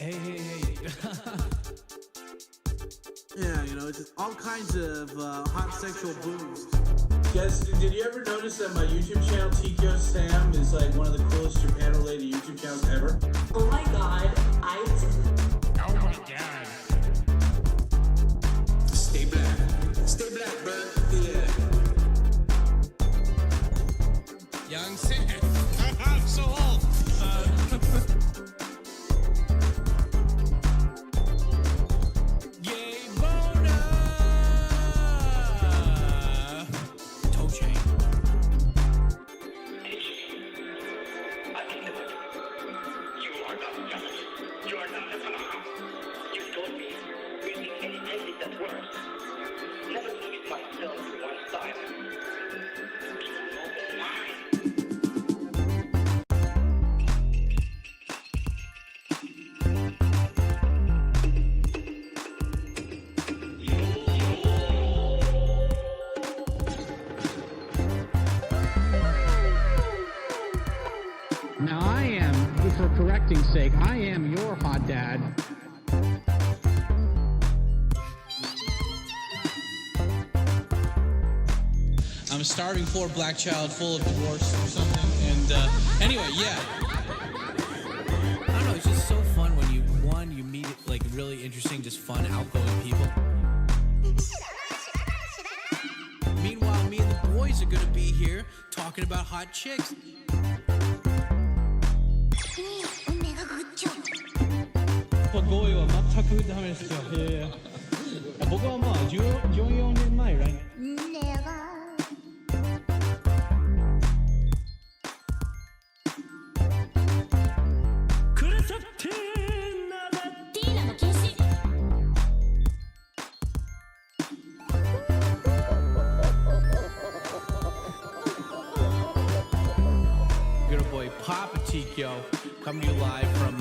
Hey. Yeah, you know, it's just all kinds of hot sexual booze. Guys, did you ever notice that my YouTube channel, TkyoSam, is like one of the coolest Japan-related YouTube channels ever? Oh my god, I did. Oh my god. Stay black, bro. Yeah. Young Sam. I'm so old. Yay, Bona. Toe chain. I can do it. You are not jealous. You are not a phenomenon. You told me using any technique that works. Never limit myself to one style. Keep an open mind. Now I am, for correcting's sake, I am your hot dad. I'm a starving poor black child full of divorce or something. And anyway, yeah. I don't know, it's just so fun when you meet like really interesting, just fun, outgoing people. Meanwhile, me and the boys are gonna be here talking about hot chicks. 語彙は全くダメですよ。僕はまあ14年前来年。Good boy Papa Tikyo coming to you live from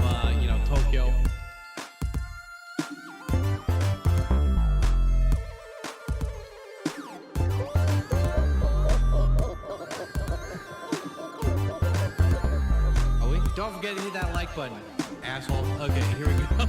Tokyo. Oh wait, don't forget to hit that like button, asshole. Okay, here we go.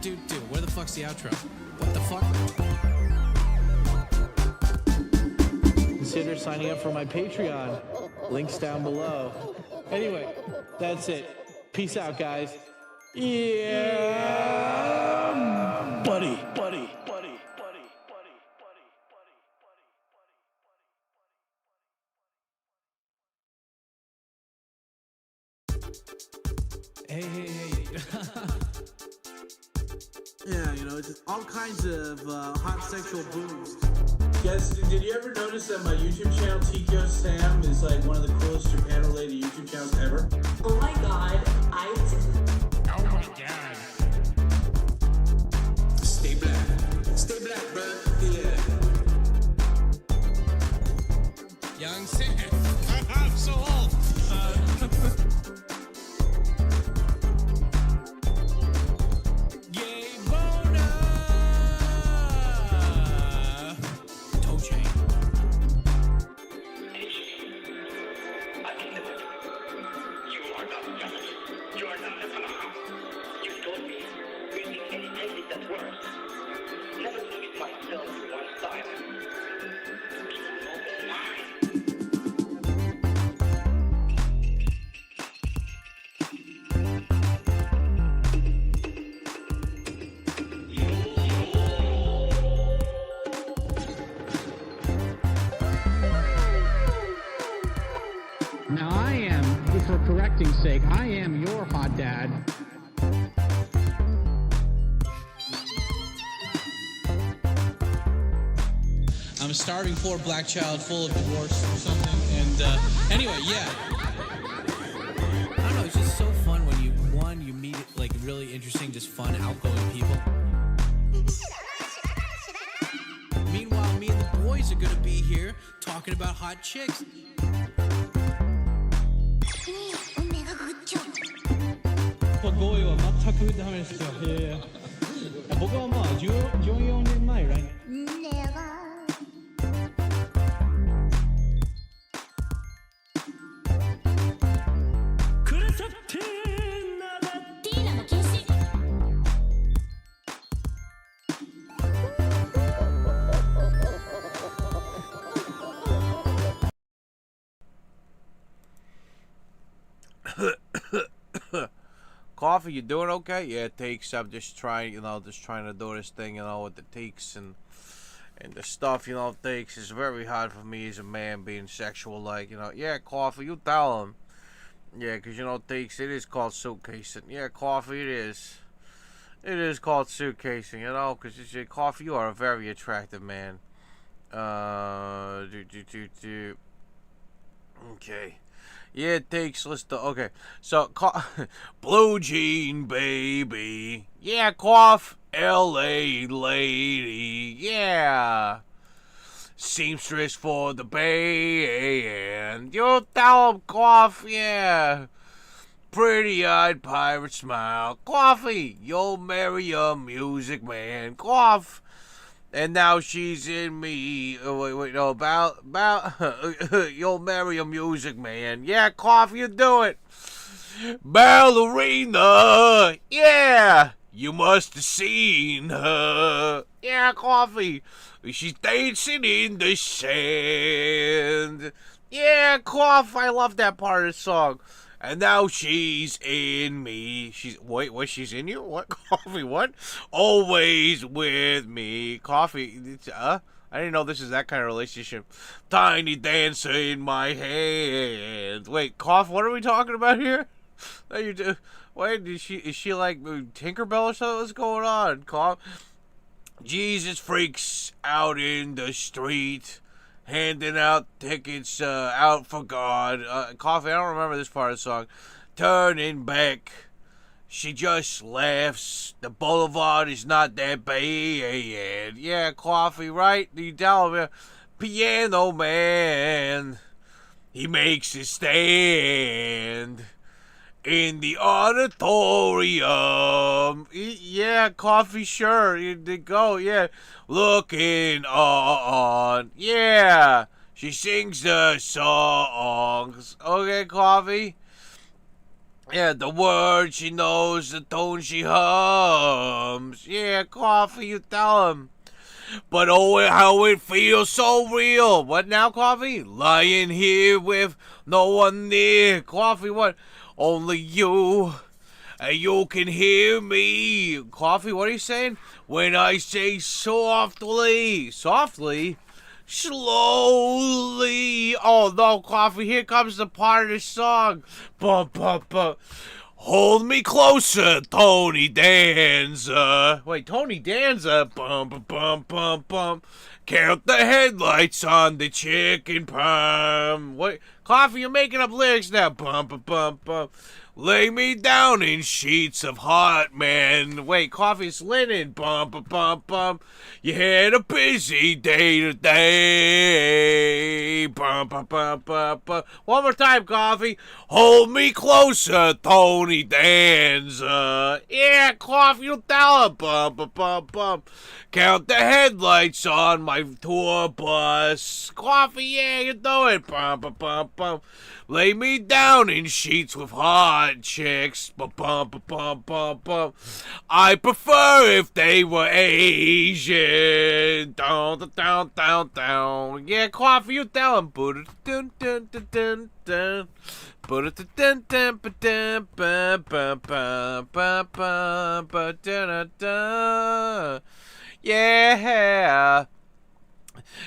Dude. Where the fuck's the outro? What the fuck? Consider signing up for my Patreon. Links down below. Anyway, that's it. Peace out, guys. Yeah, buddy. Hey. Yeah, you know, it's just all kinds of hot sexual booze. Guys, did you ever notice that my YouTube channel, TkyoSam, is like one of the coolest Japan-related YouTube channels ever? Oh my god, I did. Oh my god. Stay black, bro. Yeah. Young Sam. I'm so old. Yay, Bona. Toe chain. I can do it. You are not jealous. You are not a phenomenon. You told me using any technique that works. Never limit myself to one style. Keep an open mind. Now I am, for correcting's sake, I am your hot dad. I'm a starving poor black child full of divorce or something. And anyway, yeah. I don't know, it's just so fun when you meet like really interesting, just fun, outgoing people. Meanwhile, me and the boys are gonna be here talking about hot chicks. 合意は全くダメですよ。いやいや。僕はまあ14年前、right? Coffee, you doing okay? Yeah, it takes. I'm just trying, just trying to do this thing, with the takes and the stuff, it takes. It's very hard for me as a man being sexual, like, Yeah, Coffee, you tell him. Yeah, because, takes, it is called suitcasing. Yeah, Coffee, it is. It is called suitcasing, because Coffee, you are a very attractive man. Okay. Yeah, it takes. Let's do. Okay, so blue jean baby. Yeah, cough. L.A. lady. Yeah. Seamstress for the band. You tell him, cough. Yeah. Pretty-eyed pirate smile. Coffee. You'll marry a music man. Cough. And now she's in me. Wait, no, about, you'll marry a music man. Yeah, Coffee, you do it. Ballerina. Yeah, you must have seen her. Yeah, Coffee. She's dancing in the sand. Yeah, Cough, I love that part of the song. And now she's in me. She's in you? What? Coffee, what? Always with me. Coffee, I didn't know this is that kind of relationship. Tiny dancer in my hand. Wait, Cough, what are we talking about here? Wait, is she like Tinkerbell or something? What's going on, Cough? Jesus freaks out in the street. Handing out tickets out for God. Coffee, I don't remember this part of the song. Turning back. She just laughs. The boulevard is not that bad. Yeah, Coffee, right? You tell him, Piano Man. He makes his stand. In the auditorium. Yeah, Coffee, sure. You did go, yeah. Looking on. Yeah. She sings the songs. Okay, Coffee. Yeah, the words she knows, the tone she hums. Yeah, Coffee, you tell him. But oh, how it feels so real. What now, Coffee? Lying here with no one near. Coffee, what? Only you, and you can hear me. Coffee, what are you saying? When I say softly, softly, slowly. Oh no, Coffee, here comes the part of the song. Bum, bum, bum. Hold me closer, Tony Danza. Wait, Tony Danza? Bum, bum, bum, bum, bum. Count the headlights on the chicken palm. Wait, Coffee, you're making up lyrics now. Bum, bum, bum, bum. Lay me down in sheets of hot men. Wait, Coffee, it's linen. Bum, bum, bum, bum. You had a busy day today. Bum, bum, bum, bum, bum. One more time, Coffee. Hold me closer, Tony Danza. Yeah, Coffee, you tell him. Bum, bum, bum, bum. Count the headlights on my tour bus. Coffee, yeah, you do it. Bum, bum, bum, bum. Lay me down in sheets with hot chicks. Bum, bum, bum, bum, bum, bum. I prefer if they were Asian. Down, down, down, down. Yeah, Coffee, you tell him. Dun, dun, dun, dun, dun, dun. Dun, dun, dun, dun, dun, dun, dun. Yeah.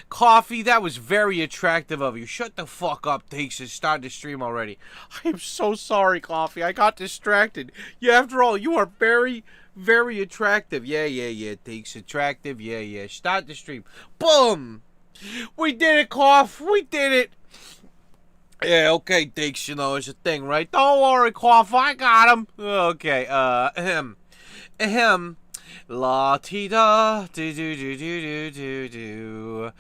Coffee, that was very attractive of you. Shut the fuck up, Takes, and start the stream already. I am so sorry, Coffee. I got distracted. Yeah, after all, you are very, very attractive. Yeah, Takes, attractive. Yeah. Start the stream. Boom! We did it, Cough. We did it. Yeah, okay, Takes, it's a thing, right? Don't worry, Cough. I got him. Okay, La ti da do do do do do do do.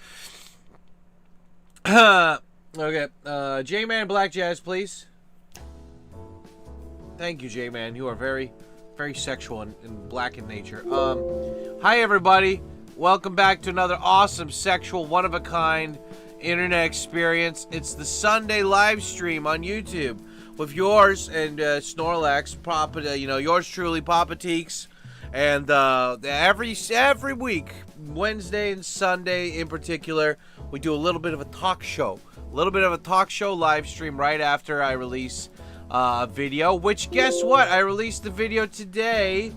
Okay, J-Man Black Jazz, please. Thank you, J-Man. You are very, very sexual and black in nature. Hi, everybody. Welcome back to another awesome, sexual, one-of-a-kind internet experience. It's the Sunday live stream on YouTube with yours and Snorlax, Papa, yours truly, Papa Teeks. And every week, Wednesday and Sunday in particular, we do a little bit of a talk show. A little bit of a talk show live stream right after I release a video. Which, guess what? I released the video today,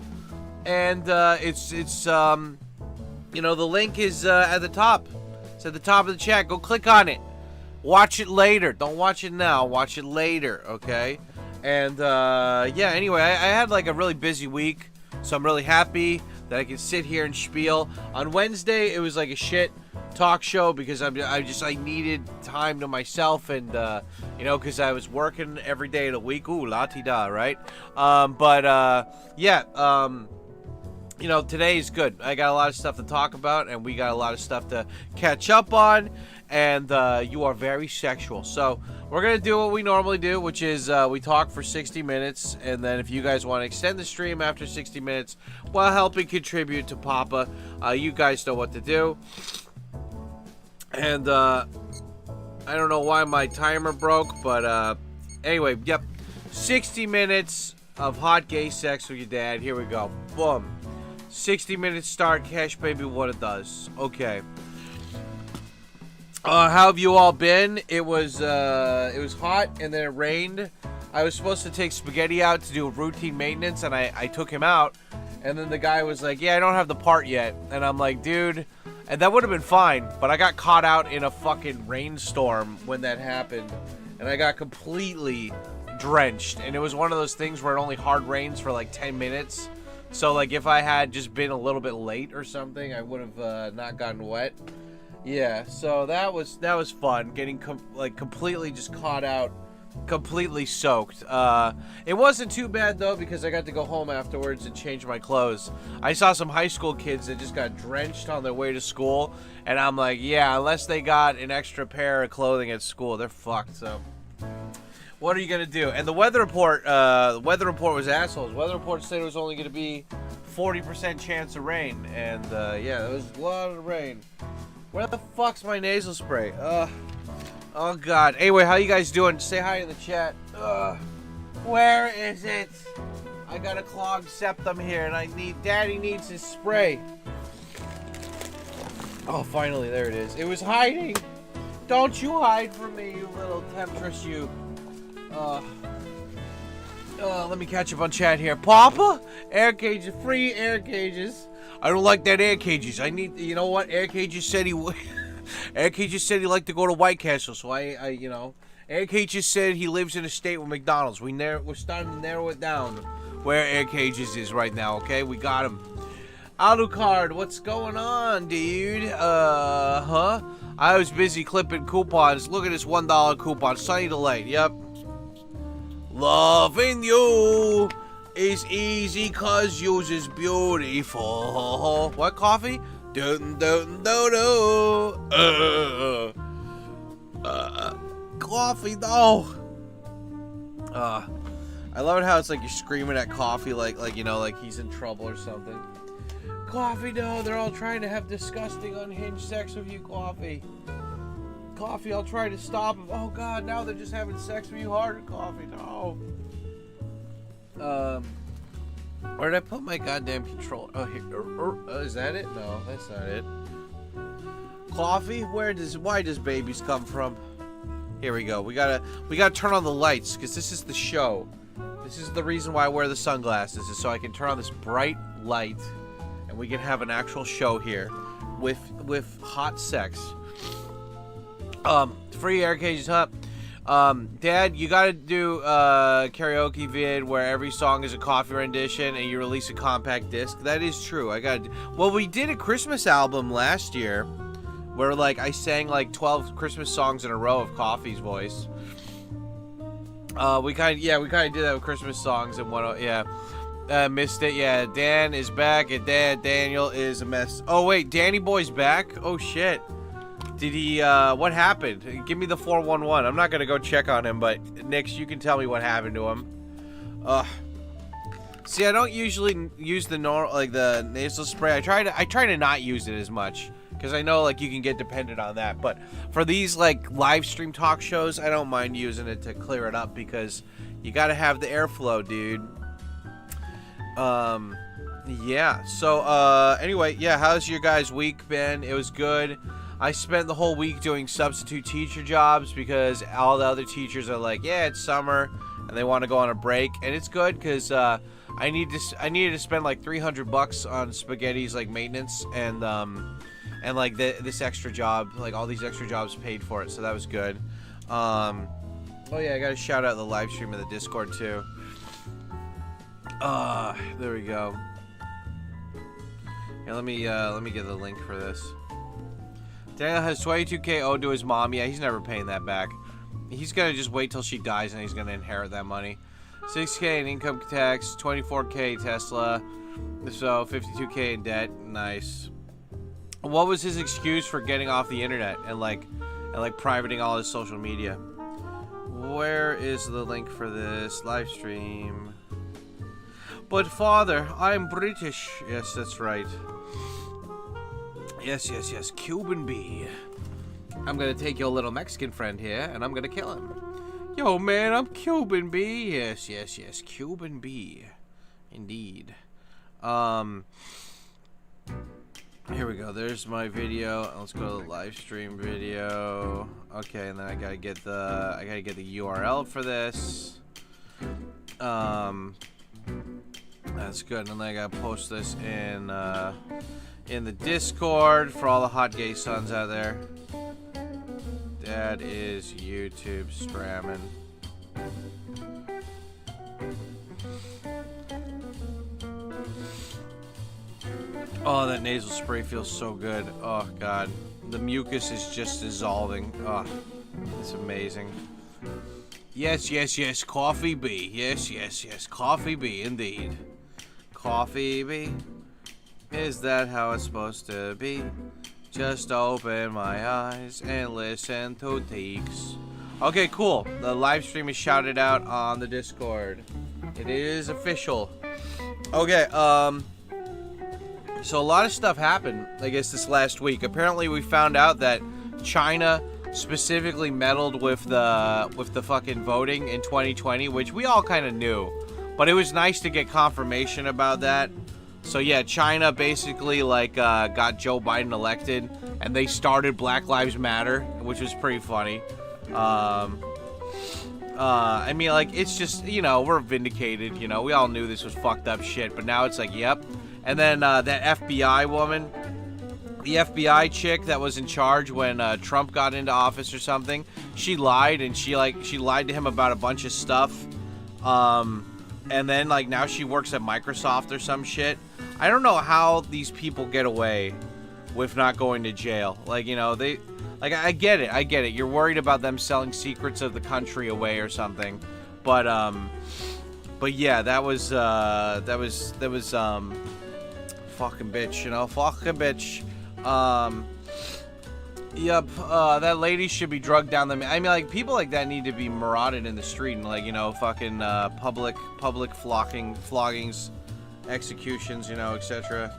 and it's the link is at the top. It's at the top of the chat. Go click on it. Watch it later. Don't watch it now. Watch it later, okay? And yeah. Anyway, I had like a really busy week. So I'm really happy that I can sit here and spiel. On Wednesday, it was like a shit talk show because I needed time to myself and, because I was working every day of the week. Ooh, la-ti-da, right? Today is good. I got a lot of stuff to talk about, and we got a lot of stuff to catch up on, and you are very sexual. So we're going to do what we normally do, which is we talk for 60 minutes, and then if you guys want to extend the stream after 60 minutes while helping contribute to Papa, you guys know what to do. And I don't know why my timer broke, but anyway, yep. 60 minutes of hot gay sex with your dad. Here we go. Boom. 60 minutes start, Cash Baby, what it does. Okay. How have you all been? It was hot and then it rained. I was supposed to take Spaghetti out to do routine maintenance, and I took him out. And then the guy was like, yeah, I don't have the part yet. And I'm like, dude, and that would have been fine, but I got caught out in a fucking rainstorm when that happened. And I got completely drenched. And it was one of those things where it only hard rains for like 10 minutes. So like if I had just been a little bit late or something, I would have not gotten wet. Yeah, so that was fun, getting completely just caught out, completely soaked. It wasn't too bad though, because I got to go home afterwards and change my clothes. I saw some high school kids that just got drenched on their way to school, and I'm like, yeah, unless they got an extra pair of clothing at school, they're fucked. So what are you gonna do? And the weather report was assholes. Weather report said it was only gonna be 40% chance of rain, and yeah, there was a lot of rain. Where the fuck's my nasal spray? Oh god. Anyway, how you guys doing? Say hi in the chat. Where is it? I got a clogged septum here, and Daddy needs his spray. Oh, finally, there it is. It was hiding. Don't you hide from me, you little temptress, you. Let me catch up on chat here. Papa? Air cages, free air cages. I don't like that air cages. I need, you know what? Air cages said he liked to go to White Castle, so Air cages said he lives in a state with McDonald's. We're starting to narrow it down where Air cages is right now, okay? We got him. Alucard, what's going on, dude? I was busy clipping coupons. Look at this $1 coupon. Sunny Delight, yep. Loving you is easy cause you's is beautiful. What, coffee? Coffee, no. I love it how it's like you're screaming at coffee like he's in trouble or something. Coffee, no, they're all trying to have disgusting, unhinged sex with you, Coffee. Coffee, I'll try to stop them. Oh god, now they're just having sex with you harder, Coffee, no. Where did I put my goddamn controller? Oh, here. Is that it? No, that's not it. Coffee? Why does babies come from? Here we go. We gotta turn on the lights, because this is the show. This is the reason why I wear the sunglasses, is so I can turn on this bright light, and we can have an actual show here with hot sex. Free air cages, huh? Dad, you gotta do a karaoke vid where every song is a coffee rendition and you release a compact disc. That is true. Well, we did a Christmas album last year where like I sang like 12 Christmas songs in a row of Coffee's voice. We kind of did that with Christmas songs and missed it. Yeah, Dan is back and Daniel is a mess. Oh wait, Danny Boy's back? Oh shit. Did he, what happened? Give me the 411. I'm not gonna go check on him, but Nix, you can tell me what happened to him. See, I don't usually use the the nasal spray. I try to not use it as much because I know like you can get dependent on that. But for these like live stream talk shows, I don't mind using it to clear it up because you got to have the airflow, dude. Yeah. So anyway, yeah. How's your guys' week been? It was good. I spent the whole week doing substitute teacher jobs because all the other teachers are like, yeah, it's summer, and they want to go on a break, and it's good because I needed to spend like $300 on spaghetti's like maintenance, and like this extra job, like all these extra jobs paid for it, so that was good. Oh yeah, I gotta shout out the live stream in the Discord too. There we go. Yeah, let me get the link for this. Daniel has 22K owed to his mom. Yeah, he's never paying that back. He's gonna just wait till she dies and he's gonna inherit that money. 6K in income tax, 24K Tesla, so 52K in debt. Nice. What was his excuse for getting off the internet and like privating all his social media? Where is the link for this live stream? But father, I'm British. Yes, that's right. Yes, Cuban B. I'm gonna take your little Mexican friend here, and I'm gonna kill him. Yo, man, I'm Cuban B. Yes, Cuban B. Indeed. Here we go. There's my video. Let's go to the live stream video. Okay, and then I gotta get the URL for this. That's good. And then I gotta post this in the Discord for all the hot gay sons out there. That is YouTube stramming. Oh, that nasal spray feels so good. Oh god, the mucus is just dissolving. Oh, it's amazing. Yes, Coffee B. Yes, Coffee B indeed. Coffee B. Is that how it's supposed to be? Just open my eyes and listen to Teeks. Okay, cool. The live stream is shouted out on the Discord. It is official. Okay, so a lot of stuff happened, I guess, this last week. Apparently, we found out that China specifically meddled with the fucking voting in 2020, which we all kind of knew. But it was nice to get confirmation about that. So yeah, China basically like got Joe Biden elected, and they started Black Lives Matter, which was pretty funny. I mean, like, it's just, you know, we're vindicated. You know, we all knew this was fucked up shit, but now it's like, yep. And then that FBI woman, the FBI chick that was in charge when Trump got into office or something, she lied, and she lied to him about a bunch of stuff. And then like now she works at Microsoft or some shit. I don't know how these people get away with not going to jail. Like, you know, they, like, I get it. You're worried about them selling secrets of the country away or something. But yeah, that was fucking bitch, you know, fucking bitch. Yep, that lady should be drugged down the. I mean, like, people like that need to be marauded in the street and, like, you know, fucking public floggings, executions, you know, etc.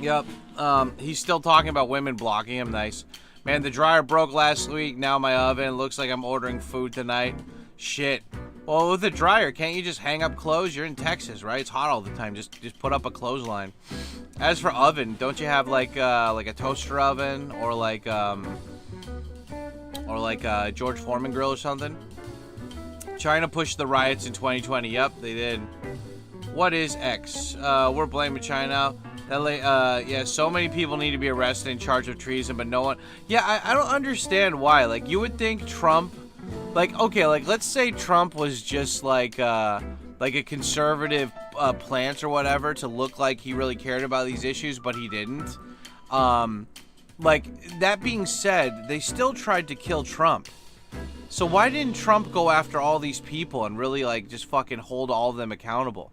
Yep. He's still talking about women blocking him. Nice. Man, the dryer broke last week. Now my oven looks like I'm ordering food tonight. Shit. Well, with the dryer, can't you just hang up clothes? You're in Texas, right? It's hot all the time. Just put up a clothesline. As for oven, don't you have like a toaster oven or like a George Foreman grill or something? China pushed the riots in 2020. Yep, they did. What is X? We're blaming China. Yeah, so many people need to be arrested and charged with treason, but no one. Yeah, I don't understand why. Like, you would think Trump. Like, okay, like, let's say Trump was just like a conservative plant or whatever to look like he really cared about these issues, but he didn't. Like, that being said, they still tried to kill Trump. So why didn't Trump go after all these people and really, like, just fucking hold all of them accountable?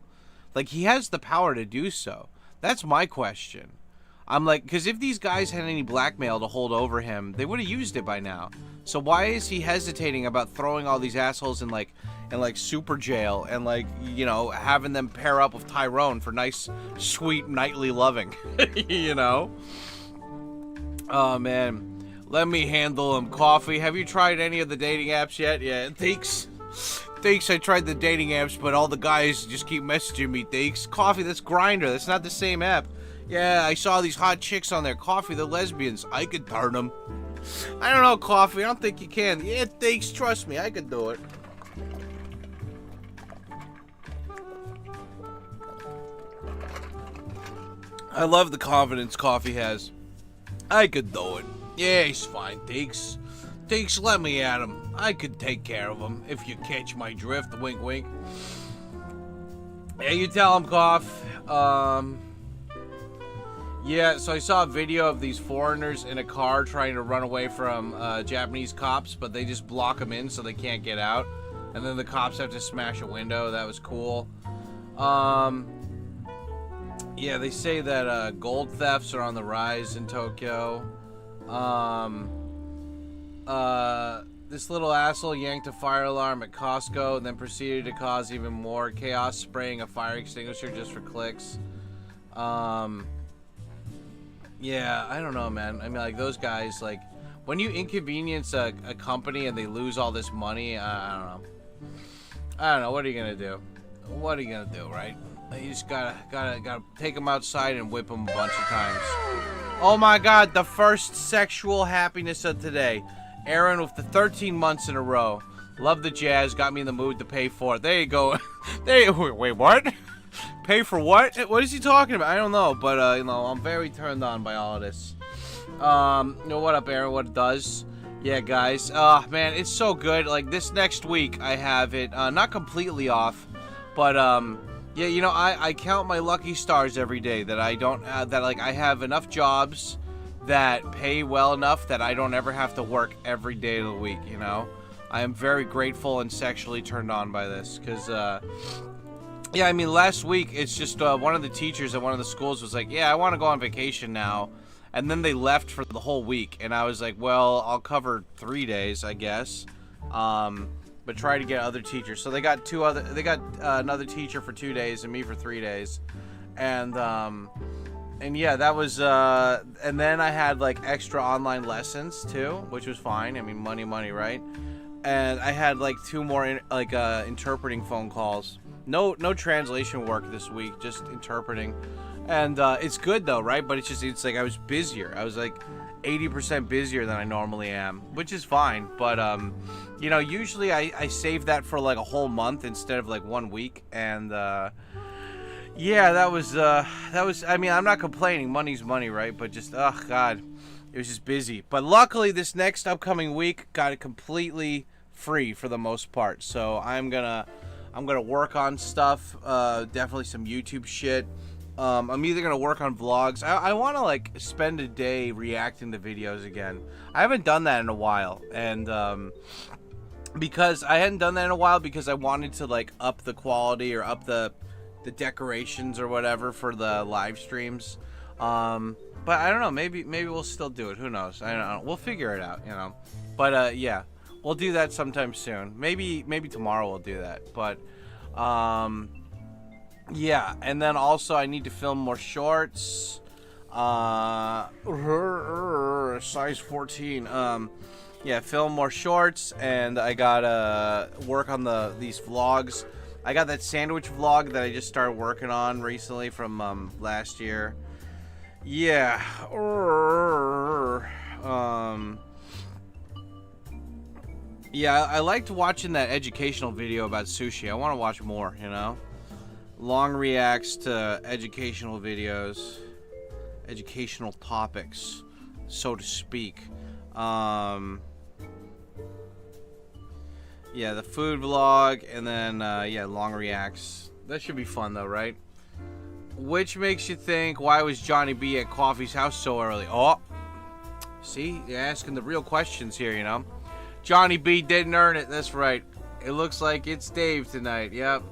Like, he has the power to do so. That's my question. I'm like, because if these guys had any blackmail to hold over him, they would have used it by now. So why is he hesitating about throwing all these assholes in like super jail and like, you know, having them pair up with Tyrone for nice, sweet nightly loving, you know? Oh man, let me handle him. Coffee, have you tried any of the dating apps yet? Yeah, thanks. Thanks, I tried the dating apps, but all the guys just keep messaging me. Thanks. Coffee, that's Grindr. That's not the same app. Yeah, I saw these hot chicks on there. Coffee, they're lesbians. I could turn them. I don't know, Coffee. I don't think you can. Yeah, thanks. Trust me, I could do it. I love the confidence Coffee has. I could do it. Yeah, he's fine. Thanks. Thanks, let me at him. I could take care of him, if you catch my drift. Wink, wink. Yeah, you tell him, Cough. Yeah, so I saw a video of these foreigners in a car trying to run away from Japanese cops, but they just block them in so they can't get out. And then the cops have to smash a window. That was cool. Yeah, they say that gold thefts are on the rise in Tokyo. This little asshole yanked a fire alarm at Costco and then proceeded to cause even more chaos, spraying a fire extinguisher just for clicks. Yeah, I don't know, man. I mean, like, those guys, like, when you inconvenience a company and they lose all this money, I don't know. I don't know. What are you gonna do? What are you gonna do, right? You just gotta take them outside and whip them a bunch of times. Oh my God, the first sexual happiness of today. Aaron with the 13 months in a row. Love the jazz, got me in the mood to pay for it. There you go. Wait, what? Pay for what? What is he talking about? I don't know, but you know, I'm very turned on by all of this. You know, what up, Aaron? What it does? Yeah, guys. Man, it's so good. Like, this next week, I have it not completely off, but yeah, you know, I count my lucky stars every day that I don't that like I have enough jobs that pay well enough that I don't ever have to work every day of the week. You know, I am very grateful and sexually turned on by this because. Yeah, I mean, last week, it's just one of the teachers at one of the schools was like, yeah, I want to go on vacation now. And then they left for the whole week. And I was like, well, I'll cover 3 days, I guess. But try to get other teachers. So they got another teacher for 2 days and me for 3 days. And yeah, that was, and then I had like extra online lessons too, which was fine. I mean, money, right? And I had like 2 more, interpreting phone calls. No translation work this week, just interpreting. And it's good though, right? But it's like I was busier. I was like 80% busier than I normally am, which is fine. But you know, usually I save that for like a whole month instead of like 1 week. And yeah, that was I mean, I'm not complaining. Money's money, right? But just, oh God, it was just busy. But luckily this next upcoming week got it completely free for the most part. So I'm gonna work on stuff, definitely some YouTube shit. I'm either gonna work on vlogs. I want to like spend a day reacting to videos again. I haven't done that in a while, and because I hadn't done that in a while because I wanted to like up the quality or up the decorations or whatever for the live streams. But I don't know. Maybe we'll still do it. Who knows? I don't know. We'll figure it out, you know. But yeah. We'll do that sometime soon. Maybe tomorrow we'll do that. But yeah, and then also I need to film more shorts. Size 14. Yeah, film more shorts, and I gotta work on these vlogs. I got that sandwich vlog that I just started working on recently from last year. Yeah. Yeah, I liked watching that educational video about sushi. I want to watch more, you know? Long reacts to educational videos. Educational topics, so to speak. Yeah, the food vlog, and then, yeah, long reacts. That should be fun, though, right? Which makes you think, why was Johnny B at Coffee's house so early? Oh, see? You're asking the real questions here, you know? Johnny B didn't earn it. That's right. It looks like it's Dave tonight. Yep.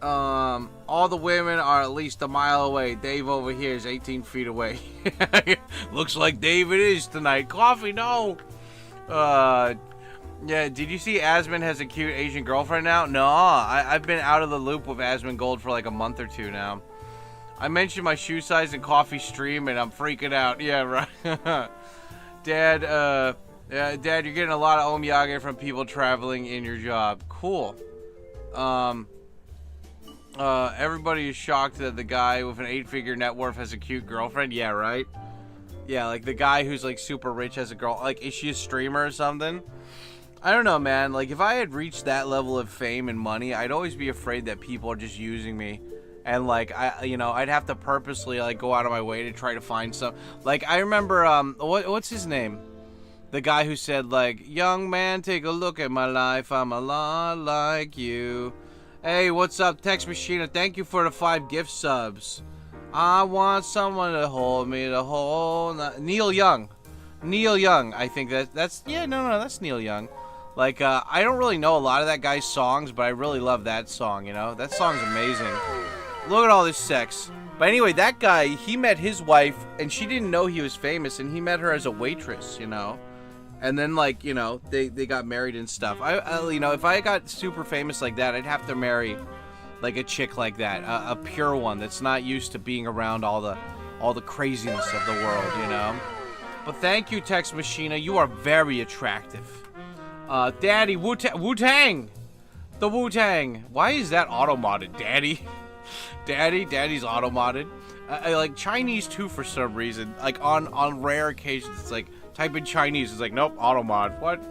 All the women are at least a mile away. Dave over here is 18 feet away. Looks like David is tonight. Coffee, no. Yeah, did you see Asmund has a cute Asian girlfriend now? No, I've been out of the loop with Asmund Gold for like a month or two now. I mentioned my shoe size in Coffee stream and I'm freaking out. Yeah, right. Dad, Dad, you're getting a lot of omiyage from people traveling in your job. Cool. Everybody is shocked that the guy with an 8-figure net worth has a cute girlfriend. Yeah, right? Yeah, like the guy who's like super rich has a girl. Like, is she a streamer or something? I don't know, man. Like, if I had reached that level of fame and money, I'd always be afraid that people are just using me. And like, I'd have to purposely like go out of my way to try to find some. Like, I remember, what's his name? The guy who said like, young man, take a look at my life. I'm a lot like you. Hey, what's up, Text Machina? Thank you for the 5 gift subs. I want someone to hold me the whole night. Neil Young. Neil Young. I think that's that's Neil Young. Like, I don't really know a lot of that guy's songs, but I really love that song, you know? That song's amazing. Look at all this sex. But anyway, that guy, he met his wife, and she didn't know he was famous, and he met her as a waitress, you know? And then, like, you know, they got married and stuff. You know, if I got super famous like that, I'd have to marry, like, a chick like that. A pure one that's not used to being around all the craziness of the world, you know? But thank you, Text Machina. You are very attractive. Daddy, Wu-Tang! The Wu-Tang! Why is that auto-modded, Daddy? Daddy's auto-modded. I like Chinese too for some reason. Like on rare occasions, it's like type in Chinese. It's like nope, auto-mod. What?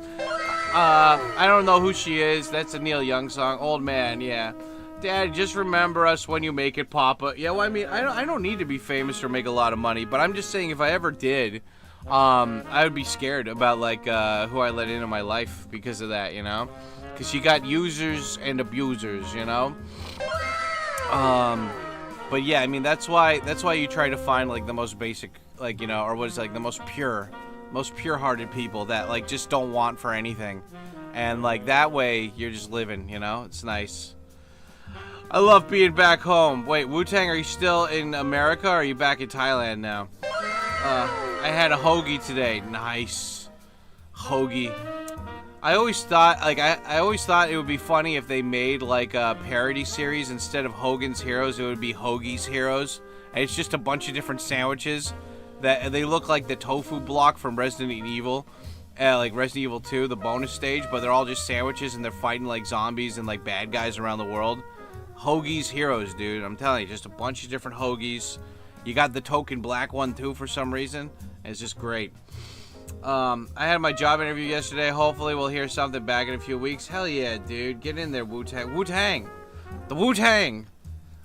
I don't know who she is. That's a Neil Young song. Old man, yeah. Dad, just remember us when you make it, Papa. Yeah, well, I mean, I don't need to be famous or make a lot of money, but I'm just saying if I ever did, I would be scared about like who I let into my life because of that, you know? Because you got users and abusers, you know? But yeah, I mean that's why you try to find like the most basic, like, you know, or what is like the most pure-hearted people that like just don't want for anything, and like that way you're just living, you know? It's nice. I love being back home. Wait, Wu-Tang, are you still in America or are you back in Thailand now? I had a hoagie today. Nice. Hoagie. I always thought, like, I always thought it would be funny if they made, like, a parody series. Instead of Hogan's Heroes, it would be Hoagie's Heroes. And it's just a bunch of different sandwiches that they look like the tofu block from Resident Evil. Like Resident Evil 2, the bonus stage. But they're all just sandwiches and they're fighting, like, zombies and, like, bad guys around the world. Hoagie's Heroes, dude. I'm telling you, just a bunch of different hoagies. You got the token black one, too, for some reason. It's just great. I had my job interview yesterday. Hopefully we'll hear something back in a few weeks. Hell yeah, dude. Get in there, Wu-Tang. Wu-Tang! The Wu-Tang!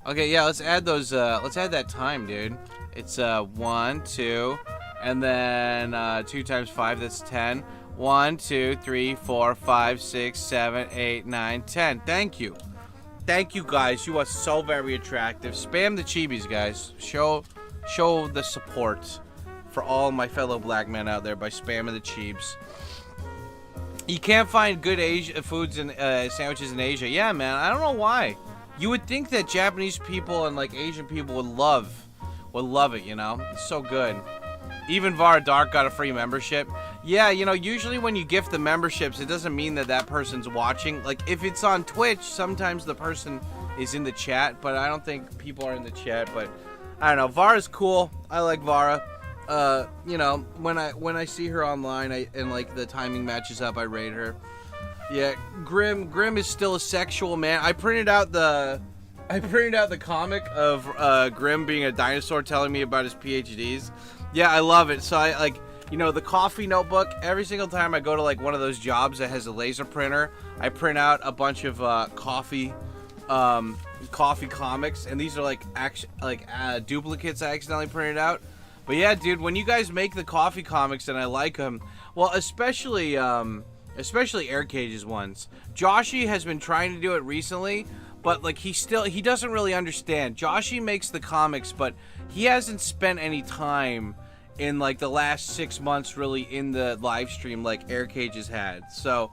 Okay, yeah, let's add those, let's add that time, dude. It's, 1, 2, and then, 2 times 5, that's 10. 1, 2, 3, 4, 5, 6, 7, 8, 9, 10. Thank you. Thank you, guys. You are so very attractive. Spam the chibis, guys. Show the support for all my fellow black men out there by spamming the cheebs. You can't find good foods and sandwiches in Asia. Yeah, man. I don't know why. You would think that Japanese people and like Asian people would love it. You know, it's so good. Even Vara Dark got a free membership. Yeah, you know, usually when you gift the memberships, it doesn't mean that that person's watching. Like, if it's on Twitch, sometimes the person is in the chat, but I don't think people are in the chat. But I don't know. Vara's cool. I like Vara. You know, when I see her online, and like the timing matches up, I rate her. Yeah, Grim is still a sexual man. I printed out the comic of Grim being a dinosaur telling me about his PhDs. Yeah, I love it. So I like, you know, the coffee notebook. Every single time I go to like one of those jobs that has a laser printer, I print out a bunch of coffee comics, and these are like duplicates I accidentally printed out. But yeah, dude, when you guys make the coffee comics and I like them, well, especially Air Cage's ones. Joshy has been trying to do it recently, but like he doesn't really understand. Joshy makes the comics, but he hasn't spent any time in like the last 6 months really in the live stream like Air Cage has had. So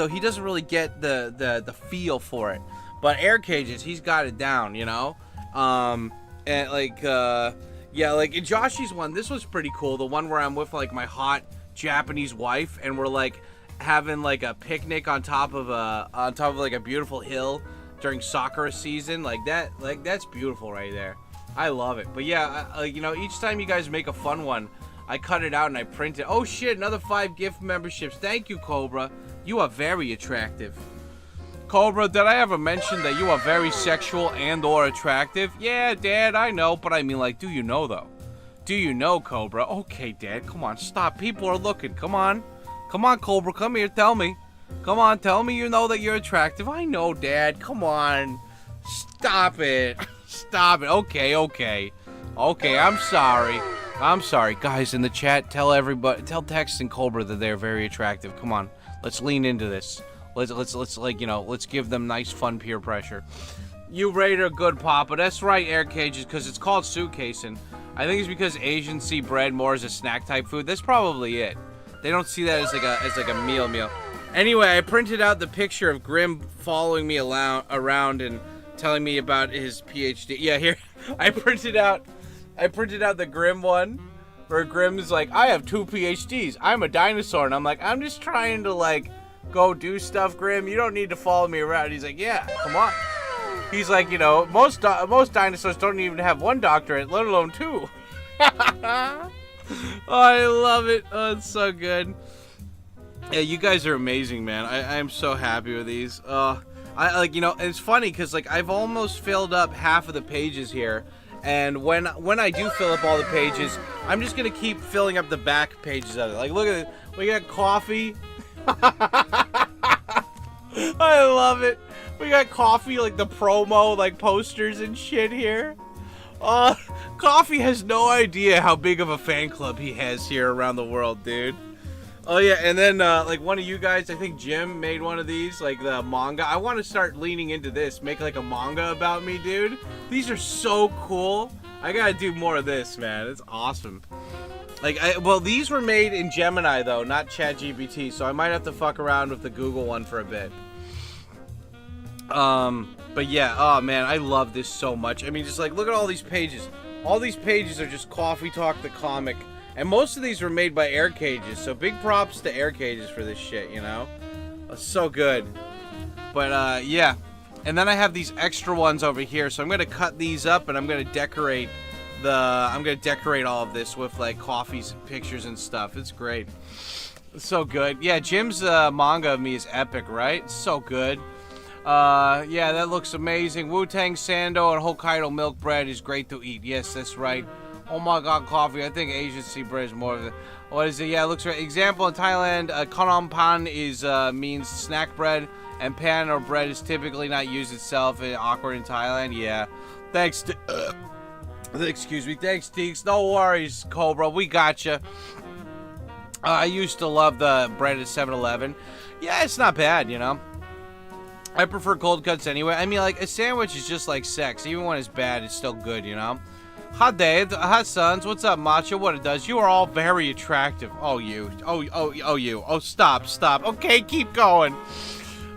he doesn't really get the feel for it. But air cages, he's got it down, you know. And like yeah, like in Joshy's one, this was pretty cool. The one where I'm with like my hot Japanese wife, and we're like having like a picnic on top of like a beautiful hill during Sakura season. Like that's beautiful right there. I love it. But yeah, you know, each time you guys make a fun one, I cut it out and I print it. Oh shit, another 5 gift memberships. Thank you, Cobra. You are very attractive. Cobra, did I ever mention that you are very sexual and or attractive? Yeah, Dad, I know, but I mean, like, do you know, though? Do you know, Cobra? Okay, Dad, come on, stop. People are looking. Come on. Come on, Cobra, come here, tell me. Come on, tell me you know that you're attractive. I know, Dad, come on. Stop it. Stop it. Okay, okay. Okay, I'm sorry. I'm sorry. Guys, in the chat, tell everybody, tell Tex and Cobra that they're very attractive. Come on, let's lean into this. Let's like, you know, let's give them nice, fun peer pressure. You rate her good, Papa. That's right, air cages, because it's called suitcasing. I think it's because Asians see bread more as a snack type food. That's probably it. They don't see that as like a meal. Anyway, I printed out the picture of Grim following me around and telling me about his PhD. Yeah, here I printed out the Grim one, where Grim is like, I have 2 PhDs. I'm a dinosaur, and I'm like, I'm just trying to like go do stuff, Grim. You don't need to follow me around. He's like, yeah, come on. He's like, you know, most dinosaurs don't even have 1 doctorate, let alone 2. Oh, I love it. Oh, it's so good. Yeah, you guys are amazing, man. I'm so happy with these. I like, you know, it's funny because like I've almost filled up half of the pages here, and when I do fill up all the pages, I'm just gonna keep filling up the back pages of it. Like, look at it. We got coffee. I love it. We got coffee, like the promo, like posters and shit here. Coffee has no idea how big of a fan club he has here around the world, dude. Oh yeah, and then like one of you guys, I think Jim made one of these, like the manga. I want to start leaning into this, make like a manga about me, dude. These are so cool. I gotta do more of this, man. It's awesome. Like, well, these were made in Gemini though, not ChatGPT, so I might have to fuck around with the Google one for a bit. But yeah, oh man, I love this so much. I mean, just like, look at all these pages. All these pages are just Coffee Talk the comic. And most of these were made by Air Cages, so big props to Air Cages for this shit, you know? It's so good. But, yeah. And then I have these extra ones over here, so I'm gonna cut these up and I'm gonna decorate all of this with, like, Coffee's pictures and stuff. It's great. It's so good. Yeah, Jim's manga of me is epic, right? It's so good. Yeah, that looks amazing. Wu-Tang Sando and Hokkaido milk bread is great to eat. Yes, that's right. Oh my god, coffee. I think Asian sea bread is more of the... What is it? Yeah, it looks right. Example, in Thailand, konom pan is, means snack bread, and pan or bread is typically not used itself. Awkward in Thailand. Yeah. Thanks, excuse me. Thanks, Teeks. No worries, Cobra. We gotcha. I used to love the bread at 7-Eleven. Yeah, it's not bad, you know. I prefer cold cuts anyway. I mean, like, a sandwich is just like sex. Even when it's bad, it's still good, you know? Hi, Dave. Hi, sons. What's up, Macho? What it does? You are all very attractive. Oh, you. Oh, you. Oh, stop. Okay, keep going.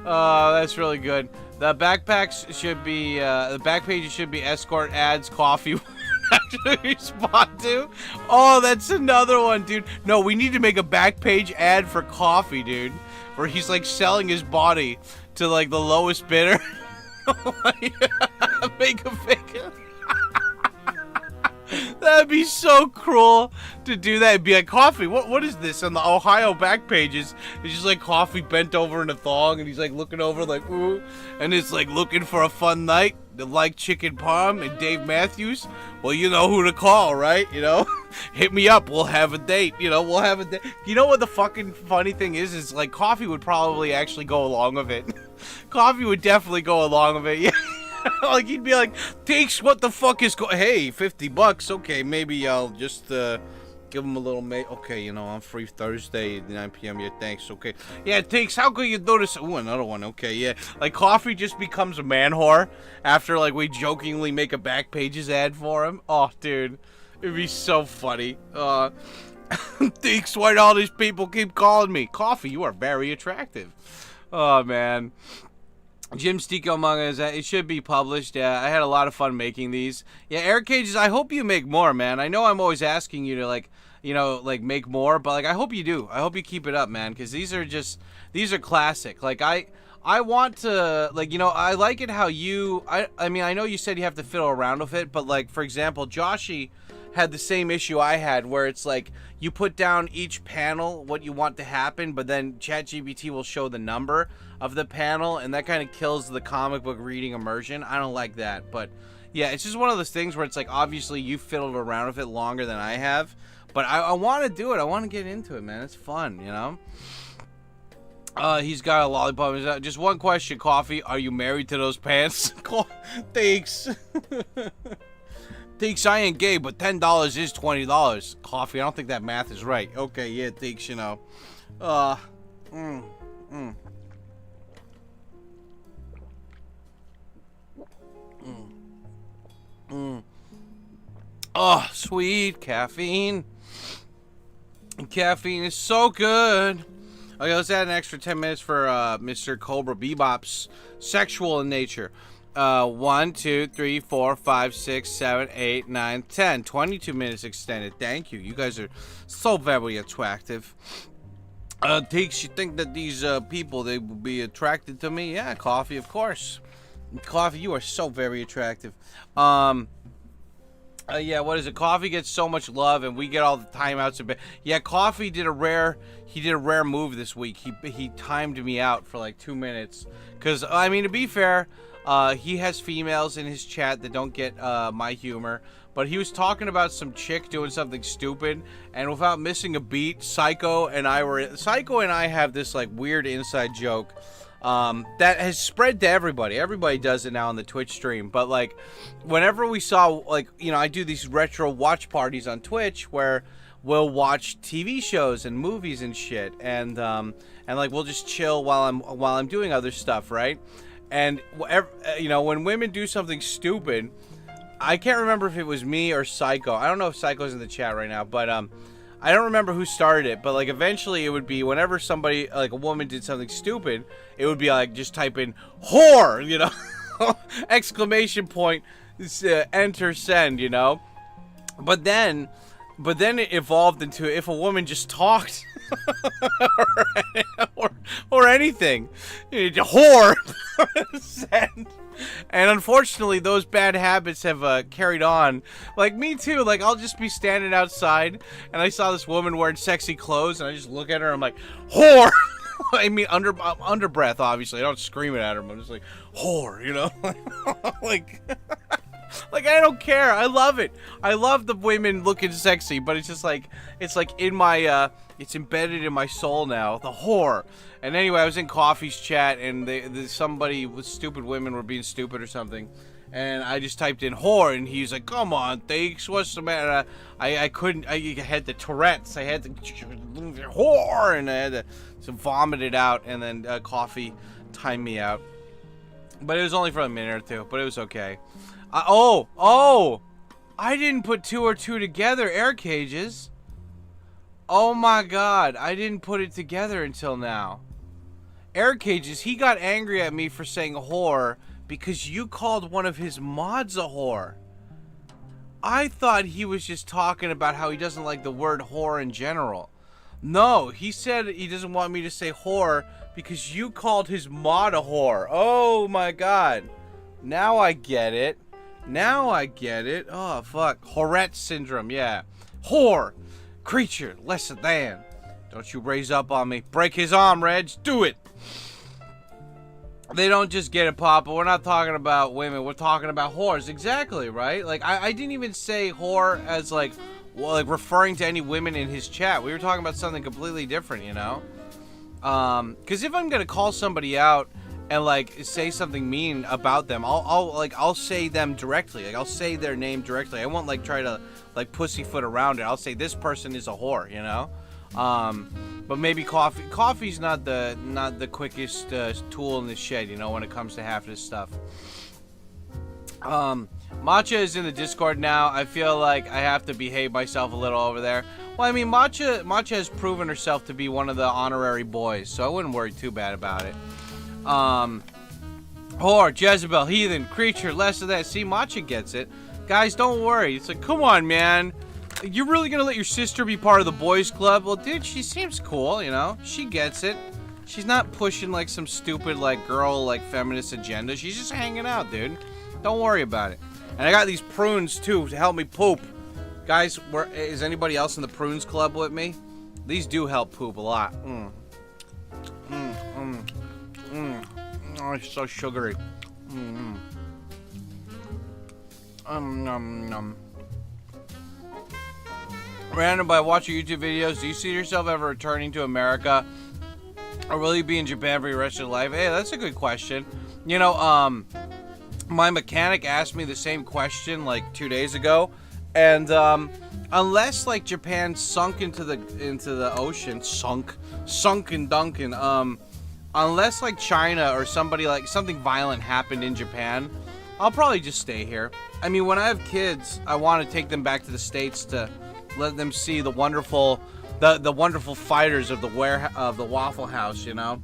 That's really good. The backpacks should be, the back pages should be escort ads, coffee. Actually respond to. Oh, that's another one, dude. No, we need to make a back page ad for coffee, dude. Where he's, like, selling his body to, like, the lowest bidder. Make a fake. That'd be so cruel to do that. It'd be like, Coffee, what is this? On the Ohio back pages, it's just like Coffee bent over in a thong, and he's like looking over like, ooh, and it's like looking for a fun night, like chicken parm and Dave Matthews. Well, you know who to call, right? You know, hit me up, we'll have a date. You know, we'll have a date. You know what the fucking funny thing is like Coffee would probably actually go along with it. Coffee would definitely go along with it, yeah. Like, he'd be like, Takes, what the fuck is hey, $50, okay, maybe I'll just, give him a little okay, you know, I'm free Thursday at 9 p.m, yeah, thanks, okay. Yeah, Takes, how could you do this? Ooh, another one, okay, yeah. Like, Coffee just becomes a man whore after, like, we jokingly make a back pages ad for him. Oh, dude, it'd be so funny. Takes, why do all these people keep calling me? Coffee, you are very attractive. Oh, man. Jim Stico manga, it should be published. Yeah, I had a lot of fun making these. Yeah, Air Cages, I hope you make more, man. I know I'm always asking you to, like, you know, like, make more, but, like, I hope you do. I hope you keep it up, man, because these are classic. Like, I want to, like, you know, I like it how you, I mean, I know you said you have to fiddle around with it, but, like, for example, Joshy had the same issue I had, where it's like you put down each panel what you want to happen, but then ChatGPT will show the number of the panel, and that kind of kills the comic book reading immersion. I don't like that, but yeah, it's just one of those things where it's like, obviously you fiddled around with it longer than I have, but I want to do it. I want to get into it, man. It's fun, you know. He's got a lollipop. Just one question, Coffee. Are you married to those pants? Thanks. Thinks I ain't gay, but $10 is $20. Coffee, I don't think that math is right. Okay, yeah, thinks, you know. Oh, sweet caffeine. Caffeine is so good. Okay, let's add an extra 10 minutes for Mr. Cobra Bebop's sexual in nature. 1, 2, 3, 4, 5, 6, 7, 8, 9, 10. 22 minutes extended. Thank you. You guys are so very attractive. Takes you think that these people, they will be attracted to me? Yeah, Coffee, of course. Coffee, you are so very attractive. Yeah, what is it? Coffee gets so much love, and we get all the timeouts. Yeah, Coffee did a rare move this week. He timed me out for like 2 minutes. Cause I mean, to be fair, he has females in his chat that don't get my humor. But he was talking about some chick doing something stupid, and without missing a beat, Psycho and I have this like weird inside joke. That has spread to everybody. Everybody does it now on the Twitch stream. But like, whenever we saw, like, you know, I do these retro watch parties on Twitch where we'll watch TV shows and movies and shit, and like we'll just chill while I'm doing other stuff, right? And you know, when women do something stupid, I can't remember if it was me or Psycho. I don't know if Psycho's in the chat right now, but I don't remember who started it, but like eventually it would be whenever somebody, like a woman did something stupid, it would be like just type in whore, you know, exclamation point, enter send, you know. But then it evolved into if a woman just talked or anything, whore, send. And unfortunately, those bad habits have carried on. Like, me too. Like, I'll just be standing outside, and I saw this woman wearing sexy clothes, and I just look at her, and I'm like, whore! I mean, under breath, obviously. I don't scream it at her, but I'm just like, whore, you know? like, like, I don't care. I love it. I love the women looking sexy, but it's just like, it's like in my, it's embedded in my soul now. The whore. And anyway, I was in Coffee's chat, and somebody with stupid women were being stupid or something. And I just typed in whore, and he's like, come on, thanks, what's the matter? I couldn't, I had the Tourette's. I had to, whore, and I had to vomit it out, and then Coffee timed me out. But it was only for a minute or two, but it was okay. Oh, I didn't put 2 or 2 together, Air Cages. Oh my god, I didn't put it together until now. Air Cages, he got angry at me for saying whore because you called one of his mods a whore. I thought he was just talking about how he doesn't like the word whore in general. No, he said he doesn't want me to say whore because you called his mod a whore. Oh my god. Now I get it. Now I get it. Oh, fuck. Tourette syndrome, yeah. Whore. Creature. Less than. Don't you raise up on me. Break his arm, Reg. Do it. They don't just get it, Papa. We're not talking about women. We're talking about whores. Exactly, right? Like, I didn't even say whore as, like, well, like, referring to any women in his chat. We were talking about something completely different, you know? Because if I'm going to call somebody out and, like, say something mean about them, I'll say them directly. Like, I'll say their name directly. I won't, like, try to, like, pussyfoot around it. I'll say this person is a whore, you know? But maybe Coffee's not the quickest tool in the shed, you know, when it comes to half this stuff. Matcha is in the Discord now. I feel like I have to behave myself a little over there. Well, I mean, Matcha has proven herself to be one of the honorary boys, so I wouldn't worry too bad about it. Whore, Jezebel, heathen, creature, less of that. See, Matcha gets it. Guys, don't worry. It's like, come on, man. You're really gonna let your sister be part of the boys club? Well, dude, she seems cool, you know? She gets it. She's not pushing like some stupid like girl like feminist agenda. She's just hanging out, dude. Don't worry about it. And I got these prunes too to help me poop. Guys, is anybody else in the prunes club with me? These do help poop a lot. Oh, it's so sugary. Random by watching YouTube videos, do you see yourself ever returning to America? Or will you be in Japan for your rest of your life? Hey, that's a good question. You know, my mechanic asked me the same question like 2 days ago. And unless like Japan sunk into the ocean, sunk in Duncan, unless like China or somebody like something violent happened in Japan, I'll probably just stay here. I mean, when I have kids, I want to take them back to the States to let them see the wonderful, the wonderful fighters of the Waffle House. You know,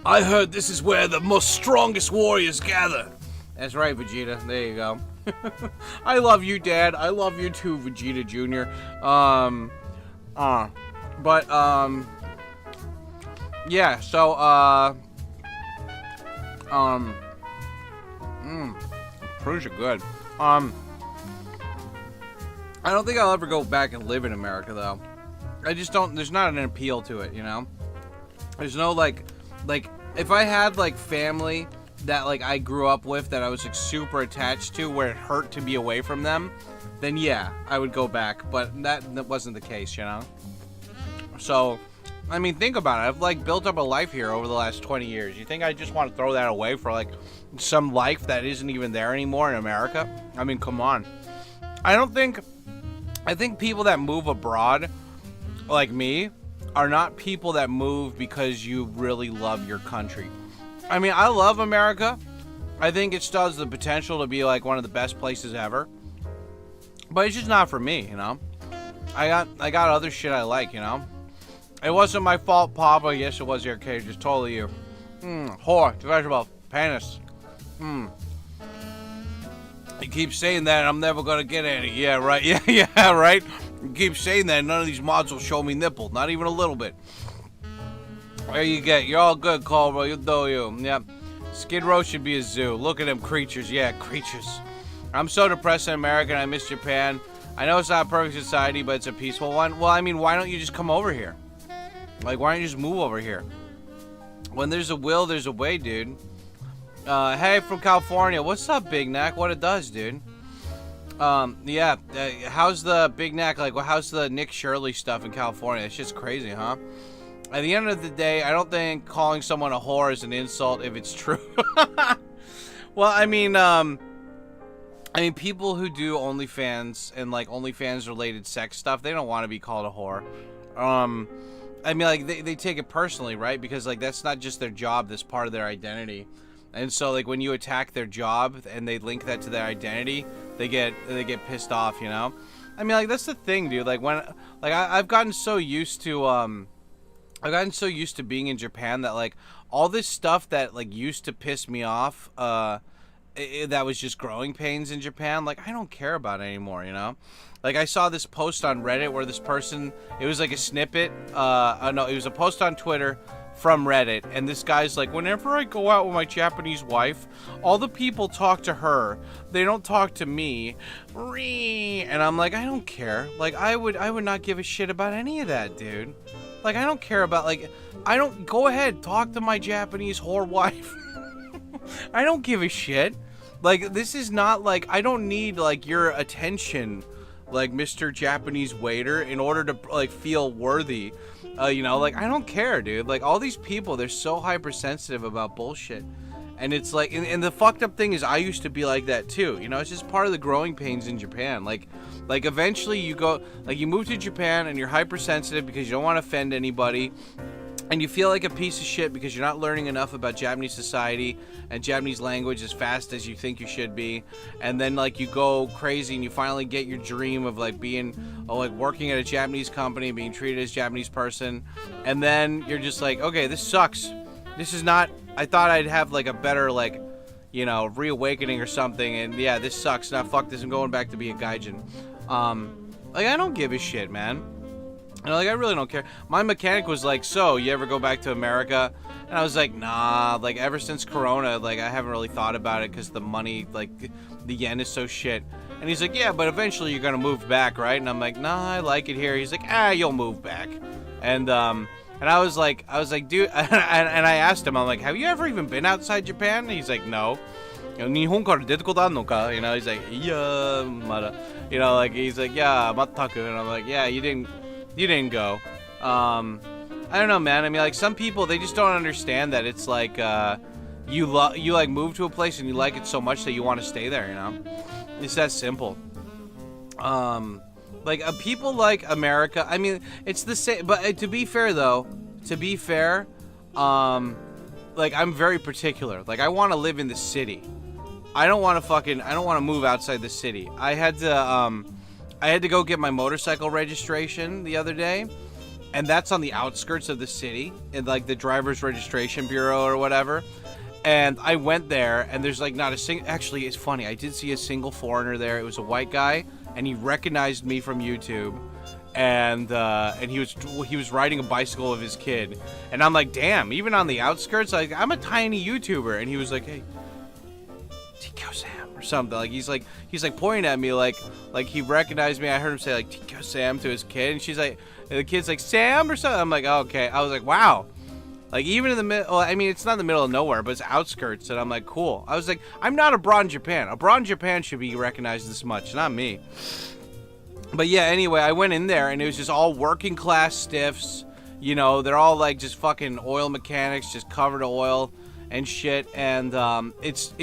I heard this is where the most strongest warriors gather. That's right, Vegeta. There you go. I love you, Dad. I love you too, Vegeta Jr. Yeah, so, prunes are good. I don't think I'll ever go back and live in America, though. I just don't, there's not an appeal to it, you know? There's no, like, if I had, like, family that, like, I grew up with that I was, like, super attached to where it hurt to be away from them, then, yeah, I would go back. But that wasn't the case, you know? So, I mean, think about it. I've, like, built up a life here over the last 20 years. You think I just want to throw that away for, like, some life that isn't even there anymore in America? I mean, come on. I think people that move abroad, like me, are not people that move because you really love your country. I mean, I love America. I think it still has the potential to be, like, one of the best places ever. But it's just not for me, you know? I got other shit I like, you know? It wasn't my fault, Papa. Yes, it was your cage. It's totally you. Whore. Vegetable. Penis. You keep saying that, and I'm never gonna get any. Yeah, right. Yeah, right. You keep saying that, and none of these mods will show me nipple. Not even a little bit. There you get. You're all good, Cobra. You do you. Yep. Skid Row should be a zoo. Look at them creatures. Yeah, creatures. I'm so depressed in America, and I miss Japan. I know it's not a perfect society, but it's a peaceful one. Well, I mean, why don't you just come over here? Like, why don't you just move over here? When there's a will, there's a way, dude. Hey, from California. What's up, Big Neck? What it does, dude? Yeah. How's the Big Neck? Like, how's the Nick Shirley stuff in California? It's just crazy, huh? At the end of the day, I don't think calling someone a whore is an insult if it's true. Well, I mean, people who do OnlyFans and, like, OnlyFans-related sex stuff, they don't want to be called a whore. I mean, like, they take it personally, right? Because, like, that's not just their job, that's part of their identity. And so, like, when you attack their job and they link that to their identity, they get pissed off, you know? I mean, like, that's the thing, dude. Like, I've gotten so used to, being in Japan that, like, all this stuff that, like, used to piss me off, that was just growing pains in Japan, like, I don't care about it anymore, you know? Like, I saw this post on Reddit where this person, it was like a snippet, no, it was a post on Twitter from Reddit, and this guy's like, whenever I go out with my Japanese wife, all the people talk to her, they don't talk to me, and I'm like, I don't care. Like, I would not give a shit about any of that, dude. Like, I don't care about, like, go ahead, talk to my Japanese whore wife. I don't give a shit. Like, this is not, like, I don't need, like, your attention, like, Mr. Japanese waiter, in order to, like, feel worthy. You know, like, I don't care, dude. Like, all these people, they're so hypersensitive about bullshit. And it's like, and the fucked up thing is, I used to be like that too. You know, it's just part of the growing pains in Japan. Like eventually you go, like, you move to Japan and you're hypersensitive because you don't want to offend anybody. And you feel like a piece of shit because you're not learning enough about Japanese society and Japanese language as fast as you think you should be. And then, like, you go crazy and you finally get your dream of, like, being, like, working at a Japanese company, being treated as a Japanese person. And then you're just like, okay, this sucks. This is not, I thought I'd have like a better like, you know, reawakening or something. And yeah, this sucks. Now fuck this. I'm going back to be a gaijin. Like I don't give a shit, man. And like I really don't care. My mechanic was like, so you ever go back to America? And I was like, nah. Like ever since Corona, like I haven't really thought about it because the money, like the yen is so shit. And he's like, yeah, but eventually you're gonna move back, right? And I'm like, nah, I like it here. He's like, you'll move back. And I was like, dude. And I asked him, I'm like, have you ever even been outside Japan? And he's like, no. You know, he's like, yeah, mara. You know, like he's like, yeah, mataku. And I'm like, yeah, you didn't go. I don't know, man. I mean, like some people, they just don't understand that it's like you like move to a place and you like it so much that you want to stay there. You know, it's that simple. Like people like America. I mean, it's the same. But to be fair, though, like I'm very particular. Like I want to live in the city. I don't want to move outside the city. I had to go get my motorcycle registration the other day, and that's on the outskirts of the city, in like the driver's registration bureau or whatever. And I went there, and there's like not a single. Actually, it's funny. I did see a single foreigner there. It was a white guy, and he recognized me from YouTube, and he was riding a bicycle with his kid, and I'm like, damn. Even on the outskirts, like I'm a tiny YouTuber, and he was like, hey, TkyoSam or something. Like he's like pointing at me like he recognized me. I heard him say like TkyoSam to his kid, and she's like, and the kid's like Sam or something. I'm like, oh, okay. I was like, wow. Like even in the middle, well, I mean, it's not in the middle of nowhere, but it's outskirts, and I'm like, cool. I was like, I'm not abroad in Japan. Abroad in Japan should be recognized this much, not me. But yeah, anyway, I went in there, and it was just all working class stiffs. You know, they're all like just fucking oil mechanics, just covered in oil and shit. And it's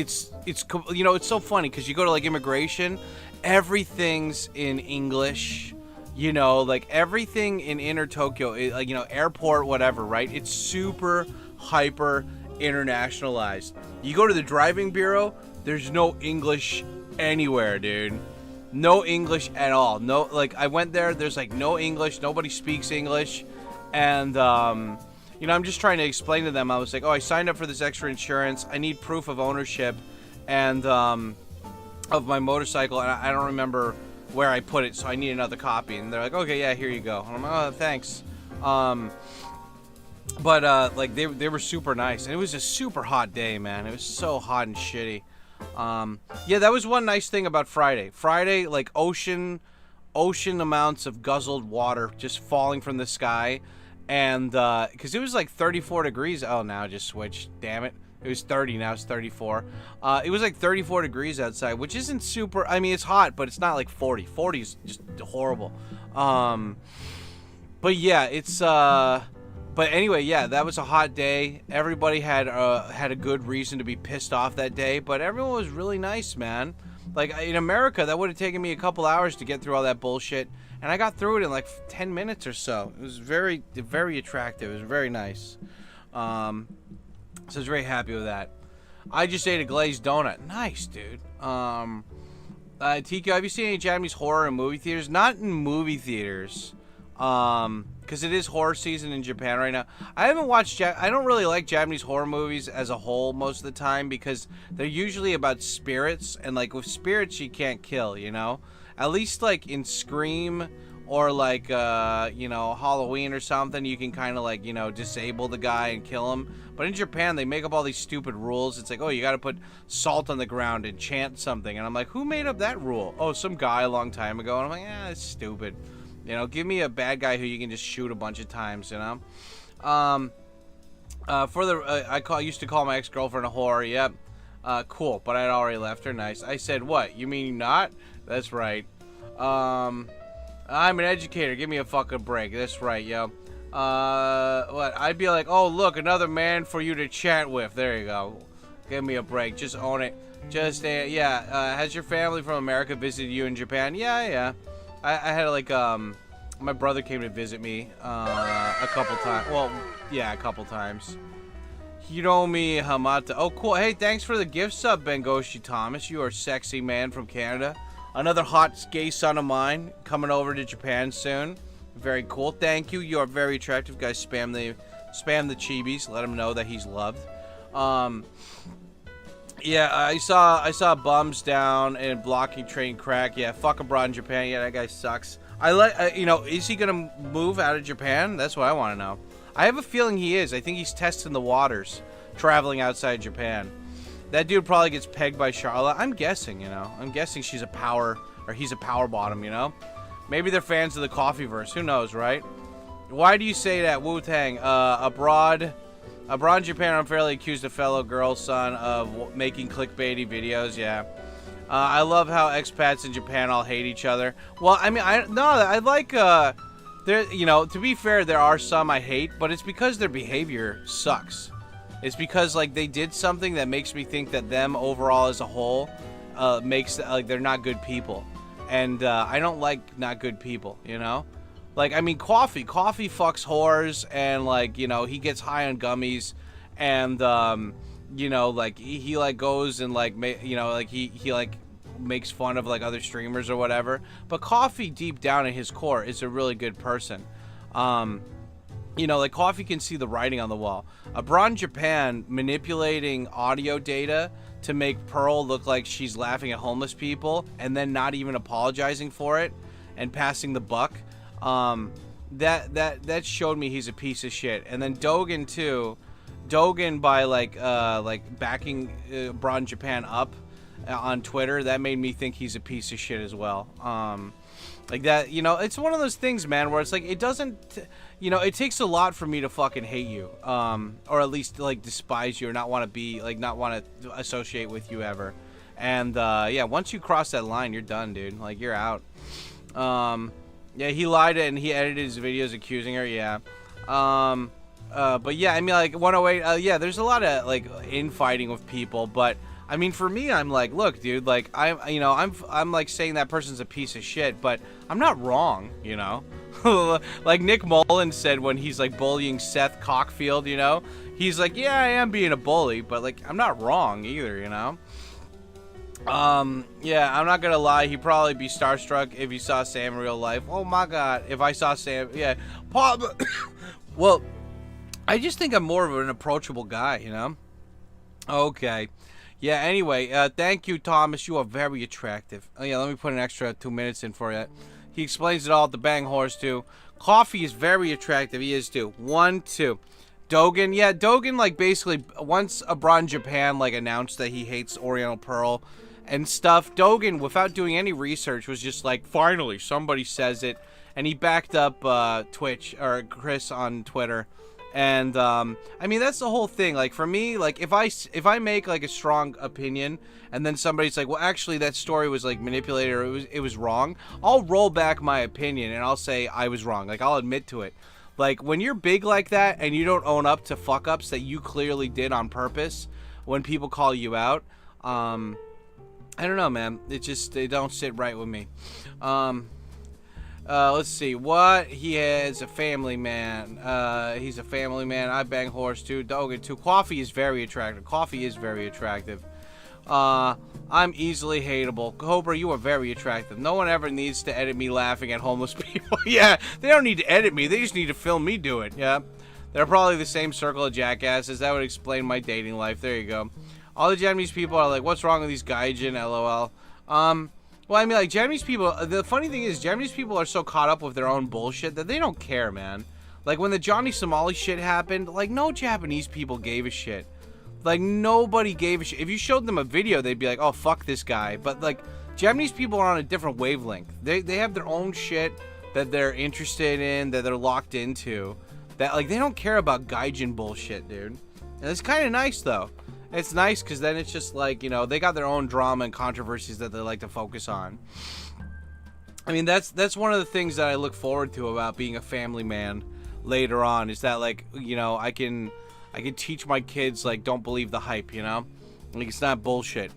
you know, it's so funny because you go to like immigration, everything's in English. You know, like everything in inner Tokyo, like, you know, airport, whatever, right? It's super hyper internationalized. You go to the driving bureau, there's no English anywhere, dude. No English at all. No, like I went there, there's like no English, nobody speaks English. And, you know, I'm just trying to explain to them. I was like, oh, I signed up for this extra insurance. I need proof of ownership and of my motorcycle. And I don't remember where I put it, so I need another copy. And they're like, okay, yeah, here you go. And I'm like, oh, thanks. But like they were super nice, and it was a super hot day, man. It was so hot and shitty. Yeah, that was one nice thing about Friday. Friday, like ocean amounts of guzzled water just falling from the sky, and because it was like 34 degrees. Oh, now I just switched. Damn it. It was 30, now it's 34. It was like 34 degrees outside, which isn't super. I mean, it's hot, but it's not like 40. 40 is just horrible. But yeah, it's but anyway, yeah, that was a hot day. Everybody had a good reason to be pissed off that day, but everyone was really nice, man. Like in America, that would have taken me a couple hours to get through all that bullshit, and I got through it in like 10 minutes or so. It was very, very attractive. It was very nice. So I was very happy with that. I just ate a glazed donut. Nice, dude. Tikyo, have you seen any Japanese horror in movie theaters? Not in movie theaters. Because it is horror season in Japan right now. I haven't watched I don't really like Japanese horror movies as a whole most of the time because they're usually about spirits, and like with spirits you can't kill, you know? At least like in Scream or like you know, Halloween or something, you can kind of like, you know, disable the guy and kill him. But in Japan, they make up all these stupid rules. It's like, oh, you got to put salt on the ground and chant something. And I'm like, who made up that rule? Oh, some guy a long time ago. And I'm like, it's stupid. You know, give me a bad guy who you can just shoot a bunch of times, you know? I used to call my ex-girlfriend a whore. Yep. Cool, but I'd already left her. Nice. I said, what? You mean not? That's right. I'm an educator. Give me a fucking break. That's right, yo. What? I'd be like, oh, look, another man for you to chat with. There you go. Give me a break. Just own it. Just, yeah. Has your family from America visited you in Japan? Yeah. I had, like, my brother came to visit me, a couple times. Well, yeah, a couple times. Hiromi Hamata. Oh, cool. Hey, thanks for the gift sub, Bengoshi Thomas. You are a sexy man from Canada. Another hot gay son of mine coming over to Japan soon. Very cool. Thank you. You are very attractive, guys. Spam the chibis. Let him know that he's loved. Yeah, I saw bums down and blocking train crack. Yeah, fuck abroad in Japan. Yeah, that guy sucks. I like, you know, is he gonna move out of Japan? That's what I want to know. I have a feeling he is. I think he's testing the waters, traveling outside Japan. That dude probably gets pegged by Charlotte. I'm guessing, you know. I'm guessing she's a power, or he's a power bottom, you know. Maybe they're fans of the Coffeeverse. Who knows, right? Why do you say that, Wu-Tang? Abroad in Japan, unfairly accused a fellow girl's son of making clickbaity videos. Yeah. I love how expats in Japan all hate each other. Well, I mean, I like, there, you know, to be fair, there are some I hate, but it's because their behavior sucks. It's because, like, they did something that makes me think that them overall as a whole makes, like, they're not good people. And I don't like not good people, you know? Like, I mean, Coffee fucks whores, and, like, you know, he gets high on gummies, and, you know, like, he like, goes and, like, you know, like, he like, makes fun of, like, other streamers or whatever. But Coffee, deep down in his core, is a really good person. You know, like, Coffee can see the writing on the wall. Abroad in Japan manipulating audio data to make Pearl look like she's laughing at homeless people and then not even apologizing for it and passing the buck. That showed me he's a piece of shit. And then Dogen too. Dogen by like backing Abroad in Japan up on Twitter, that made me think he's a piece of shit as well. Like that, you know, it's one of those things, man, where it's like, it doesn't, you know, it takes a lot for me to fucking hate you, or at least, like, despise you, or not want to be, like, not want to associate with you ever. And, yeah, once you cross that line, you're done, dude. Like, you're out. Yeah, he lied and he edited his videos accusing her, yeah. But, yeah, I mean, like, 108, yeah, there's a lot of, like, infighting with people, but I mean, for me, I'm like, look, dude, like, I'm like saying that person's a piece of shit, but I'm not wrong, you know? Like Nick Mullen said when he's, like, bullying Seth Cockfield, you know? He's like, yeah, I am being a bully, but, like, I'm not wrong either, you know? Yeah, I'm not gonna lie, he'd probably be starstruck if he saw Sam in real life. Oh my god, if I saw Sam, yeah. Well, I just think I'm more of an approachable guy, you know? Okay. Yeah, anyway, thank you, Thomas. You are very attractive. Oh, yeah, let me put an extra 2 minutes in for you. He explains it all at the Bang Horse, too. Coffee is very attractive. He is, too. 1, 2. Dogen, yeah, Dogen, like, basically, once Abroad in Japan, like, announced that he hates Oriental Pearl and stuff, Dogen, without doing any research, was just like, finally, somebody says it. And he backed up Twitch, or Chris on Twitter. And, I mean, that's the whole thing. Like, for me, like, if I make, like, a strong opinion, and then somebody's like, well, actually, that story was, like, manipulated, or it was wrong, I'll roll back my opinion, and I'll say I was wrong. Like, I'll admit to it. Like, when you're big like that, and you don't own up to fuck-ups that you clearly did on purpose, when people call you out, I don't know, man. They don't sit right with me. Let's see. What? He is a family man. He's a family man. I bang horse too. Dogen too. Coffee is very attractive. Coffee is very attractive. I'm easily hateable. Cobra, you are very attractive. No one ever needs to edit me laughing at homeless people. Yeah, they don't need to edit me. They just need to film me do it. Yeah. They're probably the same circle of jackasses. That would explain my dating life. There you go. All the Japanese people are like, what's wrong with these gaijin? LOL. Well, I mean, like, Japanese people, the funny thing is, Japanese people are so caught up with their own bullshit that they don't care, man. Like, when the Johnny Somali shit happened, like, no Japanese people gave a shit. Like, nobody gave a shit. If you showed them a video, they'd be like, oh, fuck this guy. But, like, Japanese people are on a different wavelength. They have their own shit that they're interested in, that they're locked into. That, like, they don't care about gaijin bullshit, dude. And it's kind of nice, though. It's nice because then it's just like, you know, they got their own drama and controversies that they like to focus on. I mean, that's one of the things that I look forward to about being a family man later on, is that, like, you know, I can teach my kids, like, don't believe the hype, you know? Like, it's not bullshit.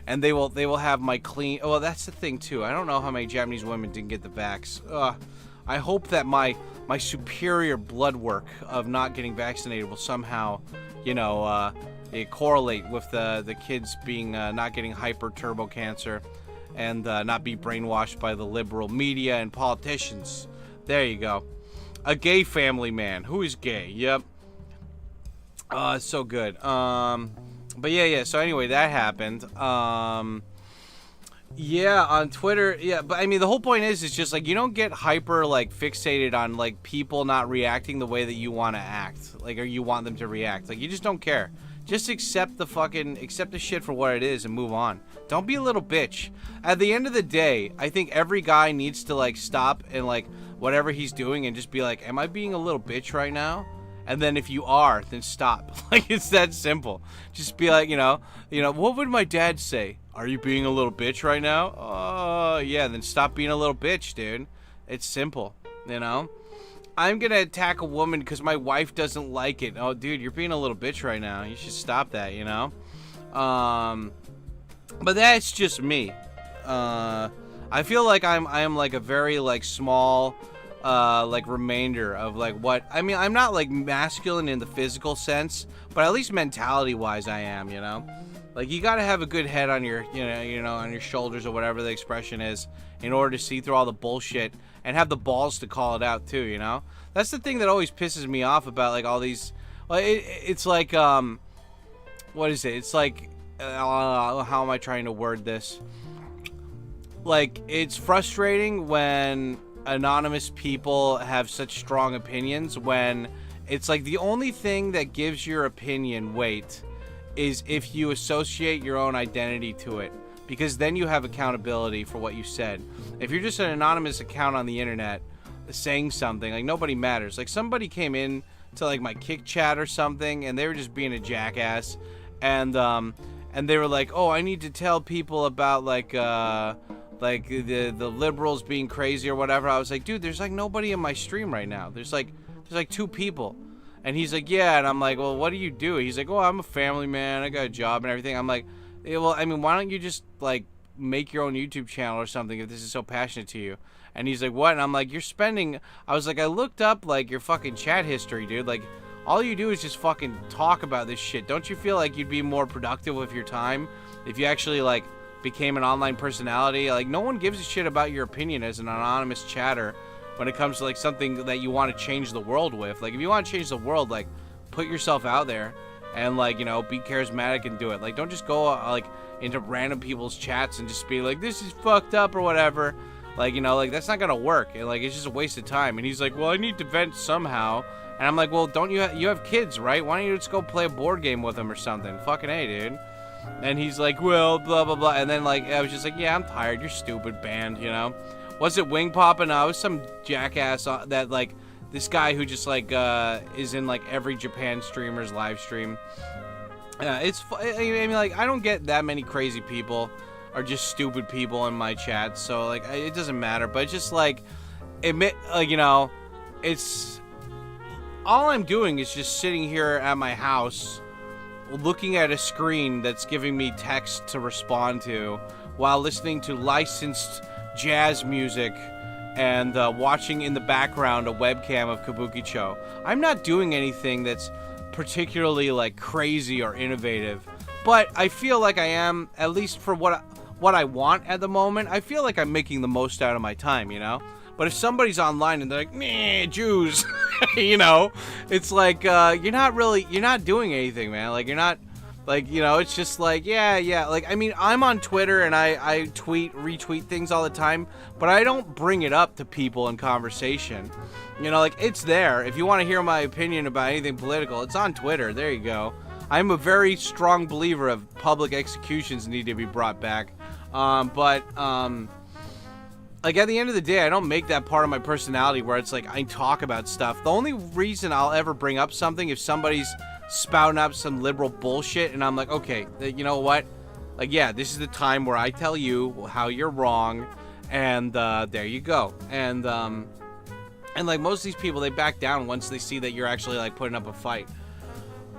And they will have my clean... Well, that's the thing, too. I don't know how many Japanese women didn't get the vax. I hope that my superior blood work of not getting vaccinated will somehow, you know, correlate with the kids being not getting hyper turbo cancer and not be brainwashed by the liberal media and politicians. There you go. A gay family man. Who is gay? Yep. It's so good. But yeah. So anyway, that happened. Yeah, on Twitter. Yeah, but I mean, the whole point is just like you don't get hyper like fixated on like people not reacting the way that you want to act, like, or you want them to react. Like, you just don't care. Just accept the shit for what it is and move on. Don't be a little bitch. At the end of the day, I think every guy needs to like stop and like whatever he's doing and just be like, am I being a little bitch right now? And then if you are, then stop. Like, it's that simple. Just be like, you know, what would my dad say? Are you being a little bitch right now? Oh, yeah, then stop being a little bitch, dude. It's simple, you know? I'm gonna attack a woman because my wife doesn't like it. Oh, dude, you're being a little bitch right now. You should stop that, you know? But that's just me. I feel like I am like a very like small like remainder of like what I mean. I'm not like masculine in the physical sense, but at least mentality wise I am, you know? Like, you gotta have a good head on your you know on your shoulders or whatever the expression is in order to see through all the bullshit and have the balls to call it out too, you know? That's the thing that always pisses me off about like all these, well, it's like what is it? It's like how am I trying to word this? Like, it's frustrating when anonymous people have such strong opinions, when it's like the only thing that gives your opinion weight is if you associate your own identity to it, because then you have accountability for what you said. If you're just an anonymous account on the internet saying something, like, nobody matters. Like, somebody came in to like my Kick chat or something and they were just being a jackass, and they were like, oh, I need to tell people about like the liberals being crazy or whatever. I was like, dude, there's like nobody in my stream right now. There's like 2 people. And he's like, yeah. And I'm like, well, what do you do? He's like, oh, I'm a family man. I got a job and everything. I'm like, yeah, well, I mean, why don't you just like make your own YouTube channel or something if this is so passionate to you? And he's like, what? And I'm like, I was like, I looked up like your fucking chat history, dude. Like, all you do is just fucking talk about this shit. Don't you feel like you'd be more productive with your time if you actually like became an online personality? Like, no one gives a shit about your opinion as an anonymous chatter when it comes to like something that you want to change the world with. Like, if you want to change the world, like, put yourself out there and like, you know, be charismatic and do it. Like, don't just go like into random people's chats and just be like, this is fucked up or whatever. Like, you know, like, that's not gonna work. And like, it's just a waste of time. And he's like, well, I need to vent somehow. And I'm like, well, don't you you have kids, right? Why don't you just go play a board game with them or something? Fucking A, dude. And he's like, well, blah, blah, blah. And then, like, I was just like, yeah, I'm tired. You're stupid, band, you know? Was it Wing Poppin'? No, it was some jackass that, like, this guy who just, like, is in, like, every Japan streamer's live stream. I mean, like, I don't get that many crazy people or just stupid people in my chat. So, like, it doesn't matter. But it's just, like, like, you know, it's... All I'm doing is just sitting here at my house looking at a screen that's giving me text to respond to while listening to licensed jazz music and watching in the background a webcam of Kabukicho. I'm not doing anything that's particularly like crazy or innovative, but I feel like I am, at least for what I want at the moment. I feel like I'm making the most out of my time, you know? But if somebody's online and they're like, meh, Jews, you know, it's like, you're not doing anything, man. Like, you're not, like, you know, it's just like, yeah. Like, I mean, I'm on Twitter and I retweet things all the time, but I don't bring it up to people in conversation. You know, like, it's there. If you want to hear my opinion about anything political, it's on Twitter. There you go. I'm a very strong believer of public executions need to be brought back. Like, at the end of the day, I don't make that part of my personality where it's like I talk about stuff. The only reason I'll ever bring up something if somebody's spouting up some liberal bullshit and I'm like, okay, you know what? Like, yeah, this is the time where I tell you how you're wrong, and there you go. And like, most of these people, they back down once they see that you're actually like putting up a fight.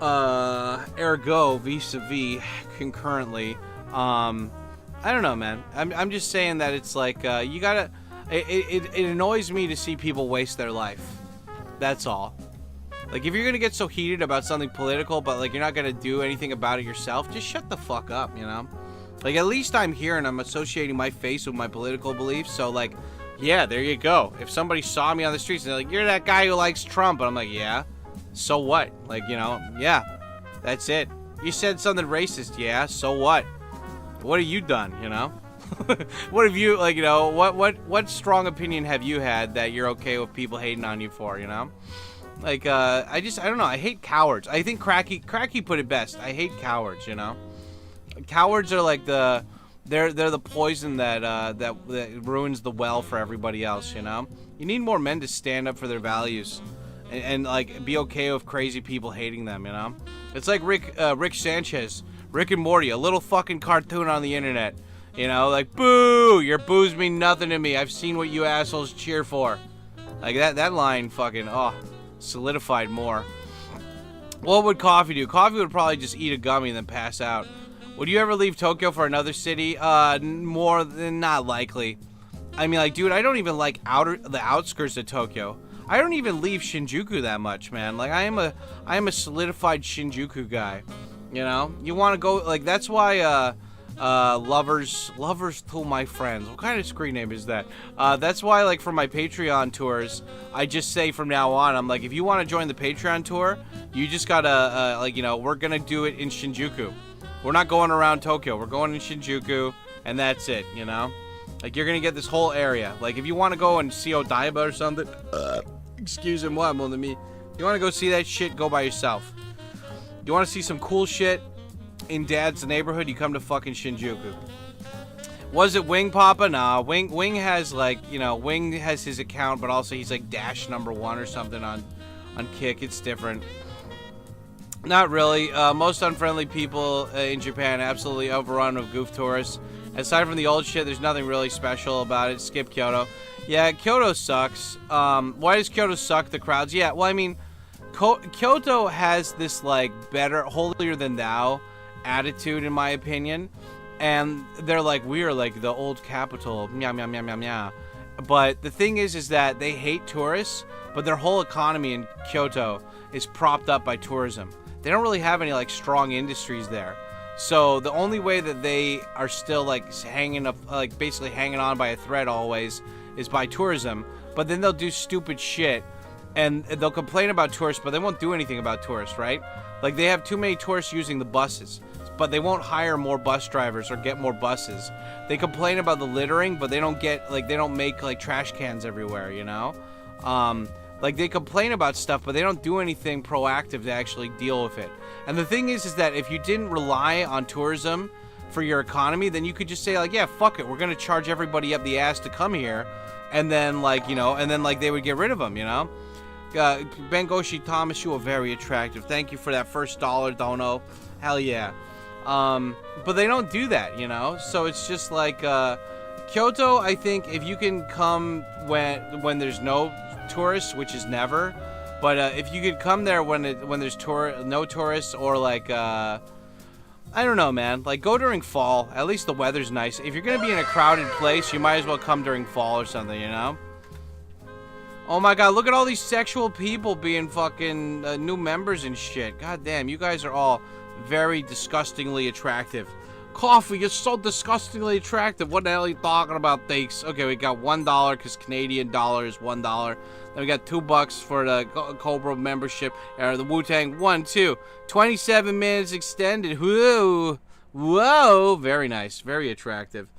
Ergo, vis-a-vis, concurrently, I don't know, man. I'm just saying that it's like, you gotta... It annoys me to see people waste their life. That's all. Like, if you're gonna get so heated about something political, but, like, you're not gonna do anything about it yourself, just shut the fuck up, you know? Like, at least I'm here and I'm associating my face with my political beliefs, so, like, yeah, there you go. If somebody saw me on the streets and they're like, you're that guy who likes Trump, and I'm like, yeah, so what? Like, you know, yeah. That's it. You said something racist, yeah, so what? What have you done, you know? What have you, like, you know, what strong opinion have you had that you're okay with people hating on you for, you know? Like, I don't know, I hate cowards. I think Cracky put it best. I hate cowards, you know? Cowards are like they're the poison that ruins the well for everybody else, you know? You need more men to stand up for their values and like, be okay with crazy people hating them, you know? It's like Rick Sanchez, Rick and Morty, a little fucking cartoon on the internet. You know, like, boo! Your boos mean nothing to me. I've seen what you assholes cheer for. Like, that line fucking, solidified more. What would Coffee do? Coffee would probably just eat a gummy and then pass out. Would you ever leave Tokyo for another city? More than not likely. I mean, like, dude, I don't even like the outskirts of Tokyo. I don't even leave Shinjuku that much, man. Like, I am a solidified Shinjuku guy. You know? You want to go, like, that's why, lovers to my friends. What kind of screen name is that? That's why, like, for my Patreon tours, I just say from now on, I'm like, if you want to join the Patreon tour, you just gotta, like, you know, we're gonna do it in Shinjuku. We're not going around Tokyo. We're going in Shinjuku, and that's it, you know? Like, you're gonna get this whole area. Like, if you want to go and see Odaiba or something, excuse him, what more than me? You want to go see that shit, go by yourself. You want to see some cool shit in Dad's neighborhood, you come to fucking Shinjuku. Was it Wing Papa? Nah, Wing has, like, you know, Wing has his account, but also he's like dash #1 or something on Kick. It's different. Not really. Most unfriendly people in Japan absolutely overrun with goof tourists. Aside from the old shit, there's nothing really special about it. Skip Kyoto. Yeah, Kyoto sucks. Why does Kyoto suck? The crowds? Yeah, well, I mean, Kyoto has this, like, better, holier than thou attitude, in my opinion, and they're like, we are like the old capital, meow meow meow meow meow. But the thing is that they hate tourists, but their whole economy in Kyoto is propped up by tourism. They don't really have any, like, strong industries there, so the only way that they are still, like, hanging up, like, basically hanging on by a thread always, is by tourism. But then they'll do stupid shit and they'll complain about tourists, but they won't do anything about tourists, right? Like, they have too many tourists using the buses, but they won't hire more bus drivers or get more buses. They complain about the littering, but they don't get, like, they don't make, like, trash cans everywhere, you know? Like, they complain about stuff, but they don't do anything proactive to actually deal with it. And the thing is that if you didn't rely on tourism for your economy, then you could just say, like, yeah, fuck it, we're gonna charge everybody up the ass to come here, and then, like, you know, and then, like, they would get rid of them, you know? Bengoshi Thomas, you are very attractive. Thank you for that first $1 dono. Hell yeah. But they don't do that, you know? So it's just like, Kyoto, I think, if you can come when there's no tourists, which is never, but if you could come there when there's no tourists, or like, I don't know, man, like, go during fall. At least the weather's nice. If you're gonna be in a crowded place, you might as well come during fall or something, you know? Oh my god, look at all these sexual people being fucking new members and shit. God damn, you guys are all very disgustingly attractive. Coffee, you're so disgustingly attractive. What the hell are you talking about, thanks? Okay, we got $1 because Canadian dollar is $1. Then we got $2 for the Cobra membership. The Wu-Tang 1, 2. 27 minutes extended. Whoa. Whoa. Very nice. Very attractive.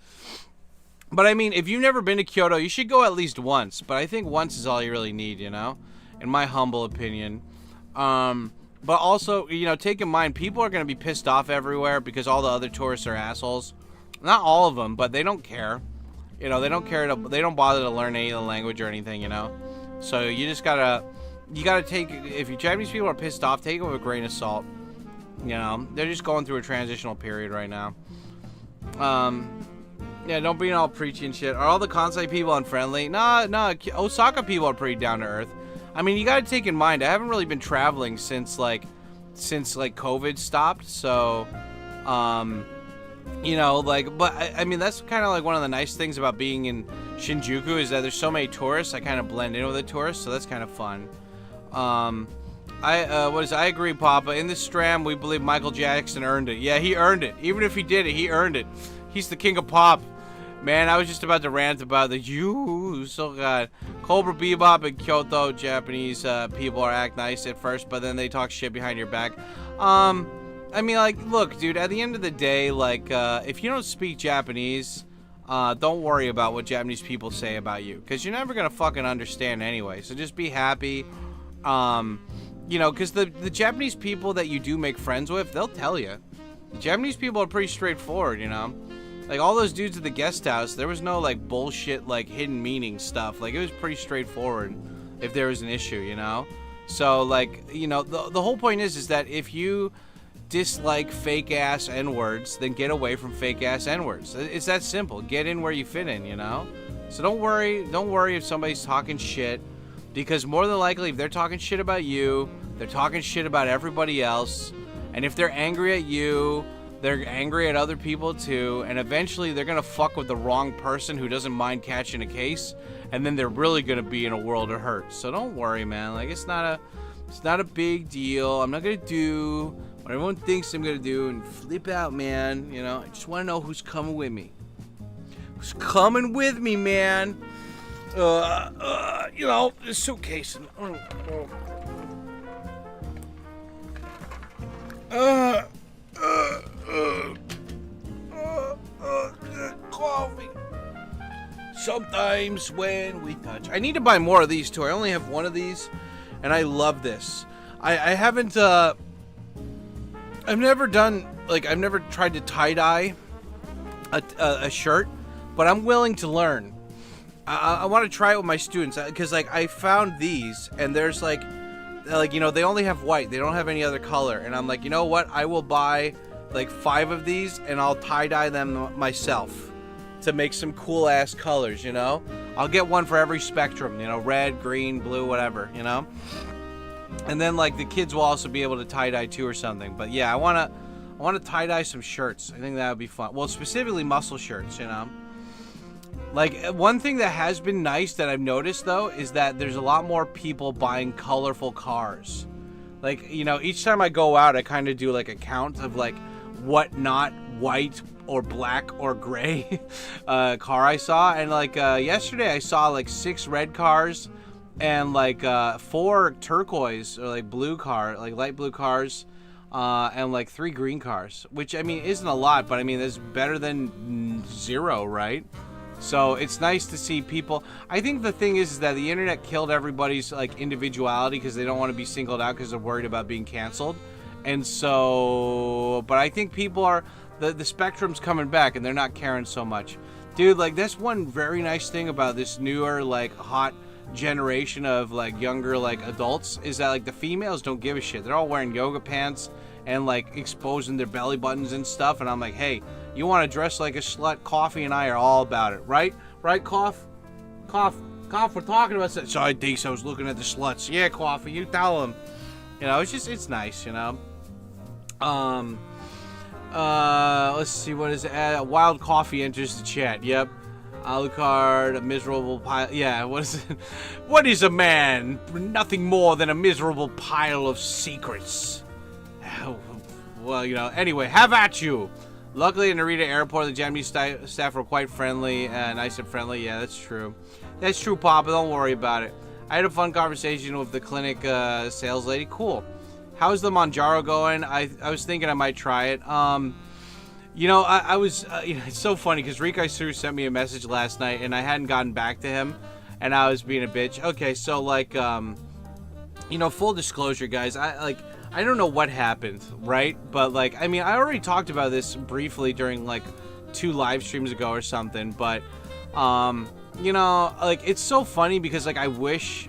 But I mean, if you've never been to Kyoto, you should go at least once. But I think once is all you really need, you know? In my humble opinion. But also, you know, take in mind, people are going to be pissed off everywhere because all the other tourists are assholes. Not all of them, but they don't care. You know, they don't care. They don't bother to learn any of the language or anything, you know? So you just gotta take, if you Japanese people are pissed off, take it with a grain of salt. You know, they're just going through a transitional period right now. Yeah, don't be all preachy and shit. Are all the Kansai people unfriendly? Nah, Osaka people are pretty down to earth. I mean, you gotta take in mind, I haven't really been traveling since COVID stopped, so, you know, like, but, I mean, that's kind of like one of the nice things about being in Shinjuku is that there's so many tourists, I kind of blend in with the tourists, so that's kind of fun. I agree, Papa. In this Stram, we believe Michael Jackson earned it. Yeah, he earned it. Even if he did it, he earned it. He's the king of pop. Man, I was just about to rant about the so god. Cobra Bebop in Kyoto, Japanese people act nice at first, but then they talk shit behind your back. I mean, like, look, dude, at the end of the day, like, if you don't speak Japanese, don't worry about what Japanese people say about you, because you're never gonna fucking understand anyway, so just be happy. You know, because the Japanese people that you do make friends with, they'll tell you. The Japanese people are pretty straightforward, you know? Like, all those dudes at the guest house, there was no, like, bullshit, like, hidden meaning stuff. Like, it was pretty straightforward if there was an issue, you know? So, like, you know, the whole point is that if you dislike fake-ass N-words, then get away from fake-ass N-words. It's that simple. Get in where you fit in, you know? So don't worry if somebody's talking shit, because more than likely, if they're talking shit about you, they're talking shit about everybody else, and if they're angry at you, they're angry at other people too, and eventually they're gonna fuck with the wrong person who doesn't mind catching a case, and then they're really gonna be in a world of hurt. So don't worry, man. Like, it's not a big deal. I'm not gonna do what everyone thinks I'm gonna do and flip out, man. You know, I just wanna know who's coming with me. Who's coming with me, man? You know, the suitcase. Coffee. Sometimes when we touch. I need to buy more of these too. I only have one of these, and I love this. I haven't. I've never tried to tie dye a shirt, but I'm willing to learn. I want to try it with my students, because like I found these, and there's like you know, they only have white, they don't have any other color, and I'm like, you know what, I will buy like 5 of these and I'll tie dye them myself to make some cool ass colors, you know. I'll get one for every spectrum, you know, red, green, blue, whatever, you know. And then like the kids will also be able to tie dye too or something. But yeah, I want to tie dye some shirts. I think that would be fun. Well, specifically muscle shirts, you know. Like, one thing that has been nice that I've noticed, though, is that there's a lot more people buying colorful cars. Like, you know, each time I go out, I kind of do, like, a count of, like, what not white or black or gray car I saw. And, like, yesterday I saw, like, 6 red cars and, like, 4 turquoise or, like, blue car, like, light blue cars. And, like, 3 green cars. Which, I mean, isn't a lot, but, I mean, that's better than 0, right? So it's nice to see people. I think the thing is that the internet killed everybody's like individuality because they don't want to be singled out because they're worried about being canceled. And so, but I think people are, the spectrum's coming back and they're not caring so much. Dude, like, that's one very nice thing about this newer, like, hot generation of like younger like adults is that like the females don't give a shit. They're all wearing yoga pants and like exposing their belly buttons and stuff, and I'm like, hey, you want to dress like a slut? Coffee and I are all about it, right? Right, Cough? Cough, we're talking about that. So I think I was looking at the sluts. Yeah, Coffee, you tell them. You know, it's nice, you know. Let's see, what is it? Wild Coffee enters the chat. Yep. Alucard, a miserable pile. Yeah, what is it? What is a man? Nothing more than a miserable pile of secrets. Well, you know, anyway, have at you. Luckily, in Narita Airport, the Japanese staff were quite friendly, nice and friendly. Yeah, that's true. That's true, Papa. Don't worry about it. I had a fun conversation with the clinic sales lady. Cool. How's the Manjaro going? I was thinking I might try it. You know, I was, you know, it's so funny because Rikai Suru sent me a message last night and I hadn't gotten back to him and I was being a bitch. Okay, so like, you know, full disclosure, guys, I don't know what happened, right? But like, I mean, I already talked about this briefly during like 2 live streams ago or something, but, you know, like, it's so funny because like, I don't wish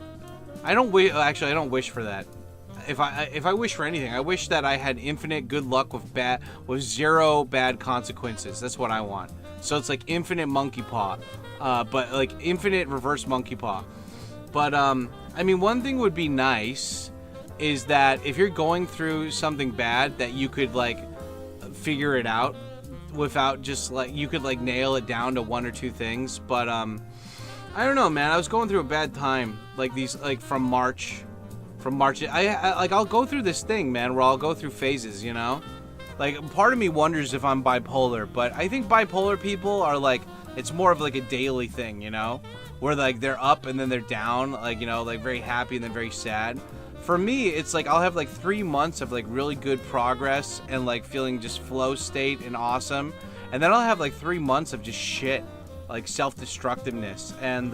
for that. If I wish for anything, I wish that I had infinite good luck with 0 bad consequences. That's what I want. So it's like infinite monkey paw, but like infinite reverse monkey paw. But I mean, one thing would be nice is that if you're going through something bad, that you could like figure it out without just like, you could like nail it down to 1 or 2 things. But I don't know, man. I was going through a bad time, like these, like from March. I'll go through this thing, man, where I'll go through phases, you know? Like, part of me wonders if I'm bipolar, but I think bipolar people are like, it's more of like a daily thing, you know? Where like they're up and then they're down, like, you know, like very happy and then very sad. for me, it's like I'll have like 3 months of like really good progress and like feeling just flow state and awesome, and then I'll have like 3 months of just shit, like self-destructiveness. And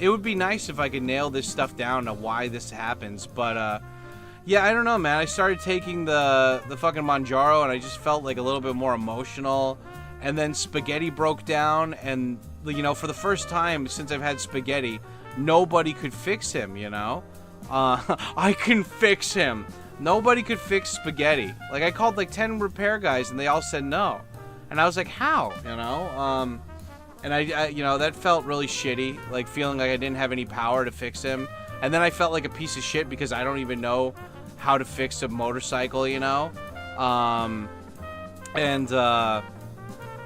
it would be nice if I could nail this stuff down to why this happens. But yeah, I don't know, man. I started taking the fucking Manjaro, and I just felt like a little bit more emotional. And then spaghetti broke down, and you know, for the first time since I've had spaghetti, nobody could fix him, you know? I can fix him. Nobody could fix spaghetti. Like, I called like 10 repair guys, and they all said no. And I was like, how? You know? And I you know, that felt really shitty, like feeling like I didn't have any power to fix him. And then I felt like a piece of shit because I don't even know how to fix a motorcycle, you know?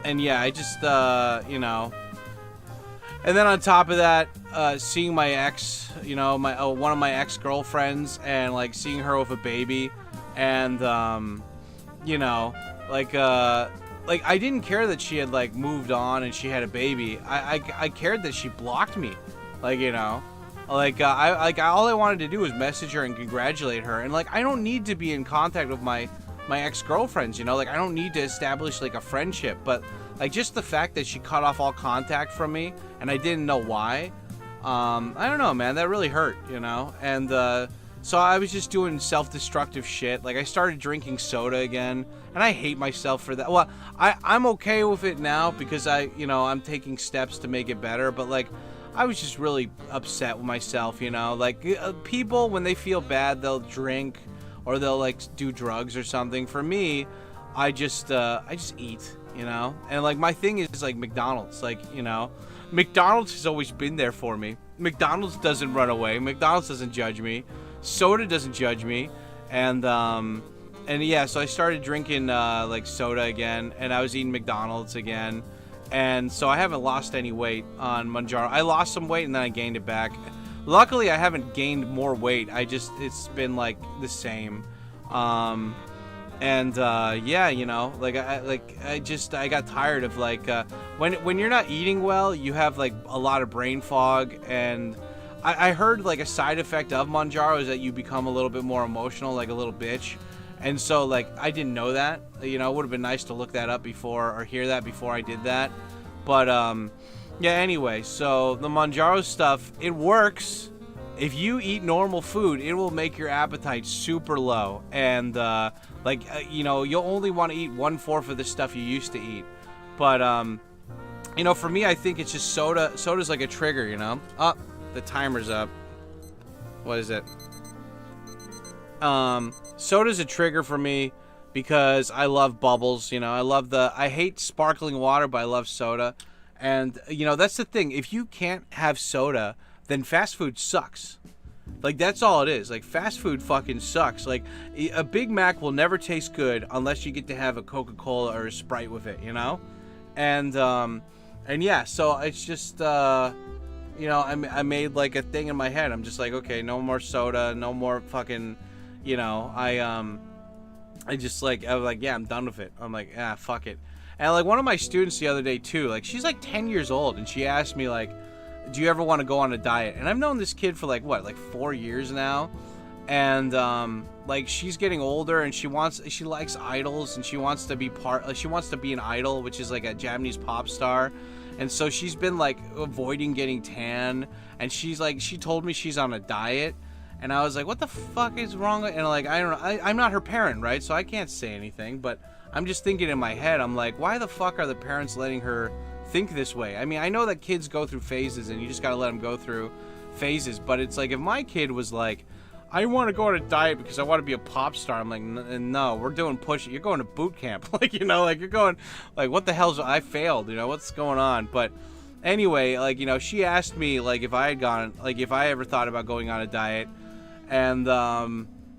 And yeah, I just, you know. And then on top of that, seeing my ex, you know, my one of my ex-girlfriends, and like seeing her with a baby, and you know, like I didn't care that she had like moved on and she had a baby. I cared that she blocked me, like, you know, like all I wanted to do was message her and congratulate her, and like I don't need to be in contact with my ex-girlfriends, you know, like I don't need to establish like a friendship, but like just the fact that she cut off all contact from me and I didn't know why, I don't know, man, that really hurt, you know. And so I was just doing self-destructive shit. Like I started drinking soda again, and I hate myself for that. Well, I'm okay with it now because you know, I'm taking steps to make it better, but like I was just really upset with myself, you know. Like people, when they feel bad, they'll drink or they'll like do drugs or something. For me, I just eat, you know. And like my thing is like McDonald's, like, you know, McDonald's has always been there for me. McDonald's doesn't run away. McDonald's doesn't judge me. Soda doesn't judge me. And yeah, so I started drinking like soda again, and I was eating McDonald's again. And so I haven't lost any weight on Manjaro. I lost some weight and then I gained it back. Luckily, I haven't gained more weight. It's been like the same. Yeah, you know, like I got tired of like when you're not eating well, you have like a lot of brain fog. And I heard like a side effect of Manjaro is that you become a little bit more emotional, like a little bitch. And so like I didn't know that, you know. It would have been nice to look that up before, or hear that before I did that. But yeah, anyway, so the Manjaro stuff, it works. If you eat normal food, it will make your appetite super low. And you know, you'll only want to eat 1/4 of the stuff you used to eat. But you know, for me, I think it's just soda. Soda's like a trigger, you know. Oh, the timer's up. What is it? Soda's a trigger for me because I love bubbles, you know. I hate sparkling water, but I love soda. And you know, that's the thing. If you can't have soda, then fast food sucks. Like, that's all it is. Like, fast food fucking sucks. Like, a Big Mac will never taste good unless you get to have a Coca-Cola or a Sprite with it, you know? And yeah, so it's just, you know, I made like a thing in my head. I'm just like, okay, no more soda, no more fucking, you know, I was like, yeah, I'm done with it. I'm like, ah, fuck it. And like one of my students the other day too, like she's like 10 years old, and she asked me like, do you ever want to go on a diet? And I've known this kid for like what, like 4 years now. And like she's getting older, and she likes idols, and she wants to be an idol, which is like a Japanese pop star. And so she's been like avoiding getting tan, and she told me she's on a diet. And I was like, what the fuck is wrong? And like, I don't know, I'm not her parent, right? So I can't say anything, but I'm just thinking in my head, I'm like, why the fuck are the parents letting her think this way? I mean, I know that kids go through phases, and you just gotta let them go through phases. But it's like, if my kid was like, I want to go on a diet because I want to be a pop star, I'm like, no, we're doing you're going to boot camp. Like, you know, like you're going, like, what the hell's, I failed, you know, what's going on? But anyway, like, you know, she asked me like if I ever thought about going on a diet. And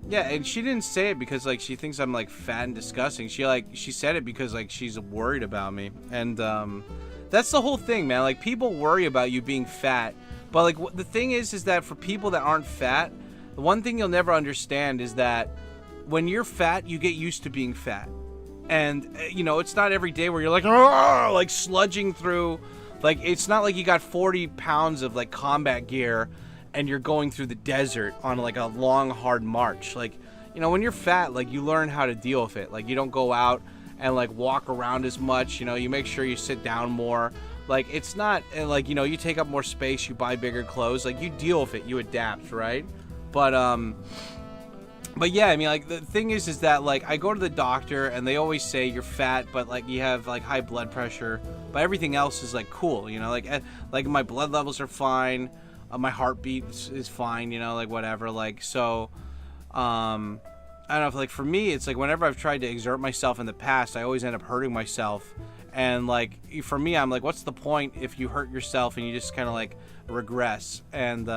yeah, and she didn't say it because like she thinks I'm like fat and disgusting. She said it because like she's worried about me. And that's the whole thing, man. Like, people worry about you being fat, but like the thing is that for people that aren't fat, the one thing you'll never understand is that when you're fat, you get used to being fat. And you know, it's not every day where you're like, oh, like sludging through. Like, it's not like you got 40 pounds of like combat gear and you're going through the desert on like a long, hard march. Like, you know, when you're fat, like you learn how to deal with it. Like you don't go out and like walk around as much, you know, you make sure you sit down more. Like it's not like, you know, you take up more space, you buy bigger clothes, like you deal with it, you adapt, right? But yeah, I mean, like the thing is that like I go to the doctor and they always say you're fat, but like you have like high blood pressure, but everything else is like cool, you know, like my blood levels are fine, my heartbeat is fine, you know, like whatever, like so. I don't know if like for me, it's like whenever I've tried to exert myself in the past, I always end up hurting myself. And like for me, I'm like, what's the point if you hurt yourself and you just kind of like regress? And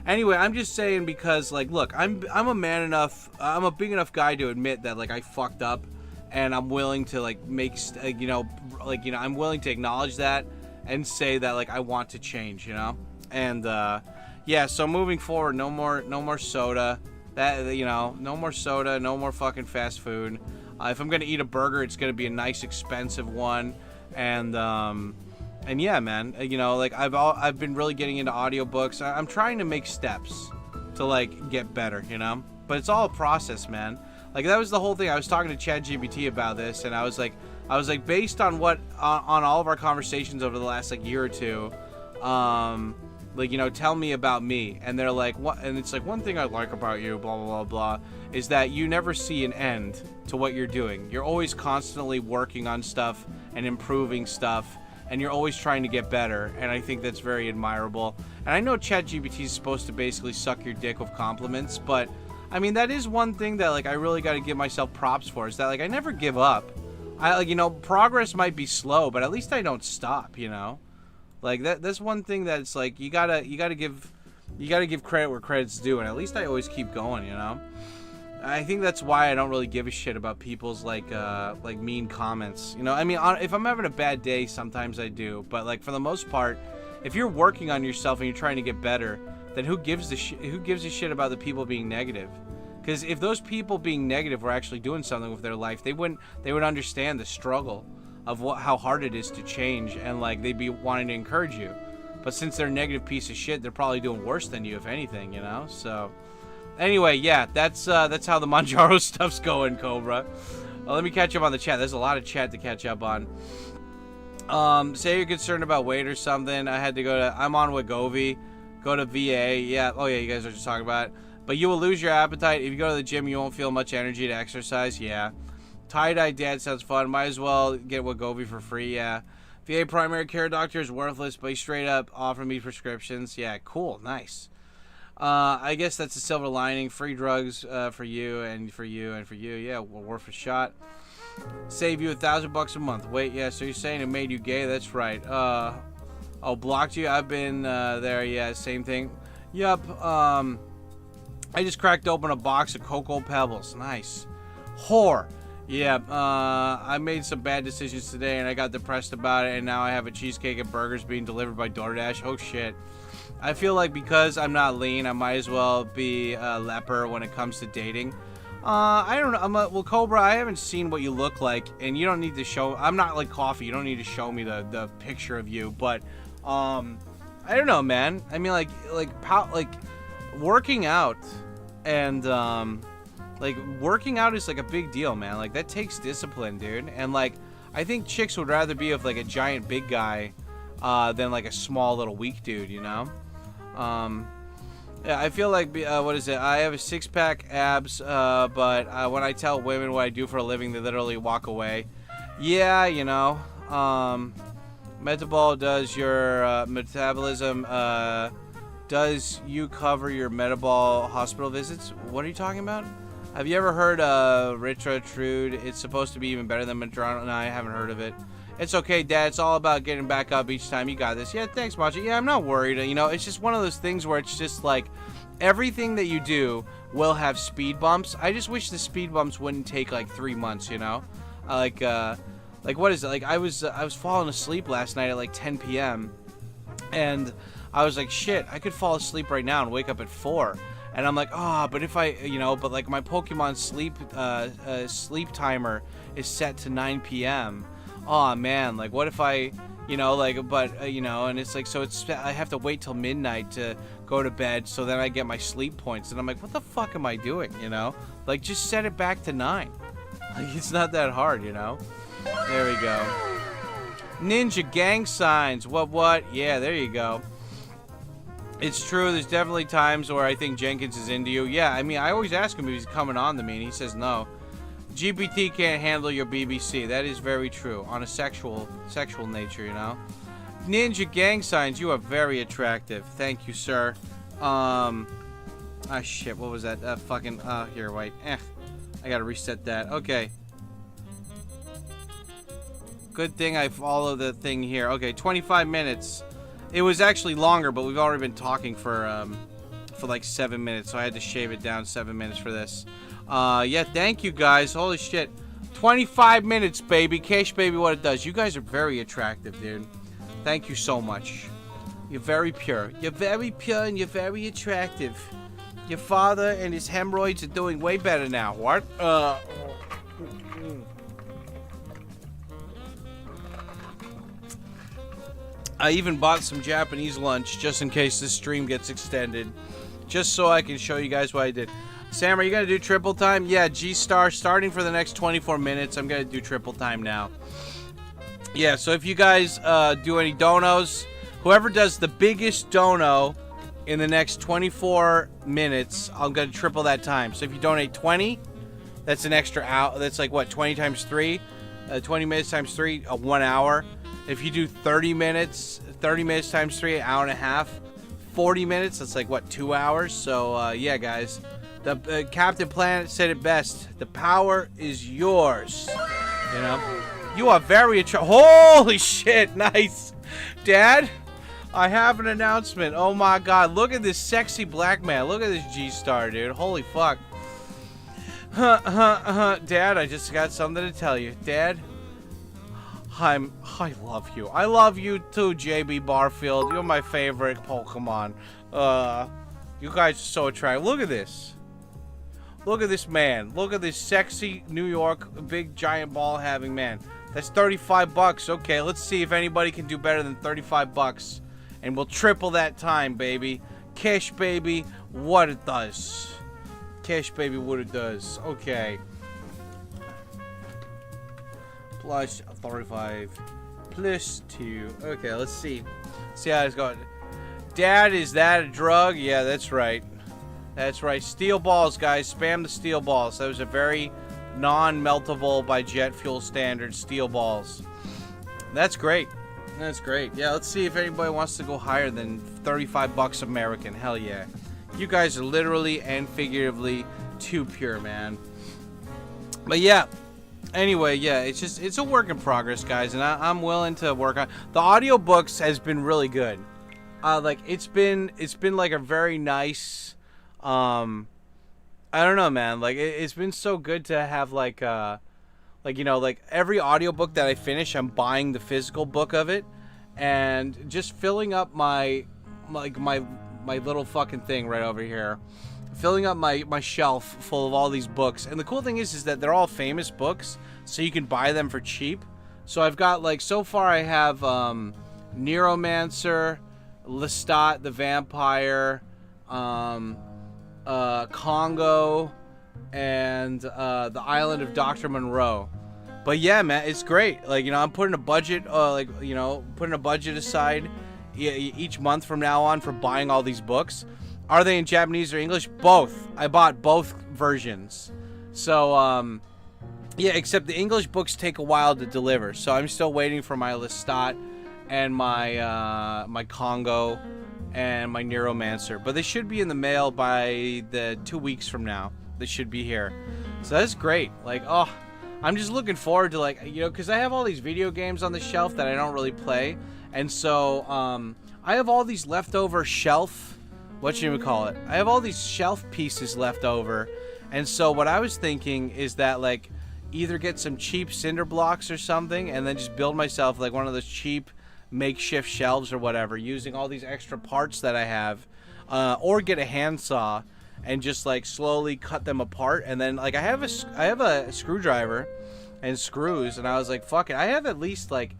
anyway, I'm just saying because like, look, I'm a man enough, I'm a big enough guy to admit that like I fucked up, and I'm willing to like make I'm willing to acknowledge that and say that like I want to change, you know. And yeah, so moving forward, no more soda. That, you know, no more soda, no more fucking fast food. If I'm gonna eat a burger, it's gonna be a nice, expensive one. And yeah, man, you know, like I've been really getting into audiobooks. I'm trying to make steps to like get better, you know. But it's all a process, man. Like that was the whole thing. I was talking to ChatGPT about this, and I was like, based on what on all of our conversations over the last like year or two, like, you know, tell me about me. And they're like, what? And it's like, one thing I like about you, blah, blah, blah, blah, is that you never see an end to what you're doing. You're always constantly working on stuff and improving stuff, and you're always trying to get better. And I think that's very admirable. And I know ChatGPT is supposed to basically suck your dick with compliments, but I mean, that is one thing that like I really got to give myself props for, is that like I never give up. I like, you know, progress might be slow, but at least I don't stop, you know. Like that's one thing that's like you gotta give credit where credit's due, and at least I always keep going, you know. I think that's why I don't really give a shit about people's like mean comments, you know. I mean, if I'm having a bad day, sometimes I do, but like for the most part, if you're working on yourself and you're trying to get better, then who gives a shit about the people being negative? Because if those people being negative were actually doing something with their life, they would understand the struggle of how hard it is to change, and like they'd be wanting to encourage you. But since they're a negative piece of shit, they're probably doing worse than you, if anything, you know. So anyway, yeah, that's how the Manjaro stuff's going, Cobra. Let me catch up on the chat. There's a lot of chat to catch up on. Say you're concerned about weight or something. I had to go to, I'm on Wegovy. Go to VA. Yeah. Oh yeah, you guys are just talking about it. But you will lose your appetite if you go to the gym. You won't feel much energy to exercise. Yeah. Tie-dye dad sounds fun. Might as well get Wegovy for free. Yeah. VA primary care doctor is worthless, but he straight up offered me prescriptions. Yeah, cool. Nice. I guess that's a silver lining. Free drugs for you and for you and for you. Yeah, well, worth a shot. Save you $1,000 a month. Wait, yeah, so you're saying it made you gay? That's right. Oh, blocked you? I've been there. Yeah, same thing. Yup. I just cracked open a box of Cocoa Pebbles. Nice. Whore. Yeah, I made some bad decisions today, and I got depressed about it, and now I have a cheesecake and burgers being delivered by DoorDash. Oh, shit. I feel like because I'm not lean, I might as well be a leper when it comes to dating. I don't know. Well, Cobra, I haven't seen what you look like, and you don't need to show... I'm not like Coffee. You don't need to show me the picture of you, but, I don't know, man. I mean, like working out and, like, working out is, like, a big deal, man. Like, that takes discipline, dude. And, like, I think chicks would rather be with, like, a giant big guy than, like, a small little weak dude, you know? Yeah, I feel like, what is it? I have a six-pack abs, but when I tell women what I do for a living, they literally walk away. Yeah, you know. Metabol does your metabolism. Does you cover your Metabol hospital visits? What are you talking about? Have you ever heard of Ritratrude? It's supposed to be even better than Medron. No, I haven't heard of it. It's okay, Dad. It's all about getting back up each time. You got this. Yeah, thanks, Macho. Yeah, I'm not worried. You know, it's just one of those things where it's just like everything that you do will have speed bumps. I just wish the speed bumps wouldn't take like 3 months, you know? Like what is it? Like I was falling asleep last night at like 10 p.m. and I was like, shit, I could fall asleep right now and wake up at 4. And I'm like, oh, but if I, you know, but like my Pokemon sleep timer is set to 9 p.m. Oh man, like what if I, you know, like, but you know, and it's like, so it's, I have to wait till midnight to go to bed, so then I get my sleep points. And I'm like, what the fuck am I doing, you know? Like, just set it back to 9. Like, it's not that hard, you know? There we go. Ninja gang signs. What? Yeah, there you go. It's true, there's definitely times where I think Jenkins is into you. Yeah, I mean, I always ask him if he's coming on to me, and he says no. GPT can't handle your BBC. That is very true. On a sexual nature, you know? Ninja gang signs, you are very attractive. Thank you, sir. Ah, shit, what was that? Here, wait. I gotta reset that. Okay. Good thing I follow the thing here. Okay, 25 minutes. It was actually longer, but we've already been talking for like 7 minutes, so I had to shave it down 7 minutes for this. Yeah, thank you guys. Holy shit. 25 minutes, baby. Cash baby, what it does. You guys are very attractive, dude. Thank you so much. You're very pure. You're very pure and you're very attractive. Your father and his hemorrhoids are doing way better now. What? I even bought some Japanese lunch just in case this stream gets extended. Just so I can show you guys what I did. Sam, are you going to do triple time? Yeah, G-Star, starting for the next 24 minutes. I'm going to do triple time now. Yeah, so if you guys do any donos, whoever does the biggest dono in the next 24 minutes, I'm going to triple that time. So if you donate 20, that's an extra hour. That's like, what, 20 times 3? 20 minutes times 3, 1 hour. If you do 30 minutes times 3, an hour and a half. 40 minutes, that's like, what, 2 hours? So, yeah, guys. The Captain Planet said it best. The power is yours. You know? You are very attractive. Holy shit, nice. Dad, I have an announcement. Oh, my God. Look at this sexy black man. Look at this G-Star, dude. Holy fuck. Dad, I just got something to tell you. Dad, I love you. I love you too, JB Barfield. You're my favorite Pokemon. You guys are so attractive. Look at this. Look at this man. Look at this sexy New York big giant ball having man. That's 35 bucks. Okay, let's see if anybody can do better than 35 bucks. And we'll triple that time, baby. Cash baby, what it does. Cash baby, what it does. Okay. Plus 35 plus 2. Okay, let's see. See how it's going. Dad, is that a drug? Yeah, that's right. That's right. Steel balls, guys. Spam the steel balls. That was a very non-meltable by jet fuel standards steel balls. That's great. That's great. Yeah, let's see if anybody wants to go higher than 35 bucks American. Hell yeah. You guys are literally and figuratively too pure, man. But yeah. Anyway, yeah, it's a work in progress, guys, and I'm willing to work on. The audiobooks has been really good. Like it's been like a very nice I don't know, man. Like it's been so good to have like you know, like every audiobook that I finish, I'm buying the physical book of it and just filling up my little fucking thing right over here. Filling up my shelf full of all these books. And the cool thing is that they're all famous books, so you can buy them for cheap. So I've got, like, so far I have Neuromancer, Lestat the Vampire, Congo, and The Island of Dr. Monroe. But yeah, man, it's great. Like, you know, I'm putting a budget, putting a budget aside each month from now on for buying all these books. Are they in Japanese or English? Both. I bought both versions. So, yeah, except the English books take a while to deliver. So I'm still waiting for my Lestat and my my Congo and my Neuromancer. But they should be in the mail by the 2 weeks from now. They should be here. So that's great. Like, oh, I'm just looking forward to, like, you know, because I have all these video games on the shelf that I don't really play. And so, I have all these leftover shelf... What should we call it? I have all these shelf pieces left over. And so what I was thinking is that, like, either get some cheap cinder blocks or something and then just build myself, like, one of those cheap makeshift shelves or whatever using all these extra parts that I have. Or get a handsaw and just, like, slowly cut them apart. And then, like, I have a screwdriver and screws. And I was like, fuck it. I have at least, like,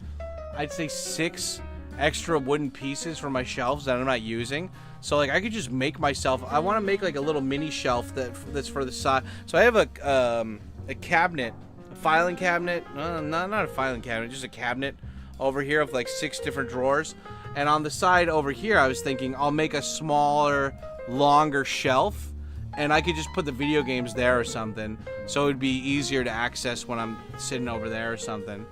I'd say 6 extra wooden pieces for my shelves that I'm not using. So like I could just make myself. I want to make like a little mini shelf that's for the side. So I have a cabinet, a filing cabinet. Not a filing cabinet, just a cabinet over here of like 6 different drawers. And on the side over here, I was thinking I'll make a smaller, longer shelf, and I could just put the video games there or something, so it would be easier to access when I'm sitting over there or something.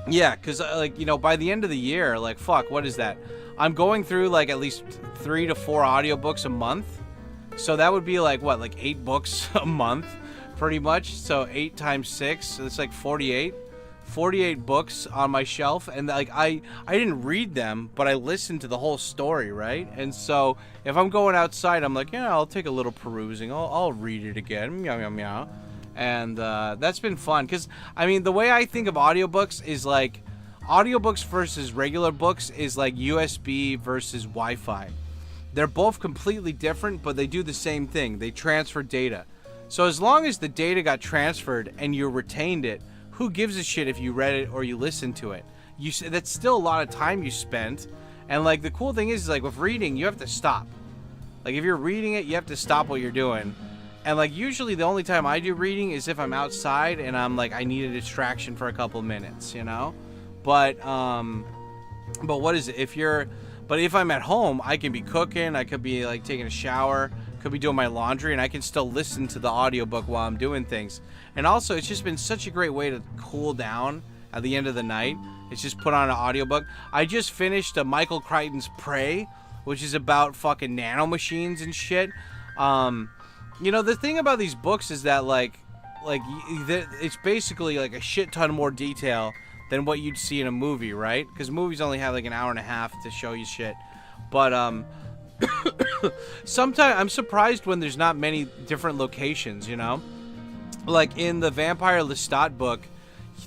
Yeah, because like, you know, by the end of the year, like, fuck, what is that? I'm going through like at least 3 to 4 audiobooks a month. So that would be like what, like 8 books a month, pretty much. So 8 times 6, so it's like 48 books on my shelf, and like I didn't read them, but I listened to the whole story, right? And so if I'm going outside, I'm like, yeah, I'll take a little perusing, I'll read it again, meow meow meow. And that's been fun, because I mean, the way I think of audiobooks is like audiobooks versus regular books is like USB versus Wi-Fi. They're both completely different, but they do the same thing. They transfer data. So as long as the data got transferred and you retained it, who gives a shit if you read it or you listened to it? That's still a lot of time you spent. And like the cool thing is like with reading, you have to stop. Like if you're reading it, you have to stop what you're doing. And like usually the only time I do reading is if I'm outside and I'm like, I need a distraction for a couple minutes, you know? But what is it? But if I'm at home, I can be cooking, I could be like taking a shower, could be doing my laundry, and I can still listen to the audiobook while I'm doing things. And also, it's just been such a great way to cool down at the end of the night. It's just put on an audiobook. I just finished Michael Crichton's Prey, which is about fucking nanomachines and shit. You know, the thing about these books is that like it's basically like a shit ton more detail than what you'd see in a movie, right? Because movies only have like an hour and a half to show you shit. But sometimes I'm surprised when there's not many different locations, you know? Like in the Vampire Lestat book,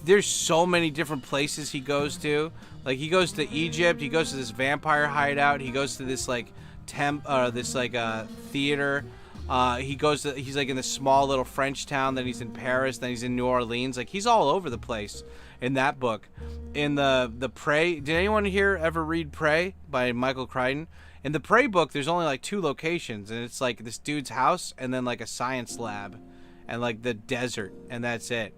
there's so many different places he goes to. Like he goes to Egypt, he goes to this vampire hideout, he goes to this like theater. He's like in this small little French town, then he's in Paris, then he's in New Orleans. Like he's all over the place in that book. In the Prey, did anyone here ever read Prey by Michael Crichton? In the Prey book, there's only like 2 locations, and it's like this dude's house and then like a science lab and like the desert, and that's it.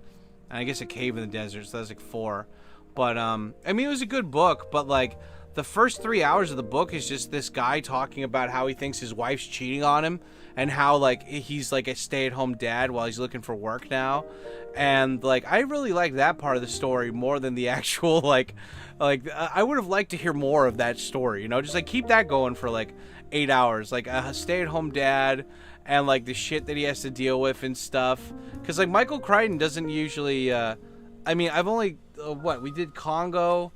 And I guess a cave in the desert, so that's like 4. But I mean, it was a good book, but like the first 3 hours of the book is just this guy talking about how he thinks his wife's cheating on him and how like he's like a stay-at-home dad while he's looking for work now. And like I really like that part of the story more than the actual like I would have liked to hear more of that story, you know, just like keep that going for like 8 hours, like a stay-at-home dad and like the shit that he has to deal with and stuff. Because like Michael Crichton doesn't usually I mean, I've only we did Congo.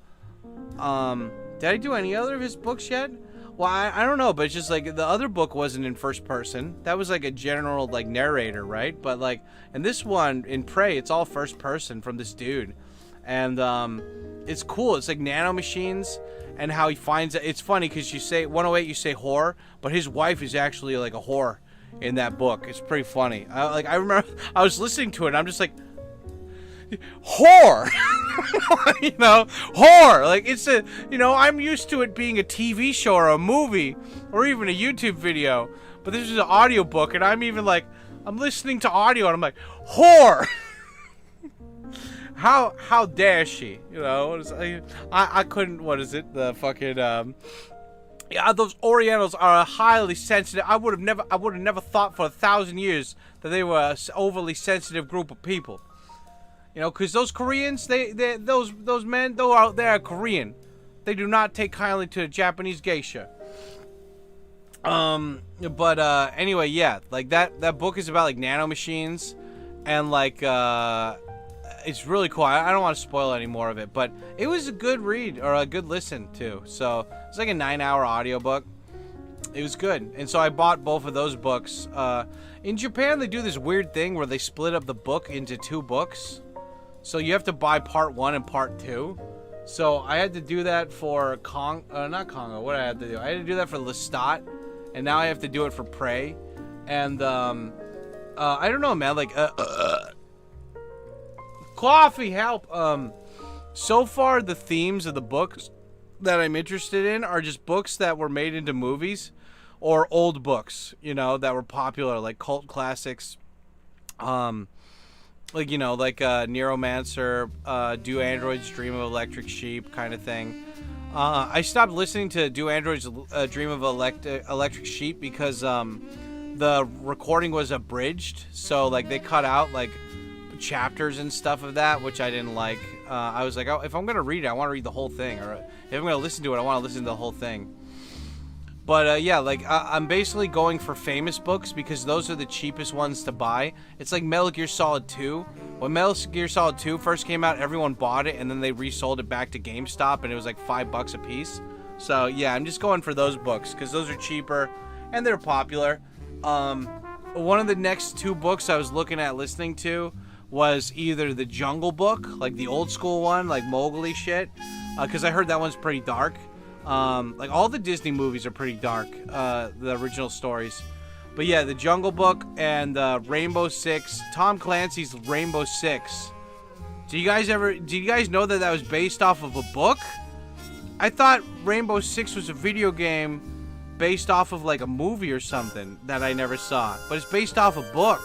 Did I do any other of his books yet? Well, I don't know, but it's just like the other book wasn't in first person. That was like a general like narrator, right? But like in this one, in Prey, it's all first person from this dude. And it's cool. It's like nanomachines and how he finds it. It's funny because you say 108, you say whore, but his wife is actually like a whore in that book. It's pretty funny. I remember I was listening to it and I'm just like, whore. You know, whore. Like it's a, you know, I'm used to it being a TV show or a movie or even a YouTube video, but this is an audiobook and I'm even like, I'm listening to audio and I'm like, whore. How dare she? You know, I couldn't, what is it? The fucking yeah, those Orientals are a highly sensitive. I would have never thought for 1,000 years that they were an overly sensitive group of people. You know, because those Koreans, those men, they're Korean. They do not take kindly to a Japanese geisha. But anyway, yeah, like that book is about like nanomachines, and like it's really cool. I don't want to spoil any more of it, but it was a good read or a good listen too. So it's like a 9-hour audiobook. It was good, and so I bought both of those books. In Japan, they do this weird thing where they split up the book into 2 books. So you have to buy part 1 and part 2. So I had to do that for not Congo. What did I have to do? I had to do that for Lestat, and now I have to do it for Prey. And I don't know, man. Like coffee, help. so far the themes of the books that I'm interested in are just books that were made into movies or old books, you know, that were popular, like cult classics. Like, you know, like Neuromancer, Do Androids Dream of Electric Sheep kind of thing. I stopped listening to Do Androids Dream of Electric Sheep because the recording was abridged. So, like, they cut out, like, chapters and stuff of that, which I didn't like. I was like, oh, if I'm going to read it, I want to read the whole thing. Or if I'm going to listen to it, I want to listen to the whole thing. But, yeah, like, I'm basically going for famous books because those are the cheapest ones to buy. It's like Metal Gear Solid 2. When Metal Gear Solid 2 first came out, everyone bought it, and then they resold it back to GameStop, and it was like $5 a piece. So, yeah, I'm just going for those books because those are cheaper, and they're popular. One of the next 2 books I was looking at listening to was either the Jungle Book, like the old school one, like Mowgli shit, because I heard that one's pretty dark. Like all the Disney movies are pretty dark, the original stories. But yeah, the Jungle Book and Rainbow Six, Tom Clancy's Rainbow Six. Do you guys know that was based off of a book? I thought Rainbow Six was a video game based off of like a movie or something that I never saw. But it's based off a book.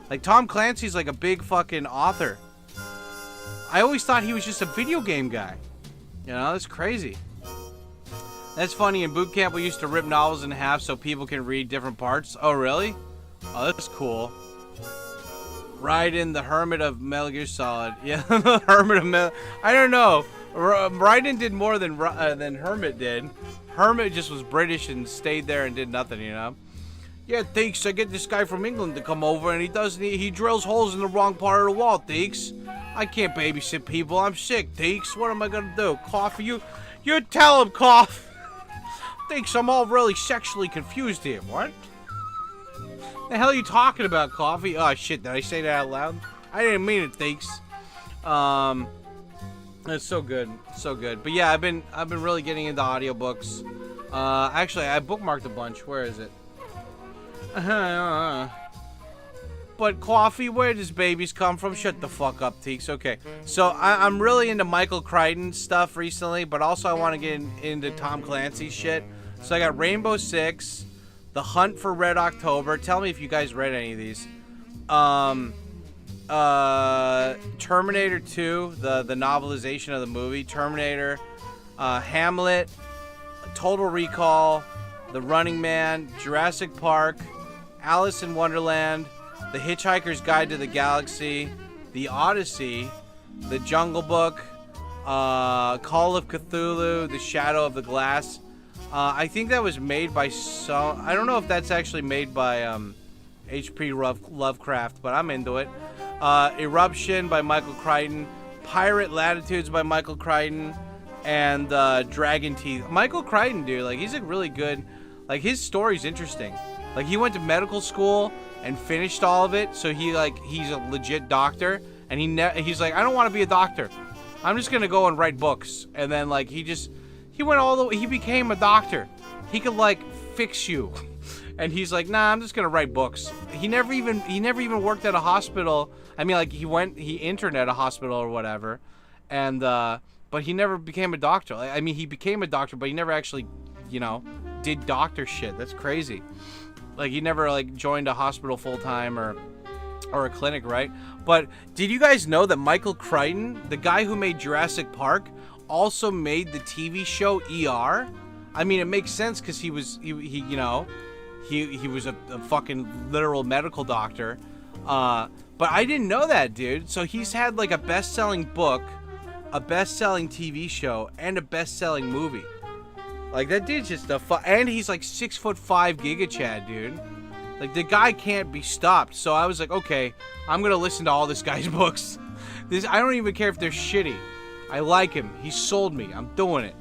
Like Tom Clancy's like a big fucking author. I always thought he was just a video game guy. You know, that's crazy. That's funny. In boot camp, we used to rip novels in half so people can read different parts. Oh, really? Oh, that's cool. Raiden, the Hermit of Metal Gear Solid. Yeah, the Hermit of Metal... I don't know. Raiden did more than Hermit did. Hermit just was British and stayed there and did nothing, you know? Yeah, Theeks, I get this guy from England to come over and he drills holes in the wrong part of the wall, Theeks. I can't babysit people. I'm sick, Theeks. What am I gonna do? Coffee? You tell him, Cough. Thinks I'm all really sexually confused here. What? The hell are you talking about, Coffee? Oh shit, did I say that out loud? I didn't mean it, thanks. It's so good. So good. But yeah, I've been really getting into audiobooks. Actually I bookmarked a bunch. Where is it? But Coffee, where does babies come from? Shut the fuck up, Teeks. Okay. So I'm really into Michael Crichton stuff recently, but also I want to get into Tom Clancy shit. So I got Rainbow Six, The Hunt for Red October. Tell me if you guys read any of these. Terminator 2, the novelization of the movie. Terminator, Hamlet, Total Recall, The Running Man, Jurassic Park, Alice in Wonderland, The Hitchhiker's Guide to the Galaxy, The Odyssey, The Jungle Book, Call of Cthulhu, The Shadow of the Glass. I think that was made by I don't know if that's actually made by H.P. Lovecraft, but I'm into it. Eruption by Michael Crichton, Pirate Latitudes by Michael Crichton, and Dragon Teeth. Michael Crichton, dude, like he's a really good, like his story's interesting. Like he went to medical school and finished all of it, so he's a legit doctor, and he's like, I don't want to be a doctor. I'm just gonna go and write books. And then like he went all the way, he became a doctor. He could like fix you. And he's like, nah, I'm just gonna write books. He never even worked at a hospital. I mean, like he interned at a hospital or whatever, and but he never became a doctor. I mean, he became a doctor, but he never actually, you know, did doctor shit. That's crazy. Like he never like joined a hospital full time or a clinic, right? But did you guys know that Michael Crichton, the guy who made Jurassic Park, also made the TV show ER? I mean, it makes sense because he was a fucking literal medical doctor. But I didn't know that, dude. So he's had like a best-selling book, a best-selling TV show, and a best-selling movie. Like that dude's just and he's like 6'5" Giga Chad, dude. Like the guy can't be stopped. So I was like, okay, I'm gonna listen to all this guy's books. I don't even care if they're shitty. I like him. He sold me. I'm doing it.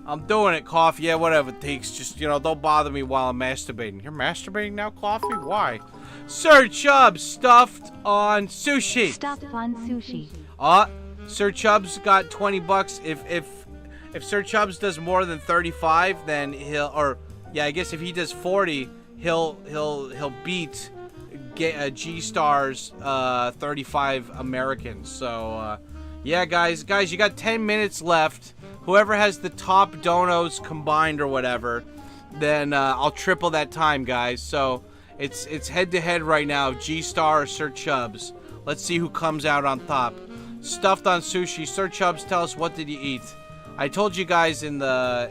I'm doing it, Coffee. Yeah, whatever it takes. Just, you know, don't bother me while I'm masturbating. You're masturbating now, Coffee? Why? Sir Chubbs stuffed on sushi. Stuffed on sushi. Sir Chubbs got $20. If Sir Chubbs does more than 35, then I guess if he does 40, he'll beat G-Star's 35 Americans. So Yeah, guys, you got 10 minutes left. Whoever has the top donos combined or whatever, then I'll triple that time, guys. So it's head-to-head right now, G-Star or Sir Chubbs. Let's see who comes out on top. Stuffed on sushi. Sir Chubbs, tell us, what did you eat? I told you guys in the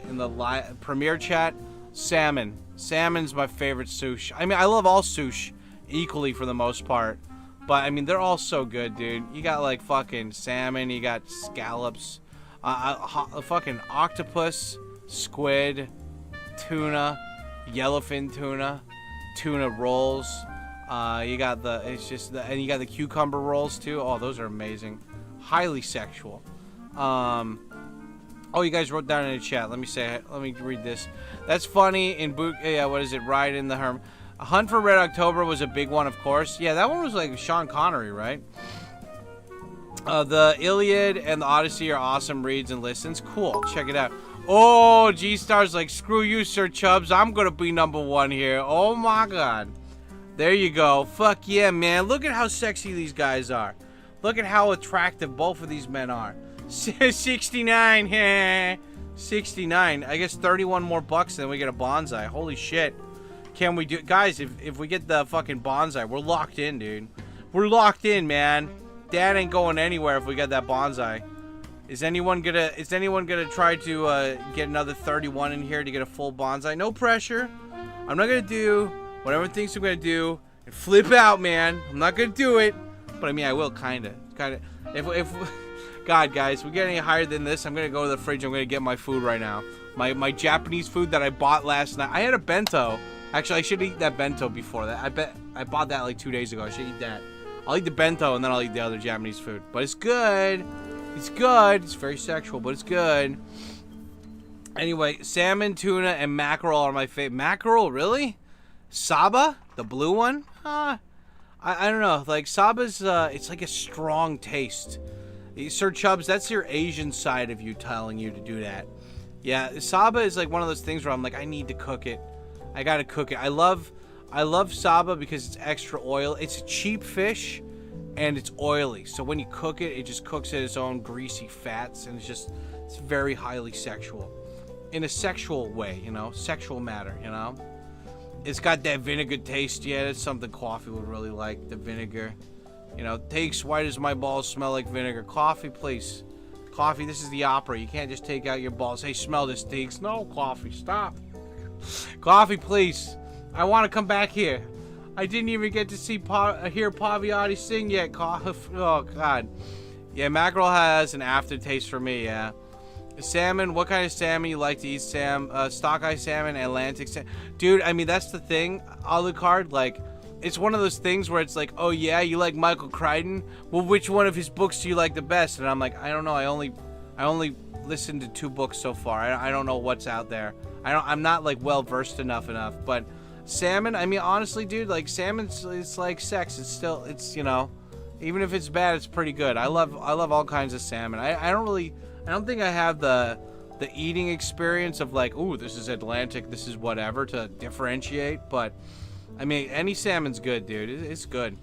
premiere chat, salmon. Salmon's my favorite sushi. I mean, I love all sushi equally for the most part. But, I mean, they're all so good, dude. You got, like, fucking salmon. You got scallops. Fucking octopus, squid, tuna, yellowfin tuna, tuna rolls. You got and you got the cucumber rolls, too. Oh, those are amazing. Highly sexual. Oh, you guys wrote down in the chat. Let me read this. That's funny in boot. Yeah, what is it? Ride in the Herm. Hunt for Red October was a big one, of course. Yeah, that one was like Sean Connery, right? The Iliad and the Odyssey are awesome reads and listens. Cool, check it out. Oh, G-Star's like, screw you, Sir Chubbs. I'm gonna be #1 here. Oh my god. There you go. Fuck yeah, man. Look at how sexy these guys are. Look at how attractive both of these men are. 69. 69. I guess 31 more bucks, then we get a bonsai. Holy shit. Can we do it? Guys, if we get the fucking bonsai, we're locked in, dude. We're locked in, man. Dad ain't going anywhere if we get that bonsai. Is anyone gonna try to get another 31 in here to get a full bonsai? No pressure. I'm not gonna do what everyone thinks I'm gonna do and flip out, man. I'm not gonna do it. But I mean, I will kinda. If God, guys, we get any higher than this, I'm gonna go to the fridge. I'm gonna get my food right now. My Japanese food that I bought last night. I had a bento. Actually, I should eat that bento before that. I bought that like 2 days ago. I should eat that. I'll eat the bento and then I'll eat the other Japanese food. But it's good. It's good. It's very sexual, but it's good. Anyway, salmon, tuna, and mackerel are my favorite. Mackerel, really? Saba, the blue one? I don't know. Like Saba's, it's like a strong taste. Sir Chubbs, that's your Asian side of you telling you to do that. Yeah, Saba is like one of those things where I'm like, I need to cook it. I gotta cook it. I love Saba because it's extra oil. It's a cheap fish, and it's oily. So when you cook it, it just cooks at its own greasy fats, and it's very highly sexual. In a sexual way, you know? Sexual matter, you know? It's got that vinegar taste. Yeah, that's something Coffee would really like, the vinegar. You know, takes, why does my balls smell like vinegar? Coffee, please. Coffee, this is the opera. You can't just take out your balls. Hey, smell this, Deeks. No, Coffee, stop. Coffee, please. I want to come back here. I didn't even get to hear Paviotti sing yet. Oh, God. Yeah, mackerel has an aftertaste for me, yeah. Salmon, what kind of salmon you like to eat, Sam? Stockeye salmon, Atlantic salmon. Dude, I mean, that's the thing. Alucard, like, it's one of those things where it's like, oh, yeah, you like Michael Crichton? Well, which one of his books do you like the best? And I'm like, I don't know. I only listened to 2 books so far. I don't know what's out there. I'm not, like, well-versed enough. But salmon, I mean, honestly, dude, like, salmon's, it's like sex. It's, you know, even if it's bad, it's pretty good. I love all kinds of salmon. I don't think I have the eating experience of, like, ooh, this is Atlantic, this is whatever, to differentiate. But, I mean, any salmon's good, dude. It's good.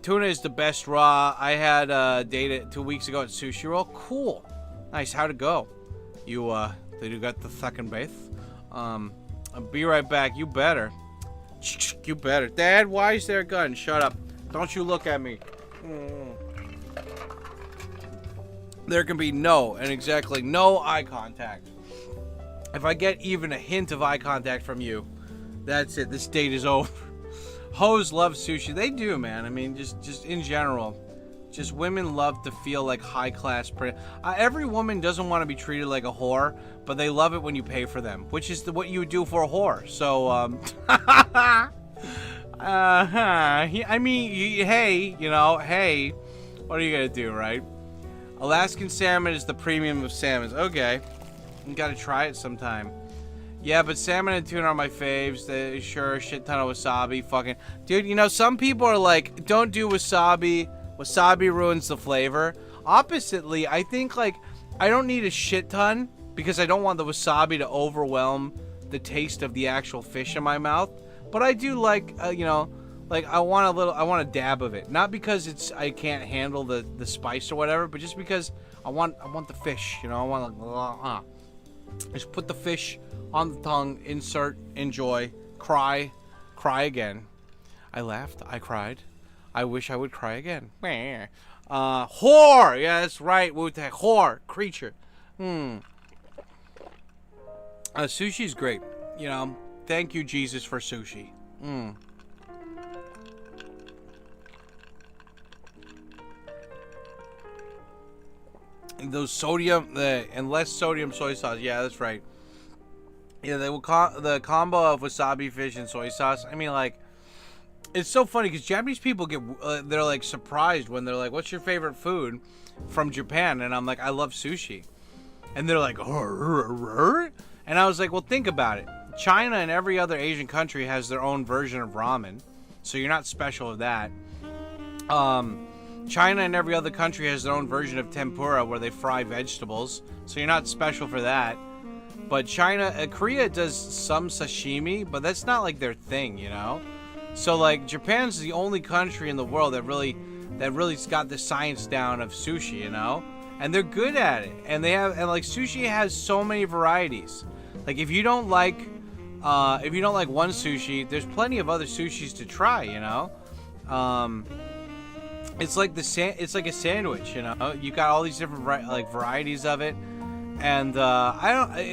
Tuna is the best raw. I had a date 2 weeks ago at Sushi Roll. Cool. Nice. How'd it go? Did you got the second base? I'll be right back. You better. You better. Dad, why is there a gun? Shut up. Don't you look at me. There can be no eye contact. If I get even a hint of eye contact from you, that's it. This date is over. Hoes love sushi. They do, man. I mean, just in general. Just women love to feel like high-class. Every woman doesn't want to be treated like a whore, but they love it when you pay for them, which is what you would do for a whore. So, I mean, hey, you know, hey, what are you going to do, right? Alaskan salmon is the premium of salmons. Okay. You got to try it sometime. Yeah, but salmon and tuna are my faves. They sure shit ton of wasabi. Fucking dude, you know, some people are like, don't do wasabi. Wasabi ruins the flavor. Oppositely, I think, like, I don't need a shit ton because I don't want the wasabi to overwhelm the taste of the actual fish in my mouth. But I do like, you know, like I want a dab of it. Not because I can't handle the spice or whatever, but just because I want the fish, you know. I want like just put the fish on the tongue, insert, enjoy, cry again. I laughed, I cried. I wish I would cry again. Whore! Yeah, that's right, Wu-Tang. Whore, creature. Sushi's great. You know, thank you, Jesus, for sushi. Those sodium, and less sodium soy sauce. Yeah, that's right. Yeah, the combo of wasabi fish and soy sauce. I mean, like, it's so funny because Japanese people get they're like surprised when they're like, "What's your favorite food from Japan?" And I'm like, "I love sushi," and they're like, "Rrr?" And I was like, "Well, think about it. China and every other Asian country has their own version of ramen, so you're not special with that. China and every other country has their own version of tempura where they fry vegetables, so you're not special for that. But Korea does some sashimi, but that's not like their thing, you know? So like Japan's the only country in the world that really's got the science down of sushi, you know? And they're good at it. And like sushi has so many varieties. Like if you don't like one sushi, there's plenty of other sushis to try, you know? It's like it's like a sandwich, you know? You got all these different like varieties of it. And I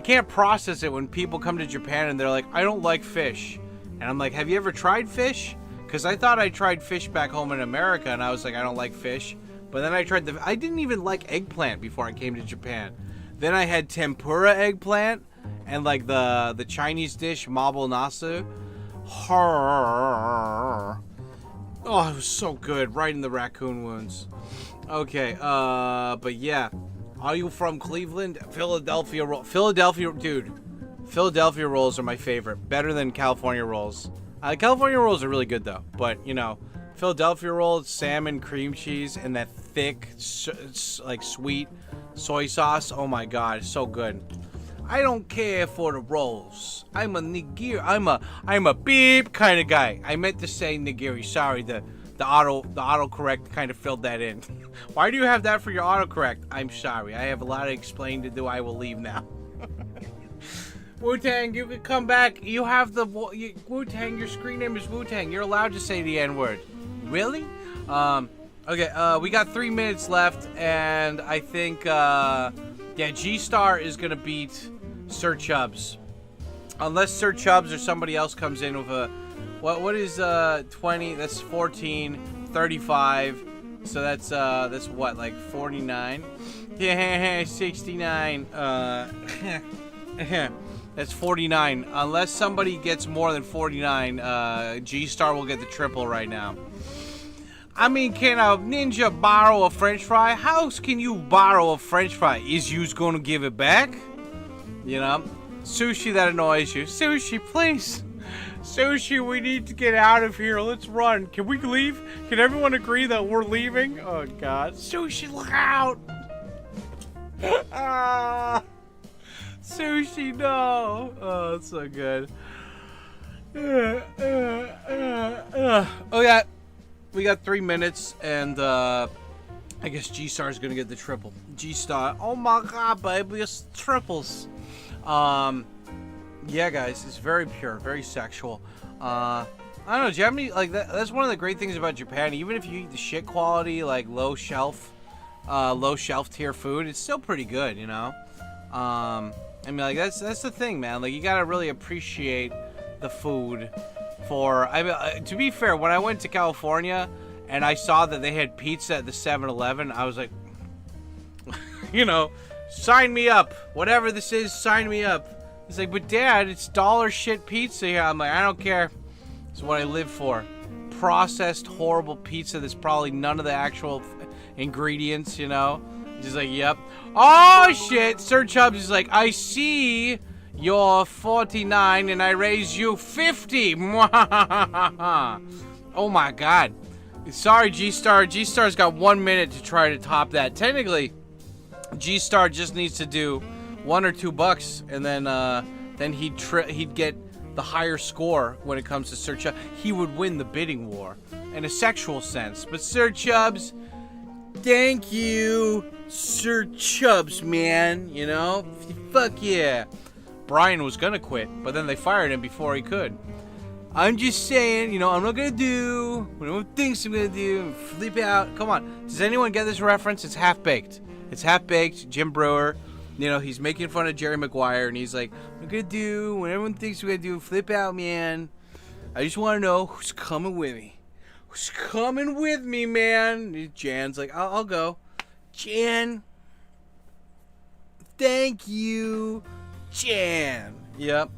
can't process it when people come to Japan and they're like, "I don't like fish." And I'm like, "Have you ever tried fish?" Because I thought I tried fish back home in America, and I was like, "I don't like fish." But then I didn't even like eggplant before I came to Japan. Then I had tempura eggplant and like the Chinese dish mabo nasu. Oh, it was so good, right in the raccoon wounds. Okay, but yeah. Are you from Cleveland? Philadelphia rolls, dude. Philadelphia rolls are my favorite. Better than California rolls. California rolls are really good though. But, you know, Philadelphia rolls, salmon, cream cheese, and that thick, like sweet soy sauce. Oh my God, it's so good. I don't care for the rolls. I'm a nigiri. I'm a beep kind of guy. I meant to say nigiri. Sorry, the autocorrect kind of filled that in. Why do you have that for your autocorrect? I'm sorry. I have a lot of explaining to do. I will leave now. Wu-Tang, you can come back. You have the Wu-Tang. Your screen name is Wu-Tang. You're allowed to say the N-word. Really? Okay. We got 3 minutes left, and I think G-Star is gonna beat Sir Chubbs, unless Sir Chubbs or somebody else comes in with a. What is 20? That's 14, 35. So that's what, like 49? Yeah, 69. That's 49. Unless somebody gets more than 49, G-Star will get the triple right now. I mean, can a ninja borrow a French fry? How can you borrow a French fry? Is you gonna give it back? You know, sushi that annoys you. Sushi, please. Sushi, we need to get out of here. Let's run. Can we leave? Can everyone agree that we're leaving? Oh, God. Sushi, look out. Sushi, no. Oh, it's so good. Oh, yeah. We got 3 minutes, and I guess G-Star is going to get the triple. G-Star. Oh, my God, baby. It's triples. Yeah, guys, it's very pure, very sexual. I don't know, Japanese, like, that's one of the great things about Japan. Even if you eat the shit quality, like, low shelf tier food, it's still pretty good, you know? I mean, like, that's the thing, man. Like, you gotta really appreciate the food for, to be fair, when I went to California and I saw that they had pizza at the 7-Eleven, I was like, you know, sign me up. Whatever this is, sign me up. He's like, but Dad, it's dollar shit pizza here. I'm like, I don't care. It's what I live for. Processed, horrible pizza that's probably none of the actual ingredients, you know? He's like, yep. Oh, shit. Sir Chubbs is like, I see you're 49 and I raise you 50. Oh, my God. Sorry, G-Star. G-Star's got 1 minute to try to top that. Technically, G-Star just needs to do $1 or $2, and then he'd get the higher score when it comes to Sir Chubbs, he would win the bidding war in a sexual sense. But Sir Chubbs, thank you, Sir Chubbs, man. You know, fuck yeah. Brian was gonna quit, but then they fired him before he could. I'm just saying, you know, I'm not gonna do what everyone thinks I'm gonna do. Flip out. Come on. Does anyone get this reference? It's Half Baked. It's Half Baked. Jim Brewer. You know, he's making fun of Jerry Maguire, and he's like, I'm gonna do what everyone thinks we're gonna do. Flip out, man. I just want to know who's coming with me. Who's coming with me, man? Jan's like, I'll go. Jan. Thank you, Jan. Yep.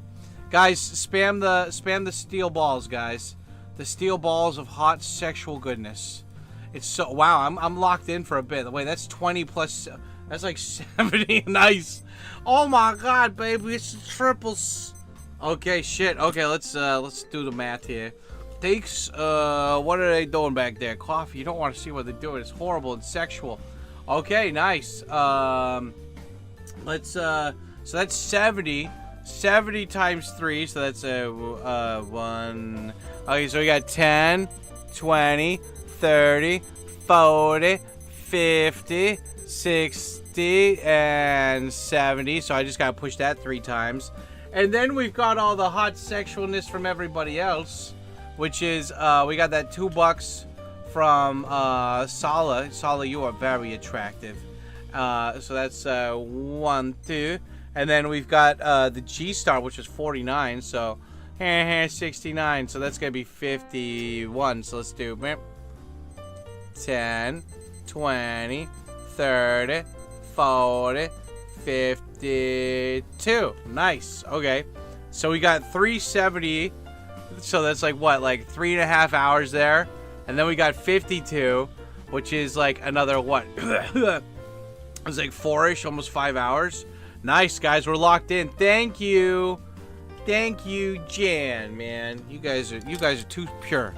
Guys, spam the steel balls, guys. The steel balls of hot sexual goodness. It's so wow. I'm locked in for a bit. Wait, that's 20 plus. That's like 70. Nice. Oh my God, baby, it's triples. Okay, shit. Okay, let's do the math here. Takes. What are they doing back there? Coffee. You don't want to see what they're doing. It's horrible and sexual. Okay, nice. Let's. So that's 70. 70 times 3, so that's a 1. Okay, so we got 10, 20, 30, 40, 50, 60, and 70. So I just gotta push that 3 times. And then we've got all the hot sexualness from everybody else, which is we got that $2 from Sala. Sala, you are very attractive. So that's 1, 2. And then we've got the G-Star, which is 49, so 69, so that's going to be 51. So let's do 10, 20, 30, 40, 52. Nice. Okay. So we got 370, so that's like what, like 3.5 hours there. And then we got 52, which is like another what? It was like 4-ish, almost 5 hours. Nice, guys. We're locked in. Thank you, Jan. Man, you guys are too pure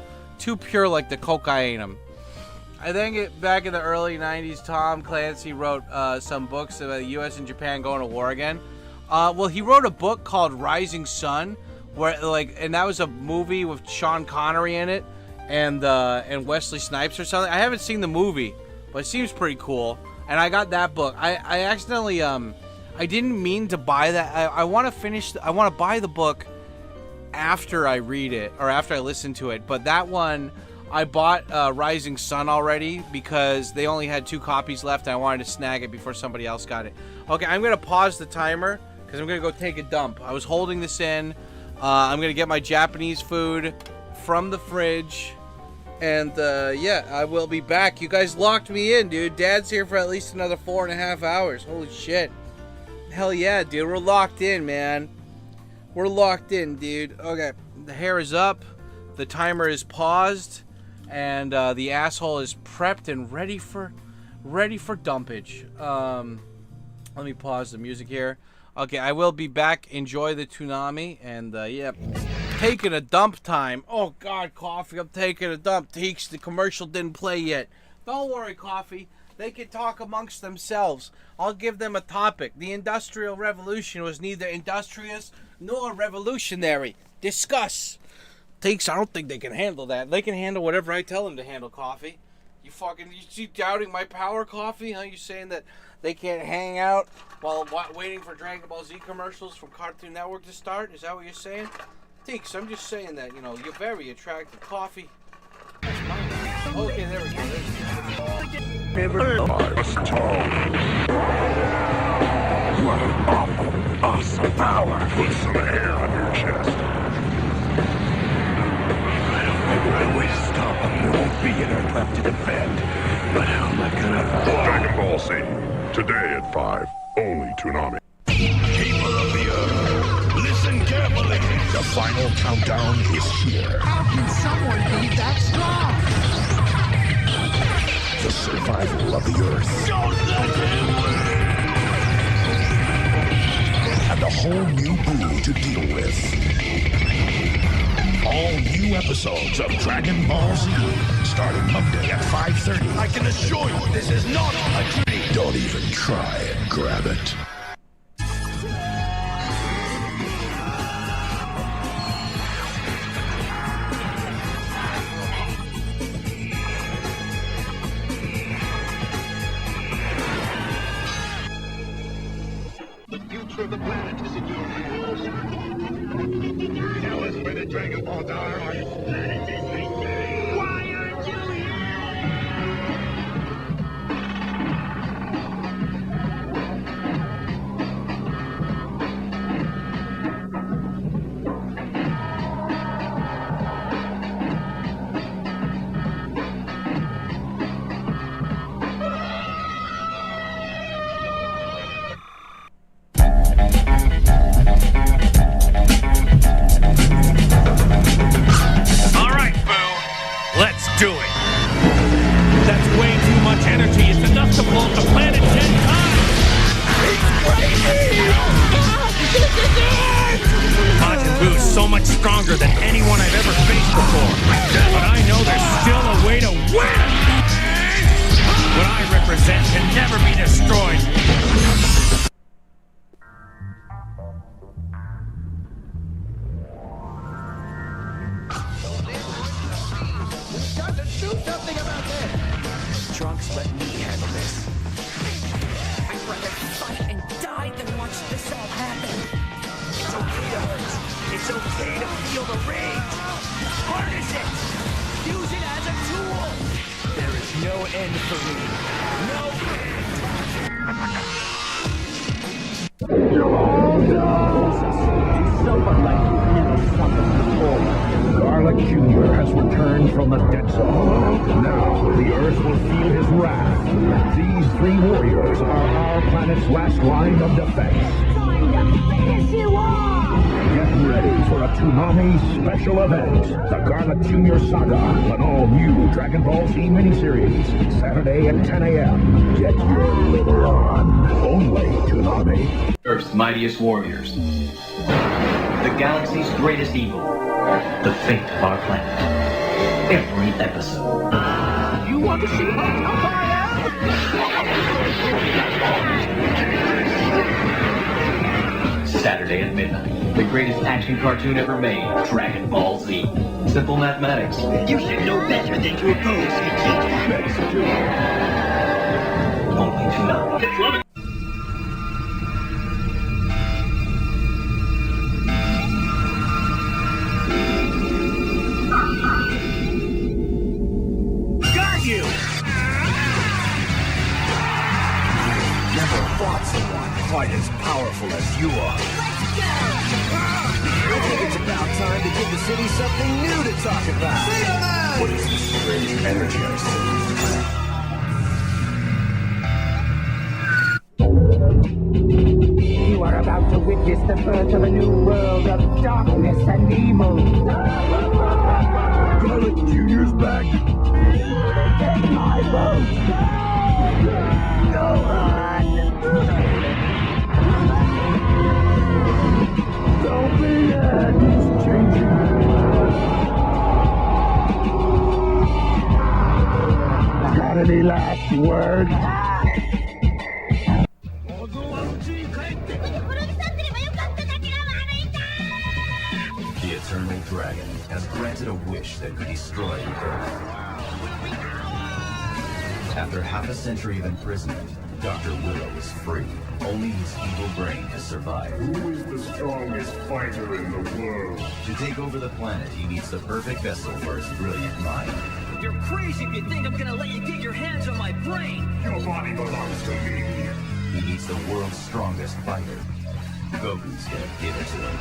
like the cocaine. I think back in the early '90s, Tom Clancy wrote some books about the U.S. and Japan going to war again. Well, he wrote a book called Rising Sun, where and that was a movie with Sean Connery in it and Wesley Snipes or something. I haven't seen the movie, but it seems pretty cool. And I got that book. I accidentally I didn't mean to buy that. I want to buy the book after I read it or after I listen to it. But that one, I bought Rising Sun already because they only had 2 copies left. And I wanted to snag it before somebody else got it. Okay, I'm going to pause the timer because I'm going to go take a dump. I was holding this in. I'm going to get my Japanese food from the fridge. And, yeah, I will be back. You guys locked me in, dude. Dad's here for at least another 4.5 hours. Holy shit. Hell yeah, dude. We're locked in, man. We're locked in, dude. Okay. The hair is up. The timer is paused. And the asshole is prepped and ready for dumpage. Let me pause the music here. Okay, I will be back. Enjoy the tsunami. And, yeah. Taking a dump time. Oh, God, Coffee. I'm taking a dump. Teeks, the commercial didn't play yet. Don't worry, Coffee. They can talk amongst themselves. I'll give them a topic. The Industrial Revolution was neither industrious nor revolutionary. Discuss. Teeks, I don't think they can handle that. They can handle whatever I tell them to handle, Coffee. You keep doubting my power, Coffee? Huh? You saying that they can't hang out while waiting for Dragon Ball Z commercials from Cartoon Network to start? Is that what you're saying? Teeks, I'm just saying that, you know, you're very attractive, Coffee. That's mine. Okay, there we go. Never lost You have awesome power. Put some hair on your chest. Maybe I will stop. There won't be an Earth left to defend. But how am I gonna... Dragon Ball Z. Today at 5. Only Toonami. People of the Earth, listen carefully. The final countdown is here. How can someone be that strong? The survival of the Earth. Don't let him win! And a whole new brew to deal with. All new episodes of Dragon Ball Z, starting Monday at 5:30. I can assure you, this is not a dream. Don't even try and grab it. for the planet is in your hands. Tell us where the Dragon Balls are. Our planet is invaded. Why aren't you here? All right, Boo. Let's do it. That's way too much energy. It's enough to blow up the planet 10 times. It's crazy. Majin Buu's so much stronger than anyone I've ever faced before. But I know there's still a way to win. What I represent can never be destroyed. Trunks, let me handle this. I'd rather fight and die than watch this all happen. It's okay to hurt. It's okay to feel the rage. Harness it. Use it as a tool. There is no end for me. No Is someone like you really something before? Garlic Jr. has returned from the dead zone. Now the Earth will feel his wrath. These three warriors are our planet's last line of defense. Finish you off! Get ready for a Toonami special event. The Garlic Jr. Saga, an all-new Dragon Ball Z miniseries. Saturday at 10 a.m. Get your liver on. Only Toonami. Earth's mightiest warriors. The galaxy's greatest evil. The fate of our planet. Every episode. You want to see how tough I am? Saturday at midnight. The greatest action cartoon ever made. Dragon Ball Z. Simple mathematics. You should know better than to oppose Vegeta. Only Toonami. Got you! Never fought someone quite as powerful as you are. I think it's about time to give the city something new to talk about. What is this strange energy I see? You are about to witness the birth of a new world of darkness and evil. Garlic Jr.'s back. Take my vote! Go on! Don't be dead. It's changing. Got any last words? The Eternal Dragon has granted a wish that could destroy the Earth. After half a century of imprisonment, Dr. Willow is free. Only his evil brain has survived. Who is the strongest fighter in the world? To take over the planet, he needs the perfect vessel for his brilliant mind. You're crazy if you think I'm gonna let you get your hands on my brain! Your body belongs to me. He needs the world's strongest fighter. Goku's gonna give it to him.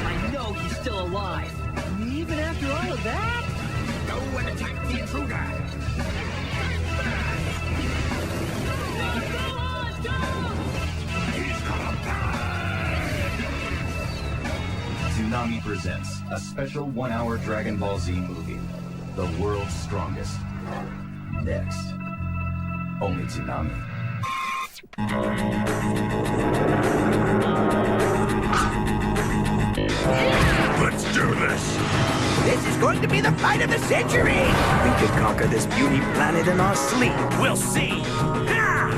I know he's still alive. Even after all of that? Go and attack the intruder. He's gonna die. Toonami presents a special 1-hour Dragon Ball Z movie, The World's Strongest. Next. Only Toonami. Let's do this. This is going to be the fight of the century! We could conquer this beauty planet in our sleep. We'll see!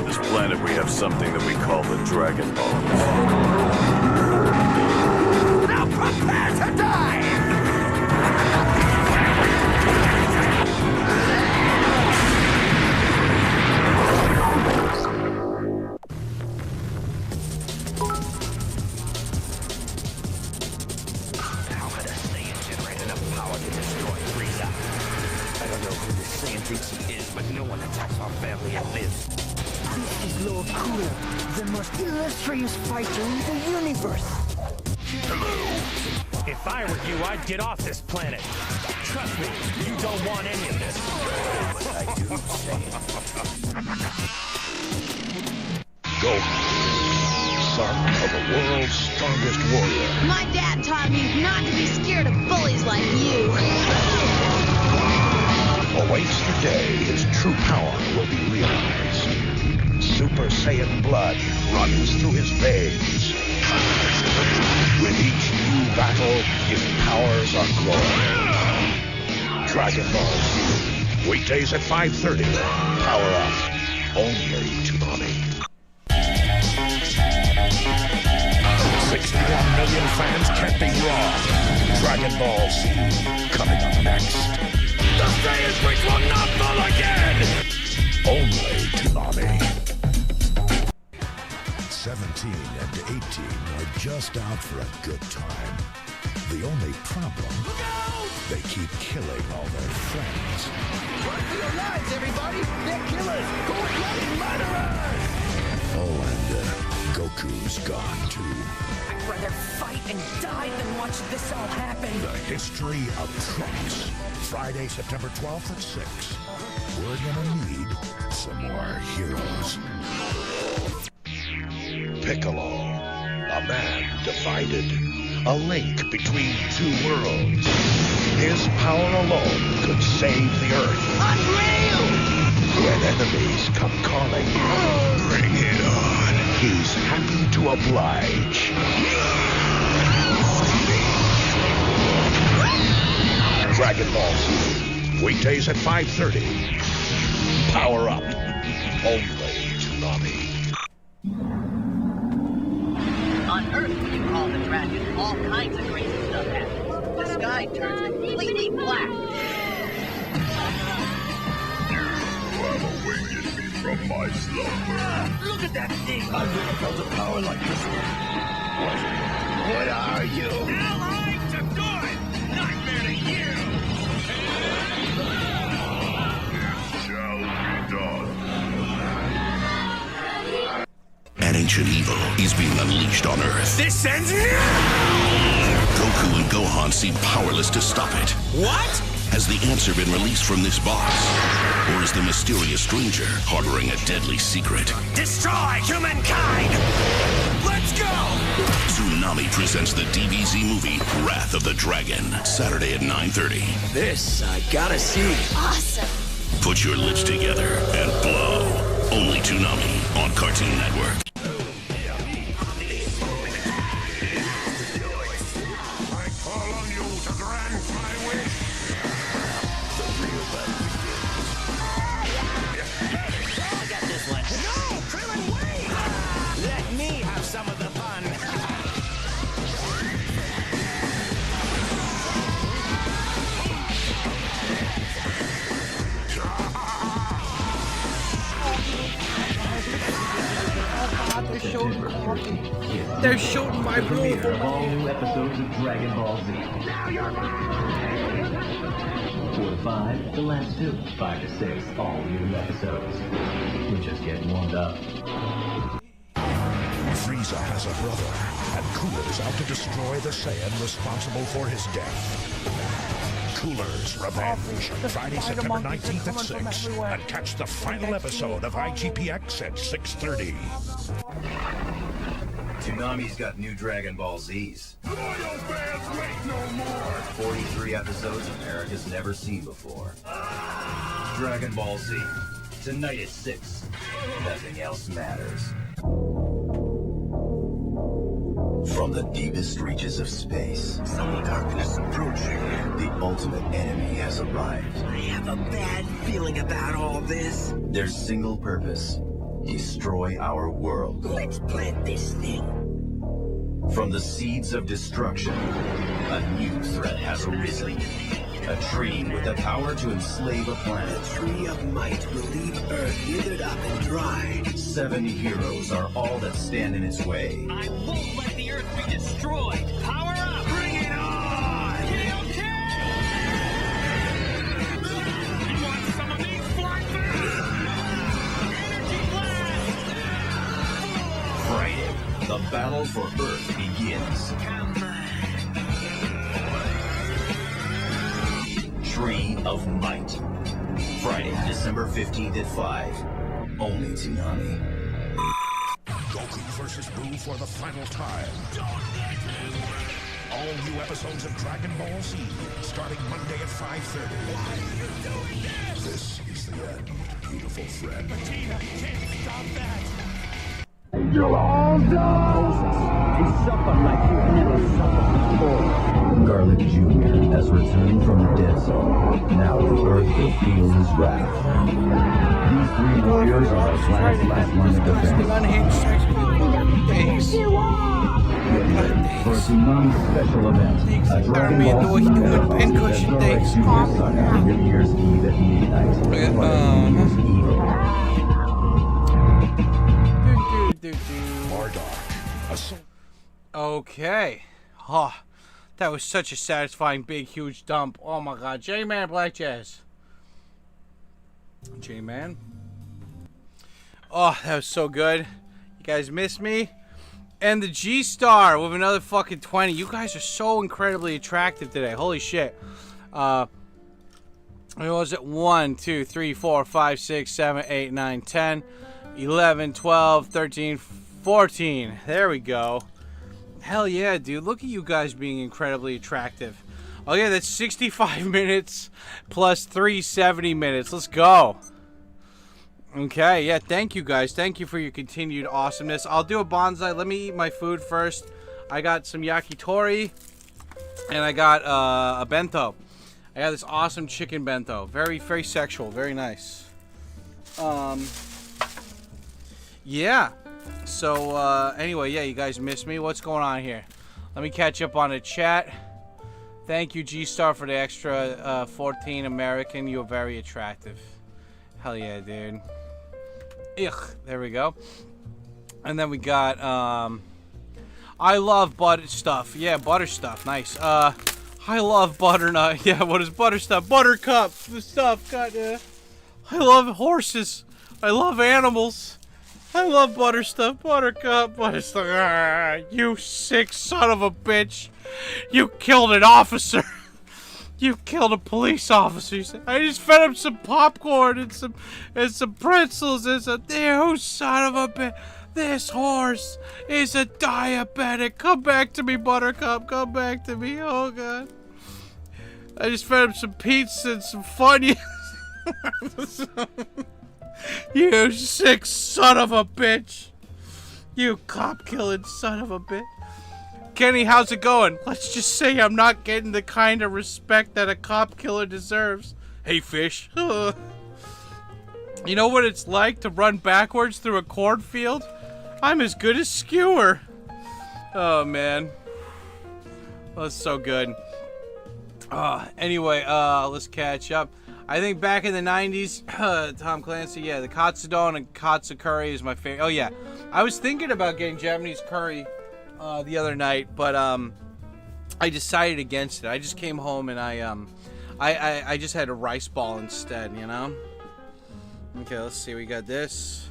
This planet, we have something that we call the Dragon Balls. Now prepare to die! but no one attacks our family and lives. This is Lord Cooler, the most illustrious fighter in the universe. Hello. If I were you, I'd get off this planet. Trust me, you don't want any of this. But I do say it. Gohan, son of the world's strongest warrior. My dad taught me not to be scared of bullies like you. Awaits the day his true power will be realized. Super Saiyan blood runs through his veins. With each new battle, his powers are growing. Dragon Ball Z. Weekdays at 5:30. Power up. Only Toonami. 61 million fans can't be wrong. Dragon Ball Z coming up next. The Saiyans which will not fall again! Only Toonami. 17 and 18 are just out for a good time. The only problem, they keep killing all their friends. Run for your lives, everybody! They're killers! Cold-blooded murderers! Oh, and Goku's gone too. I'd rather fight and die than watch this all happen. The History of Trunks. Friday, September 12th at 6. We're gonna need some more heroes. Piccolo, a man divided, a link between two worlds. His power alone could save the Earth. Unreal! When enemies come calling, bring it on. He's happy to oblige. Dragon Ball Z, weekdays at 5:30. Power up. Only Toonami. On Earth, when you call the dragon, all kinds of crazy stuff happens. The sky turns completely black. You have awakened me from my slumber. Look at that thing! I've never felt a power like this one. What are you? Allied to good! Nightmare to you! Shall be done. An ancient evil is being unleashed on Earth. This ends now! Goku and Gohan seem powerless to stop it. What? Has the answer been released from this box? Or is the mysterious stranger harboring a deadly secret? Destroy humankind! Let's go! Toonami presents the DBZ movie Wrath of the Dragon, Saturday at 9:30. This I gotta see. Awesome. Put your lips together and blow. Only Toonami on Cartoon Network. I call on you to grant my wish. The real battle begins. I got this one. No! Krillin, wait! Let me have some of the fun. They're showing my Premiere of all new episodes of Dragon Ball Z. 4 to 5, the last 2. 5 to 6, all new episodes. We're just getting warmed up. Frieza has a brother, and Cooler's out to destroy the Saiyan responsible for his death. Cooler's Revenge, Friday, September 19th at 6. And catch the final episode of IGPX at 6:30. Toonami's got new Dragon Ball Zs. Loyal fans wait no more. 43 episodes America's never seen before. Dragon Ball Z. Tonight at 6. Nothing else matters. From the deepest reaches of space, Some darkness approaching. the ultimate enemy has arrived. I have a bad feeling about all this. Their single purpose, destroy our world. Let's plant this thing. From the seeds of destruction, a new threat has arisen. A tree with the power to enslave a planet. The tree of might will leave Earth withered up and dry. 7 heroes are all that stand in its way. I won't let the Earth be destroyed. Power up! Bring it on! You want some of these flying? battle for Earth begins. Tree of Might. Friday, December 15th at 5. Only Tsunami. Goku versus Boo for the final time. All new episodes of Dragon Ball Z starting Monday at 5:30. This is the end, beautiful friend. Vegeta can't stop that. You'll all die! You suffer like you've never suffered before. Garlic Jr. has returned from the dead zone. Now the Earth will feel his wrath. These three warriors are the planet's last line of defense. Get ready for a Tsunami special event. A Dragon Ball Z Resurrection Saga New Year's Eve at midnight. Okay. Oh, that was such a satisfying, big, huge dump. Oh my god. J-Man, Black Jazz. J-Man. Oh, that was so good. You guys miss me? And the G-Star with another fucking 20. You guys are so incredibly attractive today. Holy shit. What was it? 1, 2, 3, 4, 5, 6, 7, 8, 9, 10, 11, 12, 13, 14. There we go. Hell yeah, dude. Look at you guys being incredibly attractive. Oh yeah, that's 65 minutes plus 370 minutes. Let's go. Okay, yeah, thank you guys. Thank you for your continued awesomeness. I'll do a bonsai. Let me eat my food first. I got some yakitori, and I got a bento. I got this awesome chicken bento. Very, very sexual. Very nice. Yeah. So, anyway, yeah, you guys missed me. What's going on here? Let me catch up on the chat. Thank you, G-Star, for the extra 14 American. You're very attractive. Hell yeah, dude. Ugh, there we go. And then we got, I love butter stuff. Yeah, butter stuff. Nice. I love butternut. Yeah, what is butter stuff? Buttercup stuff. God, yeah. I love horses. I love animals. I love butter stuff. Buttercup. Butter stuff. Ah, you sick son of a bitch. You killed an officer. You killed a police officer. You said, I just fed him some popcorn and some pretzels and some. You son of a bitch. This horse is a diabetic. Come back to me, Buttercup. Come back to me. Oh god. I just fed him some pizza and some Funyuns. You sick son of a bitch. You cop killing son of a bitch. Kenny, how's it going? Let's just say I'm not getting the kind of respect that a cop killer deserves. Hey, fish. You know what it's like to run backwards through a cornfield? I'm as good as Skewer. Oh, man. That's so good. Anyway, let's catch up. I think back in the 90s, Tom Clancy, yeah, the katsudon and katsu curry is my favorite. Oh, yeah. I was thinking about getting Japanese curry the other night, but I decided against it. I just came home and I just had a rice ball instead, you know? Okay, let's see. We got this.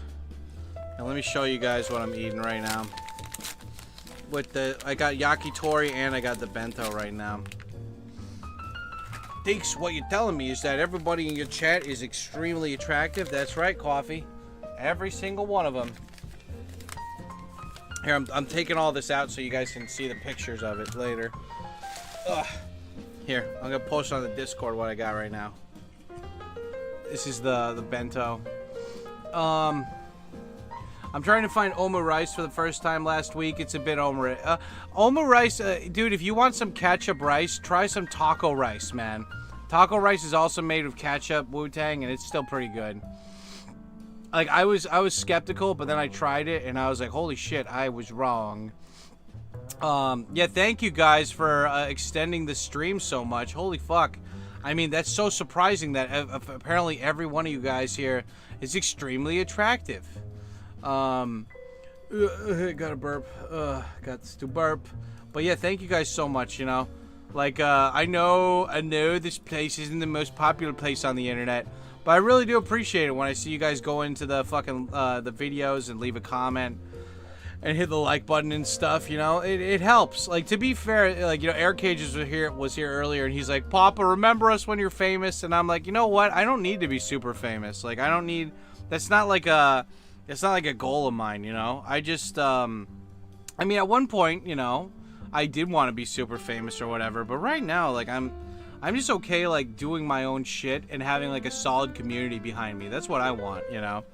And let me show you guys what I'm eating right now. I got yakitori and I got the bento right now. Thanks. What you're telling me is that everybody in your chat is extremely attractive. That's right, Coffee. Every single one of them. Here, I'm taking all this out so you guys can see the pictures of it later. Ugh. Here, I'm gonna post on the Discord what I got right now. This is the bento. I'm trying to find Oma rice for the first time last week. It's a bit Oma rice, dude, if you want some ketchup rice, try some taco rice, man. Taco rice is also made with ketchup, Wu-Tang, and it's still pretty good. Like, I was skeptical, but then I tried it, and I was like, holy shit, I was wrong. Yeah, thank you guys for extending the stream so much. Holy fuck. I mean, that's so surprising that apparently every one of you guys here is extremely attractive. Got a burp. Got to burp. But yeah, thank you guys so much, you know. Like, I know this place isn't the most popular place on the internet, but I really do appreciate it when I see you guys go into the fucking, the videos and leave a comment. and hit the like button and stuff, you know, it helps. Like, to be fair, like, you know, Air Cages was here earlier, and he's like, Papa, remember us when you're famous? And I'm like, you know what? I don't need to be super famous. Like, I don't need, that's not like a, it's not like a goal of mine, you know? I just, I mean, at one point, you know, I did want to be super famous or whatever, but right now, like, I'm just okay, like, doing my own shit and having, like, a solid community behind me. That's what I want, you know?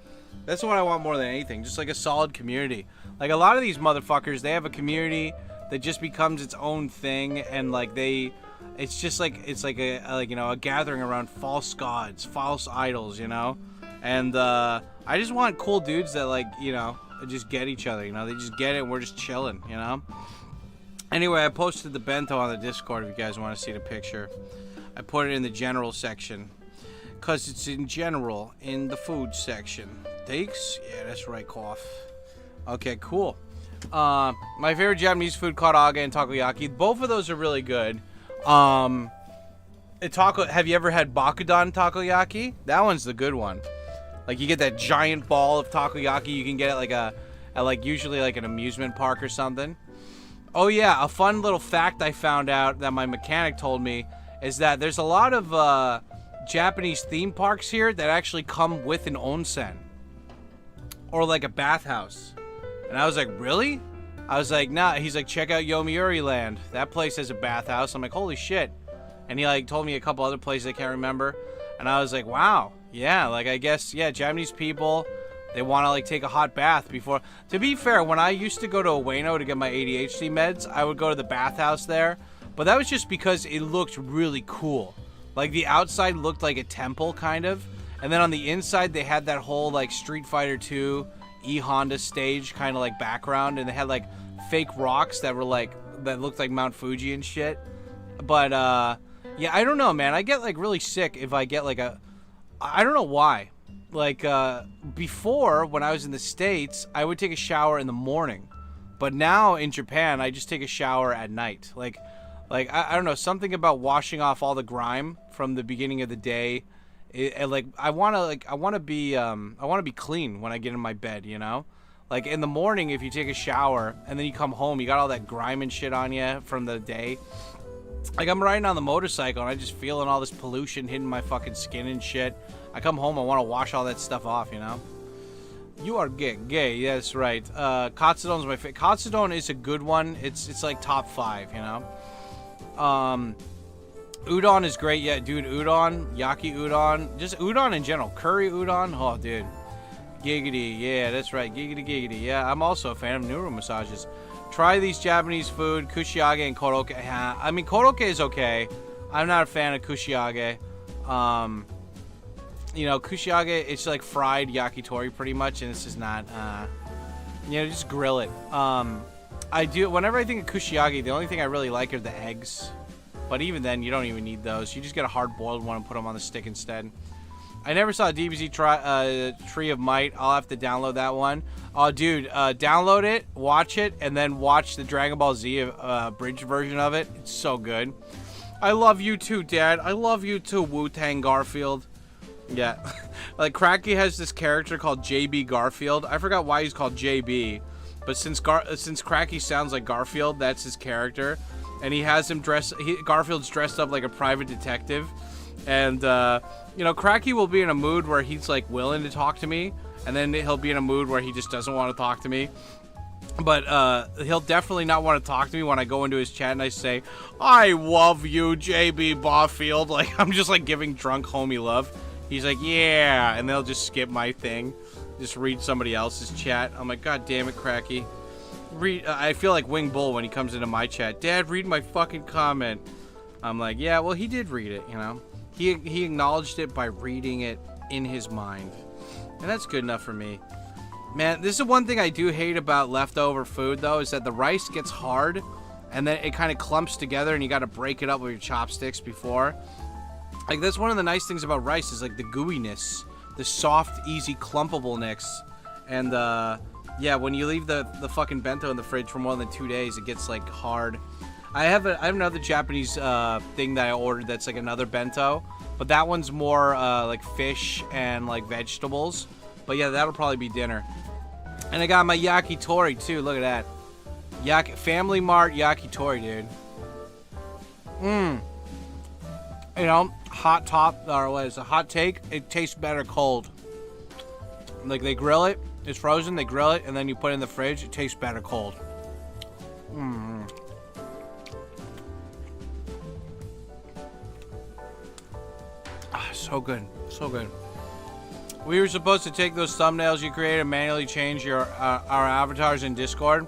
That's what I want more than anything. Just, like, a solid community. Like, a lot of these motherfuckers, they have a community that just becomes its own thing, and, like, it's just, like, it's like a you know, a gathering around false gods, false idols, you know? And, I just want cool dudes that, like, you know, just get each other, you know? They just get it, and we're just chilling, you know? Anyway, I posted the bento on the Discord if you guys want to see the picture. I put it in the general section. Because it's in general, in the food section. Thanks? Yeah, that's right, cough. Okay, cool. My favorite Japanese food, karaage and takoyaki. Both of those are really good. Have you ever had Bakudan takoyaki? That one's the good one. Like, you get that giant ball of takoyaki. You can get it like usually like an amusement park or something. Oh yeah, a fun little fact I found out that my mechanic told me is that there's a lot of Japanese theme parks here that actually come with an onsen. Or like a bathhouse. And I was like, really? I was like, nah. He's like, check out Yomiuri Land. That place has a bathhouse. I'm like, holy shit. And he like told me a couple other places I can't remember. And I was like, wow. Yeah, like I guess, yeah, Japanese people, they want to like take a hot bath before. To be fair, when I used to go to Ueno to get my ADHD meds, I would go to the bathhouse there. But that was just because it looked really cool. Like the outside looked like a temple kind of. And then on the inside, they had that whole like Street Fighter 2 E-Honda stage kind of like background. And they had like fake rocks that were like, that looked like Mount Fuji and shit. But yeah, I don't know, man. I get like really sick if I get like I don't know why. Like before, when I was in the States, I would take a shower in the morning. But now in Japan, I just take a shower at night. Like I don't know, something about washing off all the grime from the beginning of the day. I want to be clean when I get in my bed, you know? Like in the morning, if you take a shower and then you come home, you got all that grime and shit on you from the day. Like I'm riding on the motorcycle and I just feeling all this pollution hitting my fucking skin and shit. I come home, I want to wash all that stuff off, you know? You are gay. Yeah, that's right. Katsudon's my favorite. Katsudon is a good one. It's like top 5, you know? Udon is great. Yeah, dude, udon, yaki udon, just udon in general. Curry udon, oh, dude. Giggity, yeah, that's right. Giggity. Yeah, I'm also a fan of neuro massages. Try these Japanese food, kushiyage and koroke. I mean, koroke is okay. I'm not a fan of kushiyage. You know, kushiyage, it's like fried yakitori pretty much, and this is not, you know, just grill it. Whenever I think of kushiyage, the only thing I really like are the eggs. But even then, you don't even need those. You just get a hard-boiled one and put them on the stick instead. I never saw DBZ Tree of Might. I'll have to download that one. Oh, dude, download it, watch it, and then watch the Dragon Ball Z bridge version of it. It's so good. I love you too, Dad. I love you too, Wu-Tang Garfield. Yeah. Like, Cracky has this character called JB Garfield. I forgot why he's called JB. But since Cracky sounds like Garfield, that's his character. And he has him Garfield's dressed up like a private detective. And, you know, Cracky will be in a mood where he's, like, willing to talk to me. And then he'll be in a mood where he just doesn't want to talk to me. But, he'll definitely not want to talk to me when I go into his chat and I say, I love you, JB Barfield. Like, I'm just, like, giving drunk homie love. He's like, yeah. And they'll just skip my thing. Just read somebody else's chat. I'm like, God damn it, Cracky. I feel like Wing Bull when he comes into my chat. Dad, read my fucking comment. I'm like, yeah, well, he did read it, you know. He acknowledged it by reading it in his mind. And that's good enough for me. Man, this is one thing I do hate about leftover food, though, is that the rice gets hard, and then it kind of clumps together, and you got to break it up with your chopsticks before. Like, that's one of the nice things about rice is, like, the gooiness. The soft, easy clumpableness. And, yeah, when you leave the fucking bento in the fridge for more than 2 days, it gets, like, hard. I have another Japanese thing that I ordered that's, like, another bento. But that one's more, like, fish and, like, vegetables. But, yeah, that'll probably be dinner. And I got my yakitori too. Look at that. Family Mart yakitori, dude. You know, hot top, or what is a hot take? It tastes better cold. Like they grill it, it's frozen, they grill it, and then you put it in the fridge, it tastes better cold. So good, so good. We were supposed to take those thumbnails you created and manually change your our avatars in Discord.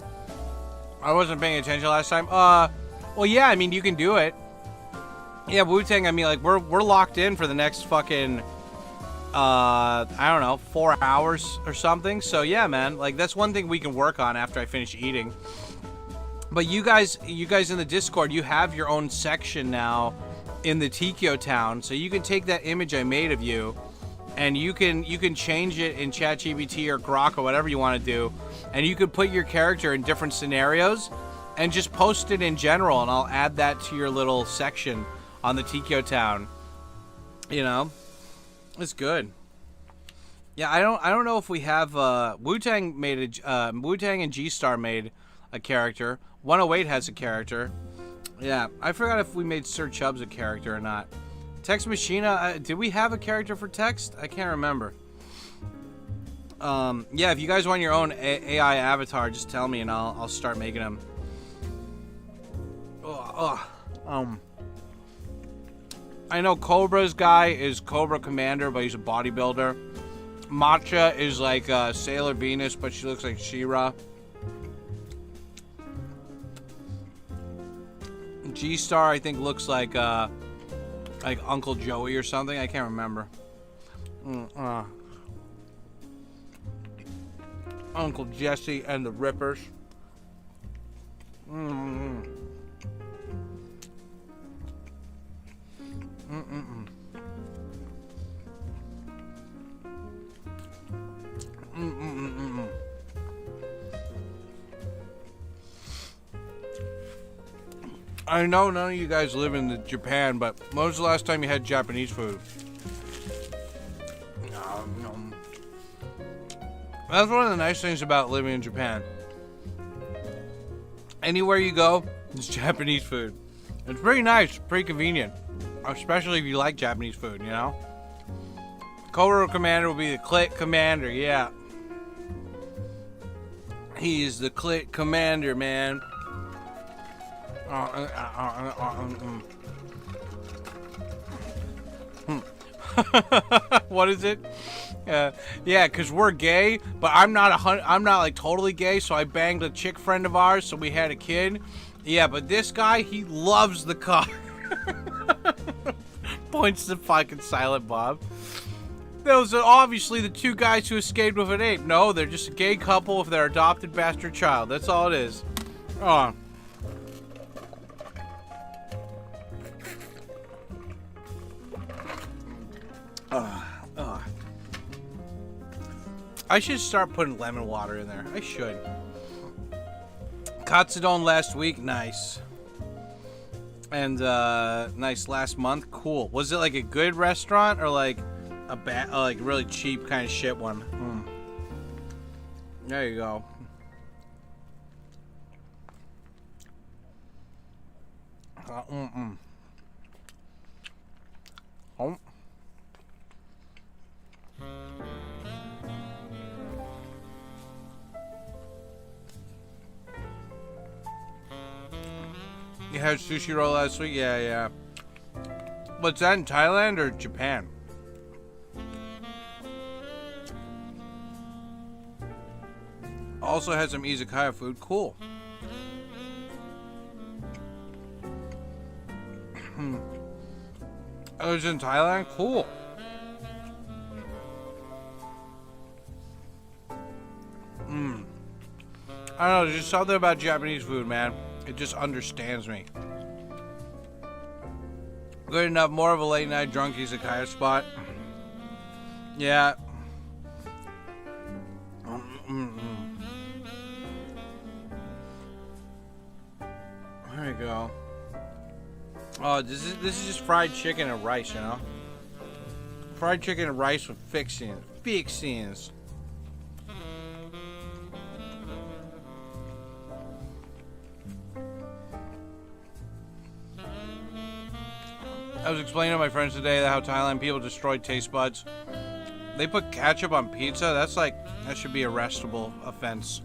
I wasn't paying attention last time. Well, yeah, I mean, you can do it. Yeah, Wu-Tang, I mean, like, we're locked in for the next fucking, I don't know, 4 hours or something. So, yeah, man, like, that's one thing we can work on after I finish eating. But you guys in the Discord, you have your own section now in the Tikyo town. So you can take that image I made of you, and you can change it in ChatGPT or Grok or whatever you want to do. And you could put your character in different scenarios and just post it in general, and I'll add that to your little section on the Tikyo town. You know, it's good. Yeah, I don't know if we have Wu-Tang made a Wu-Tang and G-Star made a character. 108 has a character. Yeah, I forgot if we made Sir Chubbs a character or not. Text Machina, did we have a character for Text? I can't remember. Yeah, if you guys want your own AI avatar, just tell me and I'll start making them. I know Cobra's guy is Cobra Commander, but he's a bodybuilder. Matcha is like Sailor Venus, but she looks like She-Ra. G-Star, I think, looks like Uncle Joey or something. I can't remember. Uncle Jesse and the Rippers. I know none of you guys live in Japan, but when was the last time you had Japanese food? That's one of the nice things about living in Japan. Anywhere you go, it's Japanese food. It's pretty nice, pretty convenient. Especially if you like Japanese food, you know? Cobra Commander will be the Clit Commander, yeah. He is the Clit Commander, man. What is it? Yeah, cause we're gay, but I'm not like totally gay, so I banged a chick friend of ours, so we had a kid. Yeah, but this guy, he loves the car. Points to fucking Silent Bob. Those are obviously the two guys who escaped with an ape. No, they're just a gay couple with their adopted bastard child. That's all it is. Oh. I should start putting lemon water in there. I should. Katsudon last week, nice. And nice last month, cool. Was it like a good restaurant or like a bad, like really cheap kind of shit one? There you go. You had sushi roll last week? Yeah. What's that, in Thailand or Japan? Also had some izakaya food. Cool. I was in Thailand? Cool. I don't know, there's just something about Japanese food, man. It just understands me. Good enough, more of a late night drunk izakaya spot. Yeah. There you go. Oh, this is just fried chicken and rice, you know? Fried chicken and rice with fixings. I was explaining to my friends today how Thailand people destroy taste buds. They put ketchup on pizza. That's like, that should be arrestable offense.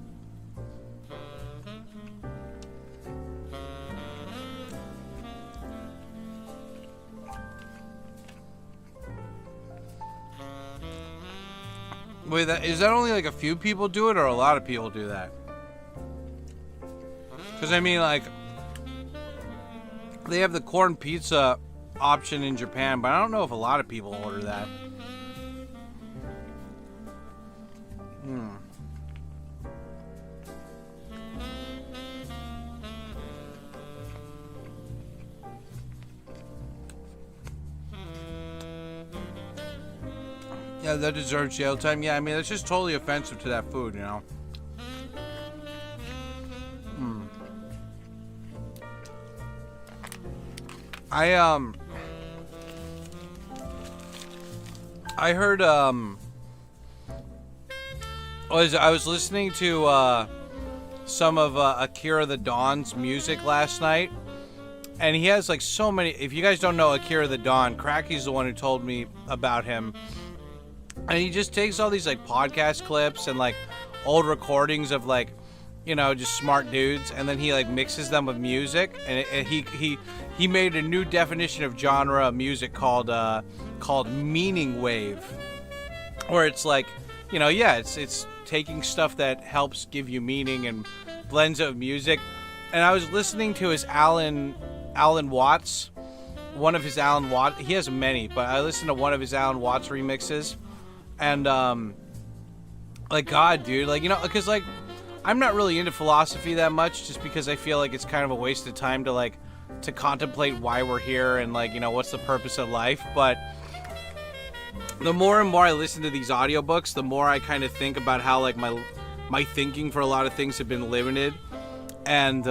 Wait, is that only like a few people do it, or a lot of people do that? Because I mean, like, they have the corn pizza option in Japan, but I don't know if a lot of people order that. Yeah, that deserves jail time. Yeah, I mean, it's just totally offensive to that food, you know? I heard, I was listening to, some of, Akira the Don's music last night, and he has, like, so many. If you guys don't know Akira the Don, Cracky's the one who told me about him. And he just takes all these, like, podcast clips and, like, old recordings of, like, you know, just smart dudes, and then he, like, mixes them with music, and he made a new definition of genre of music called meaning wave, where it's like, you know, yeah, it's taking stuff that helps give you meaning and blends it with music. And I was listening to his Alan Watts, one of his Alan Watts, he has many, but I listened to one of his Alan Watts remixes, and like, God, dude, like, you know, because, like, I'm not really into philosophy that much, just because I feel like it's kind of a waste of time to, like, to contemplate why we're here and, like, you know, what's the purpose of life. But the more and more I listen to these audiobooks, the more I kind of think about how, like, my thinking for a lot of things have been limited, and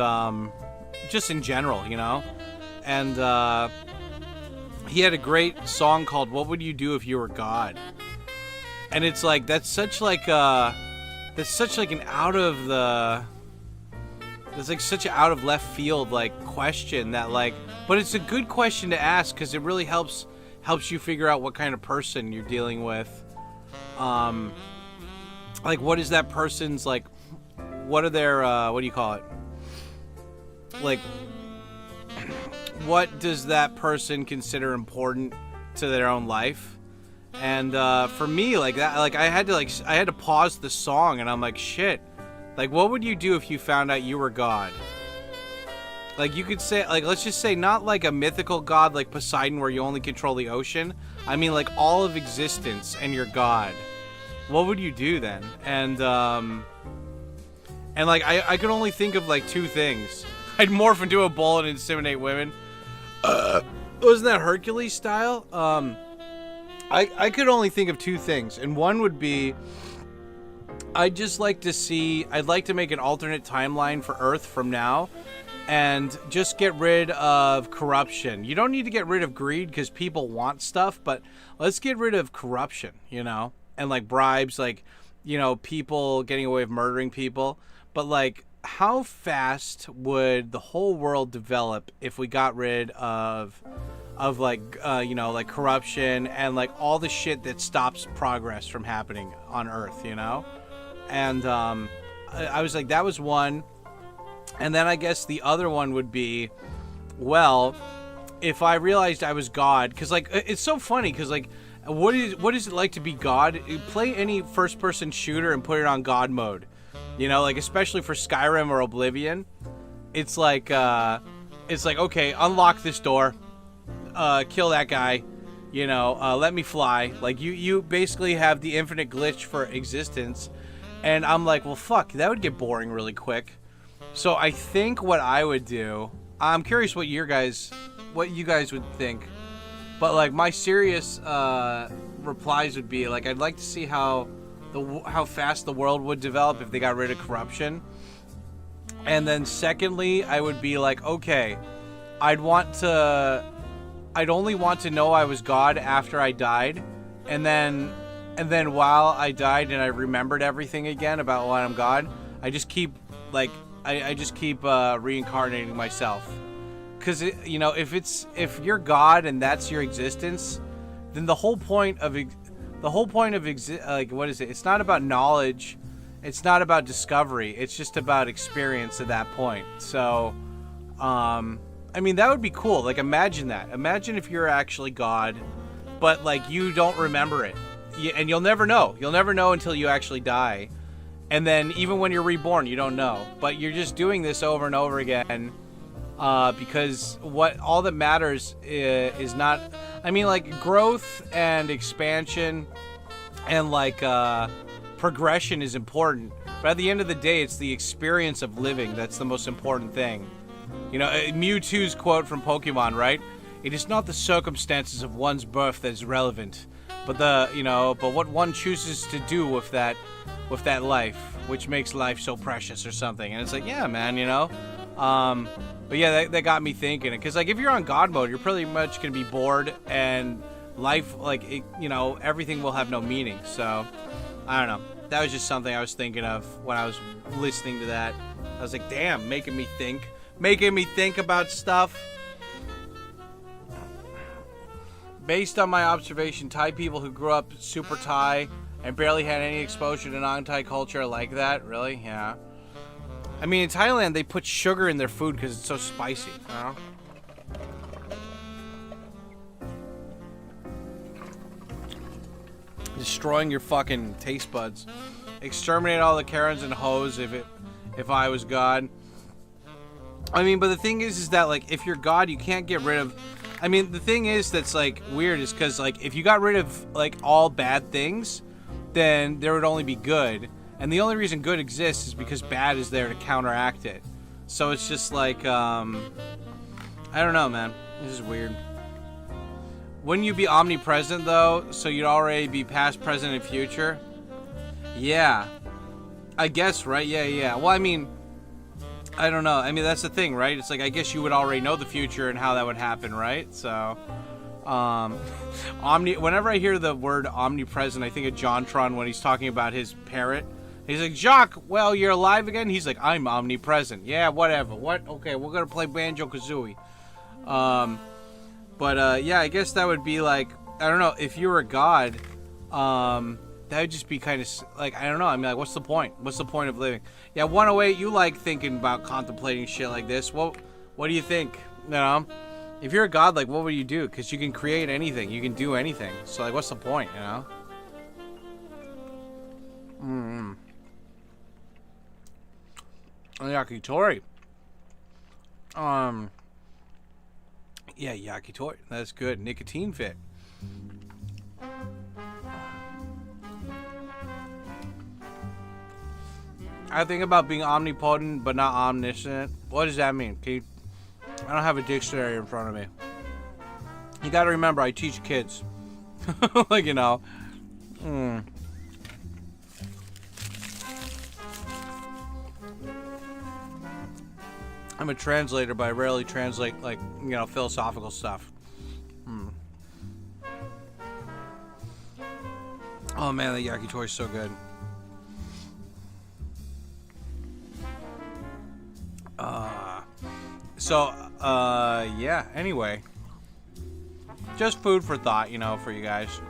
just in general, you know. And he had a great song called "What Would You Do If You Were God?" And it's like, that's such like an out of the, it's like such an out of left field, like, question that, like, but it's a good question to ask, because it really helps you figure out what kind of person you're dealing with. Like, what is that person's, like, what are their, what do you call it? Like, what does that person consider important to their own life? And for me, like, that, like, I had to pause the song, and I'm like, shit, like, what would you do if you found out you were God? Like, you could say, like, let's just say, not like a mythical god like Poseidon where you only control the ocean. I mean, like, all of existence, and you're God. What would you do then? And like, I could only think of, like, two things. I'd morph into a bull and inseminate women. Wasn't that Hercules style? I could only think of two things, and one would be, I'd like to make an alternate timeline for Earth from now, and just get rid of corruption. You don't need to get rid of greed, because people want stuff, but let's get rid of corruption, you know, and, like, bribes, like, you know, people getting away with murdering people. But, like, how fast would the whole world develop if we got rid of like, you know, like, corruption and, like, all the shit that stops progress from happening on Earth, you know? And I was like, that was one. And then I guess the other one would be, well, if I realized I was God, because, like, it's so funny, because, like, what is it like to be God? Play any first-person shooter and put it on God mode, you know, like, especially for Skyrim or Oblivion. It's like, okay, unlock this door, kill that guy, you know, let me fly. Like, you basically have the infinite glitch for existence. And I'm like, well, fuck, that would get boring really quick. So I think what I would do, I'm curious what you guys would think. But, like, my serious replies would be, like, I'd like to see how fast the world would develop if they got rid of corruption. And then secondly, I would be like, okay, I'd only want to know I was God after I died, and then while I died and I remembered everything again about why I'm God, I just keep, like, I just keep reincarnating myself. because you know, if you're God and that's your existence, then the whole point of like, what is it? It's not about knowledge. It's not about discovery. It's just about experience at that point. So, I mean, that would be cool. Like, imagine that. Imagine if you're actually God, but like you don't remember it, and you'll never know. You'll never know until you actually die. And then even when you're reborn, you don't know. But you're just doing this over and over again because all that matters is not... I mean, like, growth and expansion and, like, progression is important. But at the end of the day, it's the experience of living that's the most important thing. You know, Mewtwo's quote from Pokemon, right? It is not the circumstances of one's birth that is relevant, but but what one chooses to do with that life, which makes life so precious or something. And it's like, yeah, man, you know. But yeah, that got me thinking. Because like, if you're on God mode, you're pretty much gonna be bored, and life, like, you know, everything will have no meaning. So I don't know. That was just something I was thinking of when I was listening to that. I was like, damn, making me think about stuff. Based on my observation, Thai people who grew up super Thai and barely had any exposure to non-Thai culture like that. Really? Yeah. I mean, in Thailand, they put sugar in their food because it's so spicy. You know? Destroying your fucking taste buds. Exterminate all the Karens and hoes if I was God. I mean, but the thing is that, like, if you're God, you can't get rid of... I mean, the thing is that's, like, weird is because, like, if you got rid of, like, all bad things, then there would only be good. And the only reason good exists is because bad is there to counteract it. So it's just, like, I don't know, man. This is weird. Wouldn't you be omnipresent, though? So you'd already be past, present, and future? Yeah. I guess, right? Yeah. Well, I mean... I don't know. I mean, that's the thing, right? It's like, I guess you would already know the future and how that would happen, right? So, whenever I hear the word omnipresent, I think of JonTron when he's talking about his parrot. He's like, Jacques, well, you're alive again? He's like, I'm omnipresent. Yeah, whatever. What? Okay, we're going to play Banjo-Kazooie. Yeah, I guess that would be like, I don't know, if you were a god, that would just be kind of, like, I don't know. I mean, like, what's the point? What's the point of living? Yeah, 108, you like thinking about contemplating shit like this. What do you think? You know? If you're a god, like, what would you do? Because you can create anything. You can do anything. So, like, what's the point, you know? Yakitori. Yeah, yakitori. That's good. Nicotine fit. I think about being omnipotent but not omniscient. What does that mean? I don't have a dictionary in front of me. You gotta remember, I teach kids. Like, you know. I'm a translator, but I rarely translate, like, you know, philosophical stuff. Oh man, the yakitori is so good. Yeah, anyway. Just food for thought, you know, for you guys.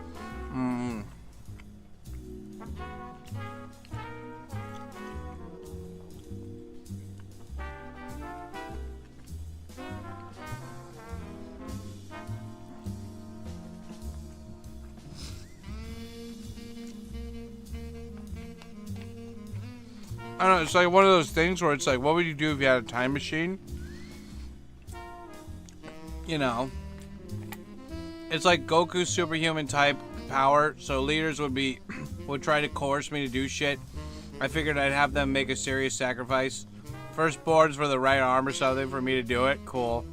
I don't know, it's like one of those things where it's like, what would you do if you had a time machine? You know, it's like Goku's superhuman type power, so leaders would try to coerce me to do shit. I figured I'd have them make a serious sacrifice. Firstborns for the right arm or something for me to do it. Cool.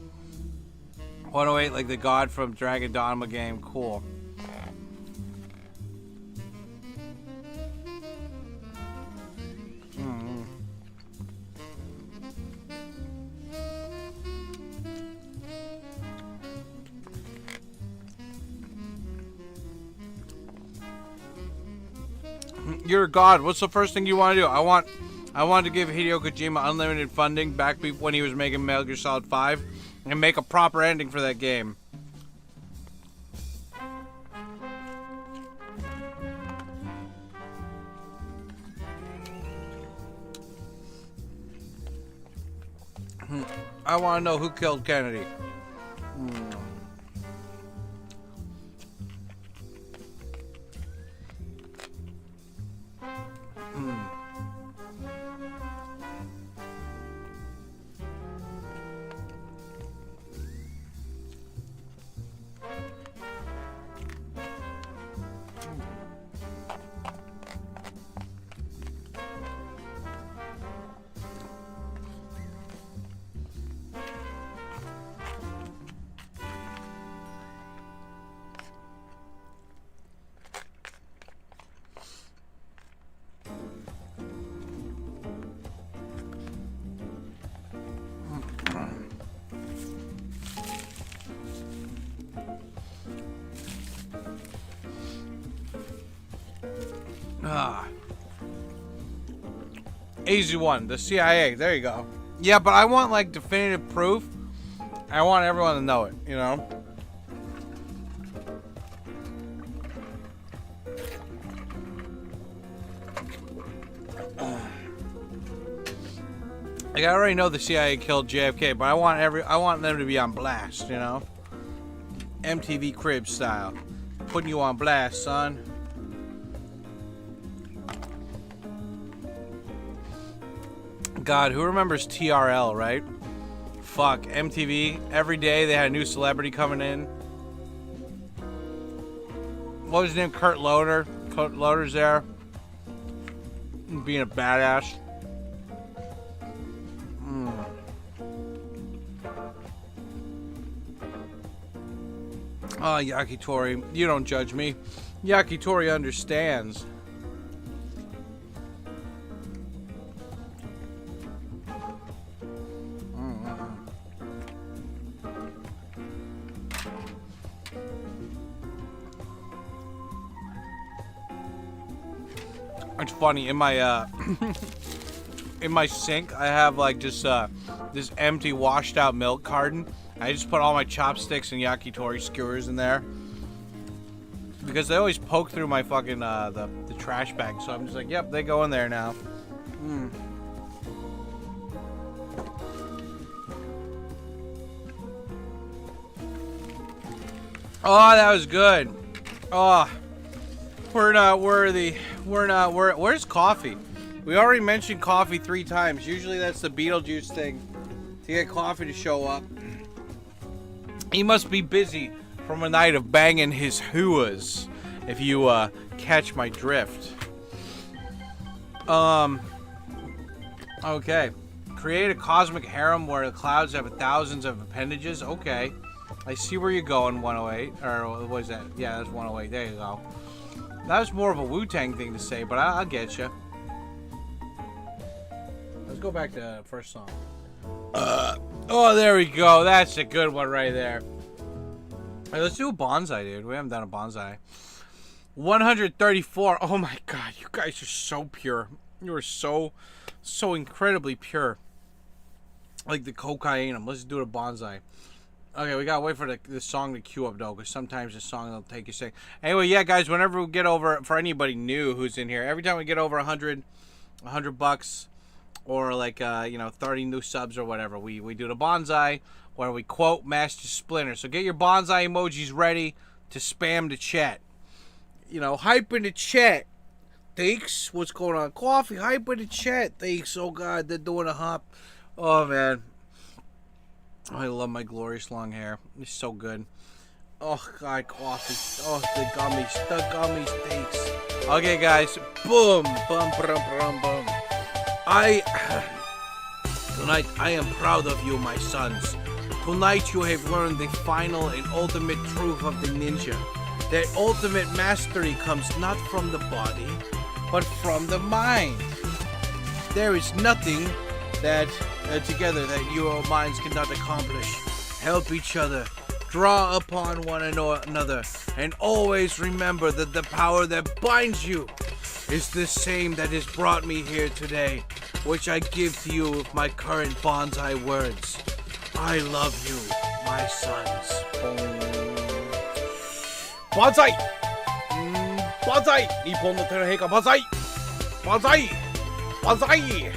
108, like the god from Dragon Dogma game. Cool. You're a god. What's the first thing you want to do? I want to give Hideo Kojima unlimited funding back when he was making Metal Gear Solid 5. and make a proper ending for that game. I want to know who killed Kennedy. Easy one, the CIA. There you go. Yeah, but I want like definitive proof. I want everyone to know it, you know? Like I already know the CIA killed JFK, but I want them to be on blast, you know? MTV Cribs style. Putting you on blast, son. God, who remembers TRL, right? Fuck, MTV. Every day they had a new celebrity coming in. What was his name? Kurt Loder. Kurt Loder's there. Being a badass. Oh, Yakitori. You don't judge me. Yakitori understands. It's funny, in my in my sink I have like just this empty washed out milk carton. I just put all my chopsticks and yakitori skewers in there because they always poke through my fucking the trash bag, so I'm just like, yep, they go in there now. Oh, that was good. Oh, we're not worthy. Where's coffee? We already mentioned coffee 3 times. Usually that's the Beetlejuice thing, to get coffee to show up. He must be busy from a night of banging his hooas, if you catch my drift. Okay. Create a cosmic harem where the clouds have thousands of appendages. Okay. I see where you're going, 108. Or what is that? Yeah, that's 108. There you go. That was more of a Wu-Tang thing to say, but I'll get you. Let's go back to the first song. Oh, there we go. That's a good one right there. Hey, let's do a bonsai, dude. We haven't done a bonsai. 134. Oh my god, you guys are so pure. You are so incredibly pure. Like the cocaine. Let's do a bonsai. Okay, we gotta wait for the song to queue up though, because sometimes the song will take a second. Anyway, yeah, guys. Whenever we get over, for anybody new who's in here, every time we get over 100 bucks. Or like, 30 new subs or whatever. We do the bonsai where we quote Master Splinter. So get your bonsai emojis ready to spam the chat. You know, hype in the chat. Thanks. What's going on? Coffee, hype in the chat. Thanks. Oh, God, they're doing a hop. Oh, man. I love my glorious long hair. It's so good. Oh, God, coffee. Oh, the gummies. The gummies. Thanks. Okay, guys. Boom. Bum, brum, brum, bum. Tonight, I am proud of you, my sons. Tonight, you have learned the final and ultimate truth of the ninja. That ultimate mastery comes not from the body, but from the mind. There is nothing that together that your minds cannot accomplish. Help each other, draw upon one another, and always remember that the power that binds you is the same that has brought me here today, which I give to you with my current bonsai words. I love you, my sons. Banzai! Banzai! Nippon no Teruheika Banzai! Banzai! Banzai!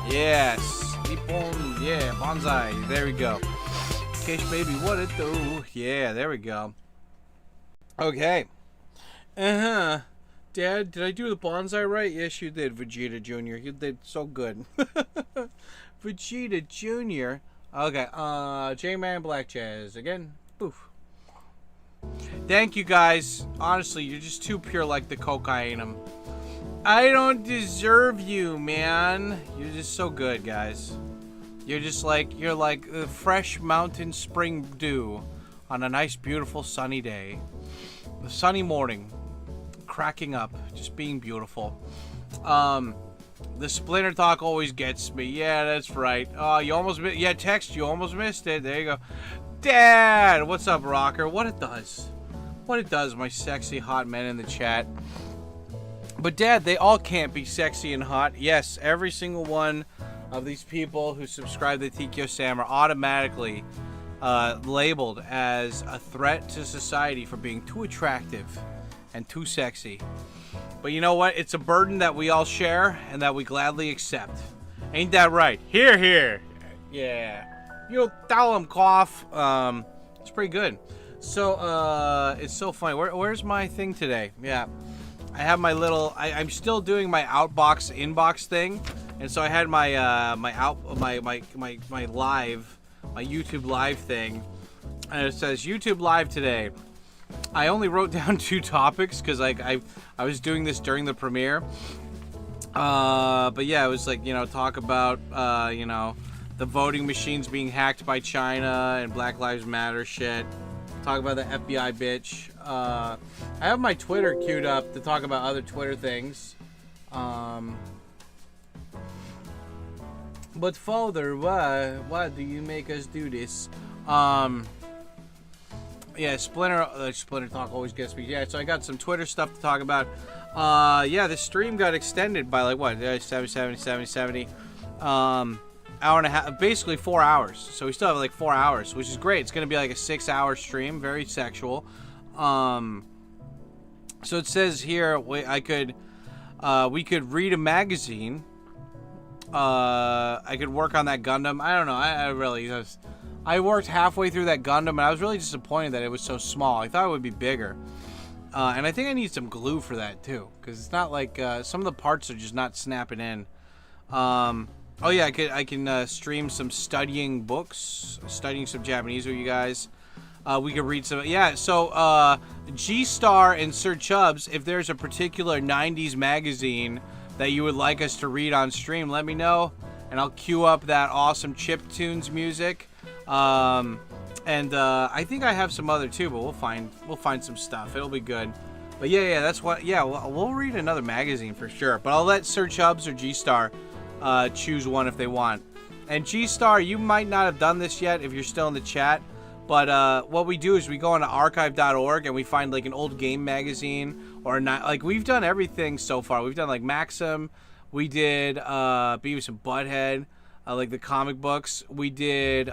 Yes. Nippon, yeah, Banzai. There we go. Kish baby, what it do? Yeah, there we go. Okay. Dad, did I do the bonsai right? Yes, you did, Vegeta Jr. You did so good. Vegeta Jr. Okay, J-Man Black Jazz again. Poof. Thank you guys. Honestly, you're just too pure like the cocaine. I don't deserve you, man. You're just so good, guys. You're like a fresh mountain spring dew on a nice, beautiful, sunny day. A sunny morning. Cracking up. Just being beautiful. The Splinter Talk always gets me. Yeah, that's right. Oh, you almost missed. Yeah, text, you almost missed it. There you go. Dad! What's up, Rocker? What it does. What it does, my sexy, hot men in the chat. But, Dad, they all can't be sexy and hot. Yes, every single one of these people who subscribe to TkyoSam are automatically labeled as a threat to society for being too attractive and too sexy. But you know what? It's a burden that we all share and that we gladly accept. Ain't that right? Here, here. Yeah. You tell them, cough. It's pretty good. So, it's so funny. Where's my thing today? Yeah. I have my little. I'm still doing my outbox inbox thing, and so I had my my YouTube live thing, and it says YouTube live today. I only wrote down 2 topics because I was doing this during the premiere. But yeah, it was like, you know, talk about you know, the voting machines being hacked by China and Black Lives Matter shit. Talk about the FBI bitch. I have my Twitter queued up to talk about other Twitter things. But father, why do you make us do this? Yeah, Splinter Talk always gets me. Yeah, so I got some Twitter stuff to talk about. Yeah, the stream got extended by like what? 70. Hour and a half, basically 4 hours. So we still have like 4 hours, which is great. It's gonna be like a 6-hour stream, very sexual. So it says here we could read a magazine. I could work on that Gundam. I don't know. I worked halfway through that Gundam, and I was really disappointed that it was so small. I thought it would be bigger. And I think I need some glue for that too, because it's not like some of the parts are just not snapping in. Oh yeah, I can stream some studying books, studying some Japanese with you guys. We could read some. Yeah, so G-Star and Sir Chubbs, if there's a particular 90s magazine that you would like us to read on stream, let me know, and I'll cue up that awesome chiptunes music. And I think I have some other too, but we'll find some stuff. It'll be good. But yeah, that's what. Yeah, we'll read another magazine for sure. But I'll let Sir Chubbs or G-Star choose one if they want. And G-Star, you might not have done this yet if you're still in the chat, but what we do is we go onto archive.org and we find like an old game magazine or not. Like we've done everything so far. We've done like Maxim, we did Beavis and Butthead, like the comic books. We did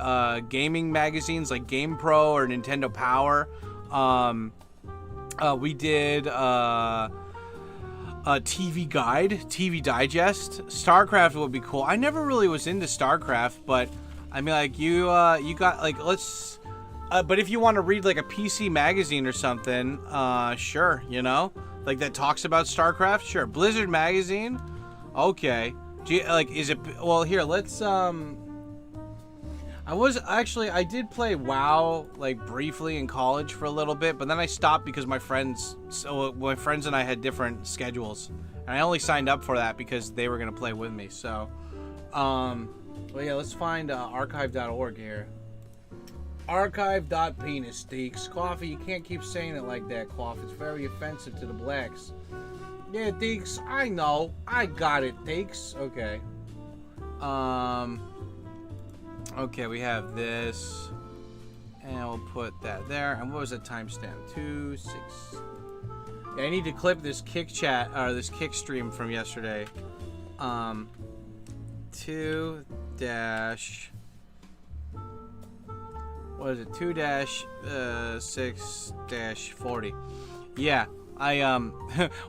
gaming magazines like GamePro or Nintendo Power. We did TV Guide, TV Digest. StarCraft would be cool. I never really was into StarCraft, but I mean, like you got like but if you want to read like a PC magazine or something, sure, you know, like that talks about StarCraft, sure. Blizzard magazine, okay. Is it? Well, here, let's. I did play WoW like briefly in college for a little bit, but then I stopped because my friends and I had different schedules, and I only signed up for that because they were gonna play with me. So, well, yeah, let's find archive.org here. Archive.penis, Deeks. Coffee, you can't keep saying it like that, Coffee. It's very offensive to the blacks. Yeah, Deeks, I know. I got it, Deeks. Okay. Okay, we have this. And we'll put that there. And what was the timestamp? 2:06. Yeah, I need to clip this kick chat, or this kick stream from yesterday. 2- what is it? 2-6-40. Yeah, I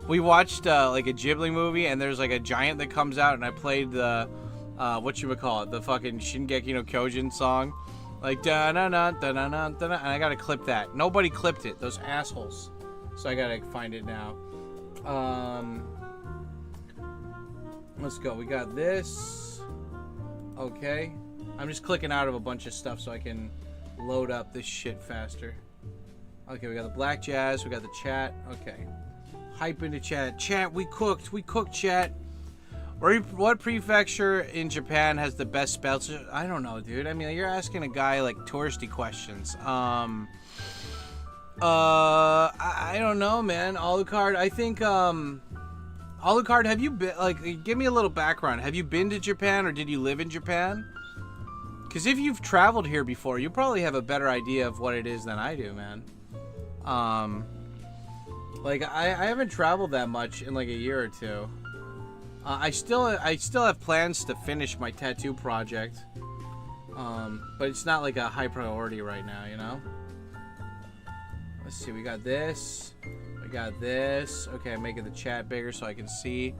we watched like a Ghibli movie, and there's like a giant that comes out, and I played the whatchamacallit, the fucking Shingeki no Kyojin song, like da na na da na na da na, and I gotta clip that. Nobody clipped it, those assholes. So I gotta find it now. Let's go. We got this. Okay. I'm just clicking out of a bunch of stuff so I can load up this shit faster. Okay, we got the black jazz. We got the chat. Okay. Hype into chat. Chat, we cooked. We cooked, chat. What prefecture in Japan has the best spells? I don't know, dude. I mean, you're asking a guy like touristy questions. I don't know, man. Alucard, I think, Alucard, have you been, like, give me a little background. Have you been to Japan, or did you live in Japan? Because if you've traveled here before, you probably have a better idea of what it is than I do, man. Like, I haven't traveled that much in, like, a year or two. I still have plans to finish my tattoo project. But it's not, like, a high priority right now, you know? Let's see, we got this. We got this. Okay, I'm making the chat bigger so I can see.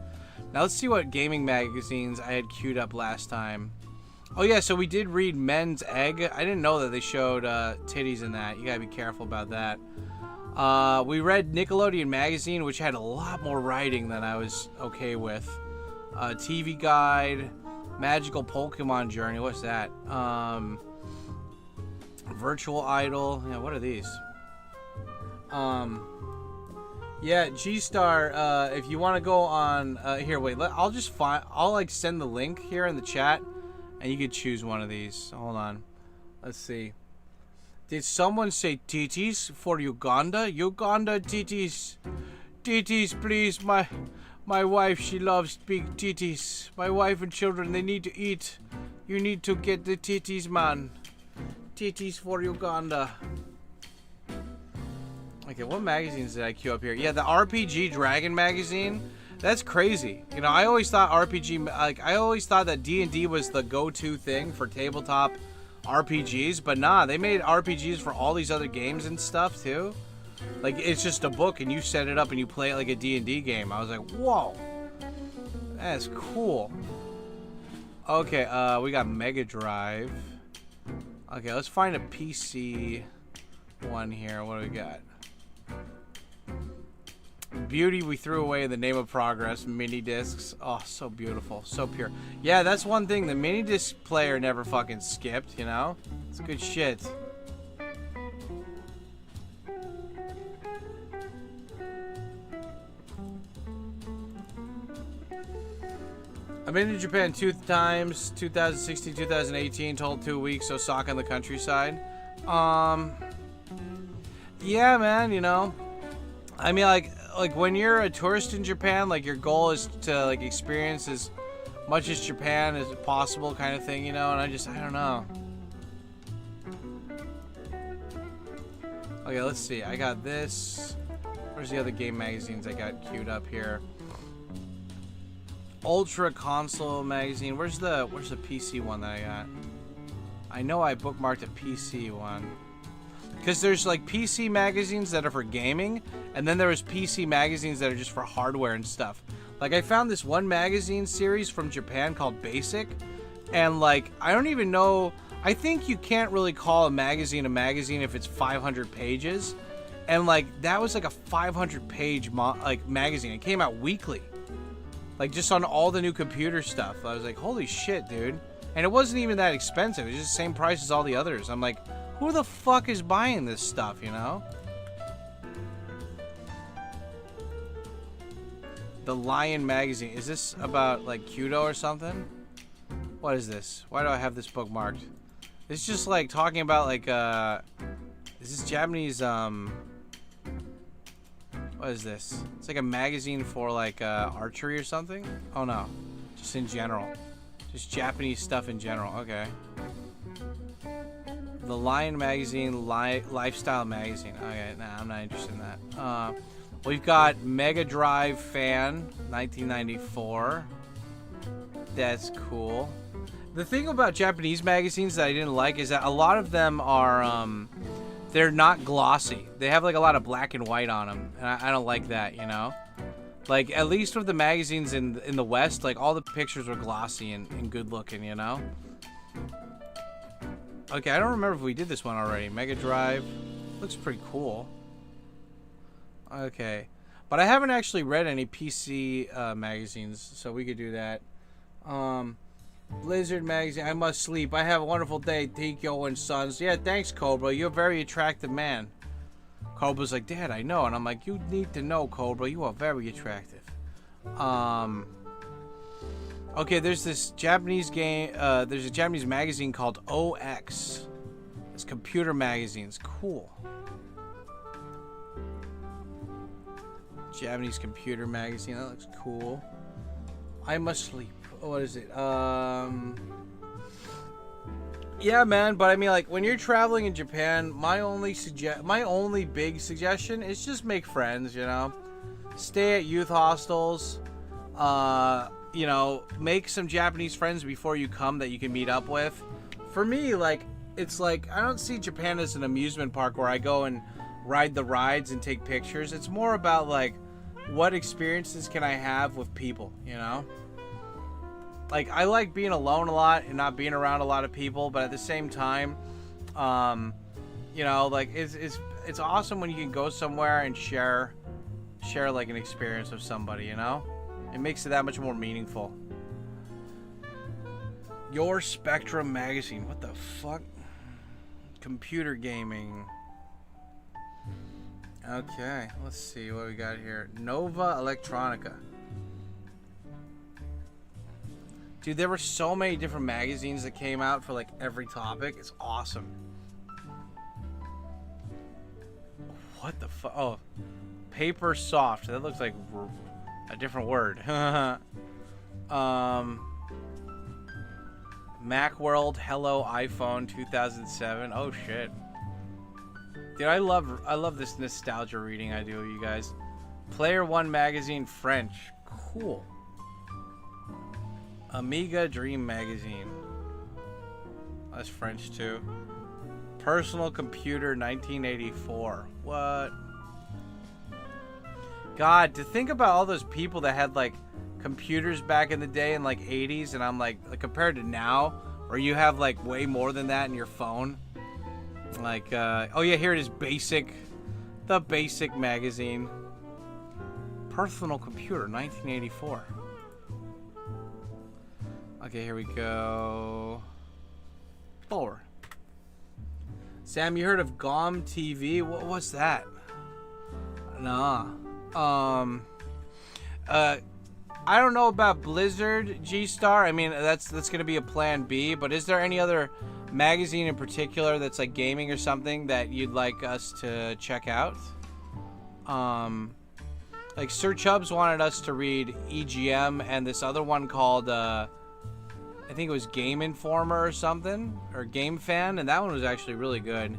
Now let's see what gaming magazines I had queued up last time. Oh yeah, so we did read Men's Egg. I didn't know that they showed titties in that. You gotta be careful about that. We read Nickelodeon Magazine, which had a lot more writing than I was okay with. TV Guide, Magical Pokemon Journey. What's that? Virtual Idol. Yeah, what are these? Yeah, G-Star, if you want to go on, here, wait, I'll, like, send the link here in the chat, and you could choose one of these. Hold on. Let's see. Did someone say titties for Uganda? Uganda titties. Titties, please. My wife, she loves big titties. My wife and children, they need to eat. You need to get the titties, man. Titties for Uganda. Okay, what magazines did I queue up here? Yeah, the RPG Dragon magazine. That's crazy. You know, I always thought I always thought that D&D was the go-to thing for tabletop RPGs, but nah, they made RPGs for all these other games and stuff too. Like, it's just a book and you set it up and you play it like a D&D game. I was like, whoa, that's cool. Okay, we got Mega Drive. Okay, let's find a PC one here. What do we got? Beauty we threw away in the name of progress. Mini discs. Oh, so beautiful, so pure. Yeah, that's one thing. The mini disc player never fucking skipped, you know? It's good shit. I've been to Japan 2 times, 2016, 2018, told 2 weeks, Osaka in the countryside. Yeah, man, you know, I mean, like when you're a tourist in Japan, like, your goal is to, like, experience as much as Japan as possible, kind of thing, you know, and I don't know. Okay, let's see. I got this. Where's the other game magazines I got queued up here? Ultra Console magazine. Where's the PC one that I got? I know I bookmarked a PC one. Because there's, like, PC magazines that are for gaming, and then there was PC magazines that are just for hardware and stuff. Like, I found this one magazine series from Japan called Basic, and, like, I don't even know, I think you can't really call a magazine if it's 500 pages, and, like, that was, like, a 500-page, magazine. It came out weekly. Like, just on all the new computer stuff. I was like, holy shit, dude. And it wasn't even that expensive. It was just the same price as all the others. I'm like, who the fuck is buying this stuff, you know? The Lion magazine. Is this about, like, Kudo or something? What is this? Why do I have this bookmarked? It's just, like, talking about, like, is this Japanese, what is this? It's like a magazine for, like, archery or something? Oh, no. Just in general. Just Japanese stuff in general. Okay. The Lion magazine, lifestyle magazine. Okay, nah, I'm not interested in that. We've got Mega Drive Fan, 1994. That's cool. The thing about Japanese magazines that I didn't like is that a lot of them are, they're not glossy. They have like a lot of black and white on them, and I don't like that, you know? Like, at least with the magazines in the West, like, all the pictures were glossy and good looking, you know? Okay, I don't remember if we did this one already. Mega Drive. Looks pretty cool. Okay. But I haven't actually read any PC magazines, so we could do that. Blizzard magazine. I must sleep. I have a wonderful day, Tikyo and Sons. Yeah, thanks, Cobra. You're a very attractive man. Cobra's like, Dad, I know. And I'm like, you need to know, Cobra. You are very attractive. Okay, there's this Japanese game. There's a Japanese magazine called OX. It's computer magazines. Cool. Japanese computer magazine. That looks cool. I must sleep. What is it? Yeah, man, but I mean, like, when you're traveling in Japan, my only big suggestion is just make friends, you know? Stay at youth hostels. You know, make some Japanese friends before you come that you can meet up with. For me, like, it's like, I don't see Japan as an amusement park where I go and ride the rides and take pictures. It's more about, like, what experiences can I have with people, you know? Like, I like being alone a lot and not being around a lot of people, but at the same time, you know, like, it's awesome when you can go somewhere and share like an experience with somebody, you know? It makes it that much more meaningful. Your Spectrum magazine. What the fuck? Computer gaming. Okay, let's see what we got here. Nova Electronica. Dude, there were so many different magazines that came out for like every topic. It's awesome. What the fuck? Oh, Paper Soft. That looks like a different word. Macworld Hello iPhone 2007. Oh shit. Dude, I love this nostalgia reading I do with you guys. Player One magazine French. Cool. Amiga Dream magazine. That's French too. Personal Computer 1984. What? God, to think about all those people that had like computers back in the day in like 80s, and I'm like compared to now, where you have like way more than that in your phone. Like, oh yeah, here it is, the Basic magazine. Personal Computer 1984. Okay, here we go. 4. Sam, you heard of GOM TV? What's that? Nah. I don't know about Blizzard G-Star. I mean, that's gonna be a plan B. But is there any other magazine in particular that's like gaming or something that you'd like us to check out? Like Sir Chubbs wanted us to read EGM and this other one called I think it was Game Informer or something, or Game Fan, and that one was actually really good.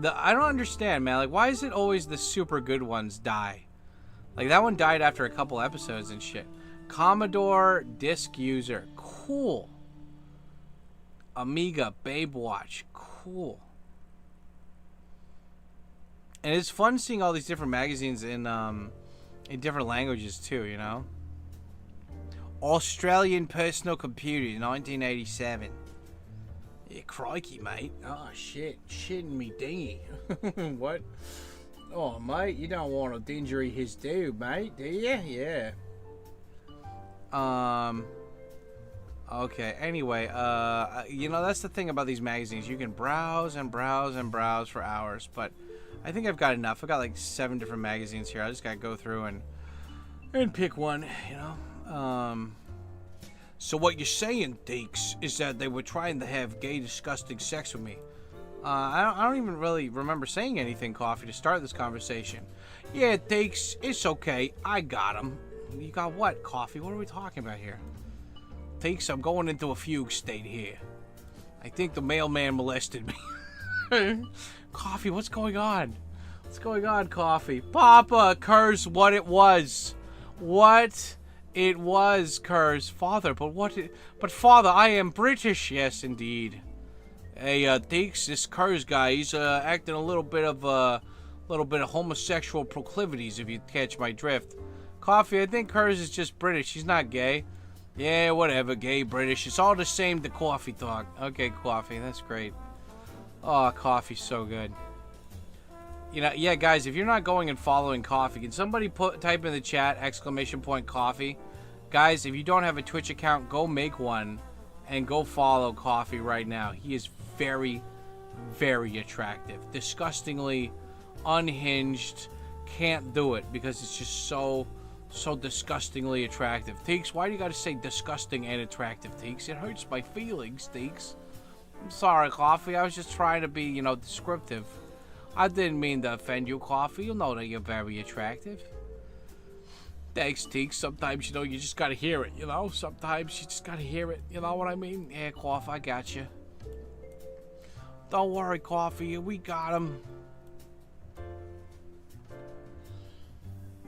I don't understand, man. Like, why is it always the super good ones die? Like, that one died after a couple episodes and shit. Commodore Disk User. Cool. Amiga Babe Watch. Cool. And it's fun seeing all these different magazines in different languages, too, you know? Australian Personal Computer, 1987. Yeah, crikey, mate. Oh, shit. Shit in me dinghy. What? Oh, mate, you don't want to injury his dude, mate, do you? Yeah. Okay, anyway, you know, that's the thing about these magazines. You can browse and browse and browse for hours, but I think I've got enough. I've got like 7 different magazines here. I just gotta go through and pick one, you know? So what you're saying, Deeks, is that they were trying to have gay, disgusting sex with me. I don't even really remember saying anything, Coffee, to start this conversation. Yeah, Deeks, it's okay. I got him. You got what, Coffee? What are we talking about here? Deeks, I'm going into a fugue state here. I think the mailman molested me. Coffee, what's going on? What's going on, Coffee? Papa, curse what it was. What It was Kerr's father, but father, I am British. Yes, indeed. Hey, thanks. This Kerr's guy, he's acting a little bit of homosexual proclivities, if you catch my drift. Coffee, I think Kerr's is just British. He's not gay. Yeah, whatever, gay, British. It's all the same to Coffee talk. Okay, Coffee, that's great. Oh, Coffee's so good. You know, yeah, guys, if you're not going and following Coffee, can somebody type in the chat, !Coffee? Guys, if you don't have a Twitch account, go make one and go follow Coffee right now. He is very, very attractive. Disgustingly unhinged. Can't do it because it's just so disgustingly attractive. Teeks, why do you gotta say disgusting and attractive, Teeks? It hurts my feelings, Teeks. I'm sorry, Coffee. I was just trying to be, you know, descriptive. I didn't mean to offend you, Coffee. You know that you're very attractive. Thanks, Teeks. Sometimes, you know, you just gotta hear it, you know? Sometimes you just gotta hear it. You know what I mean? Yeah, Coffee, I got you. Don't worry, Coffee. We got him.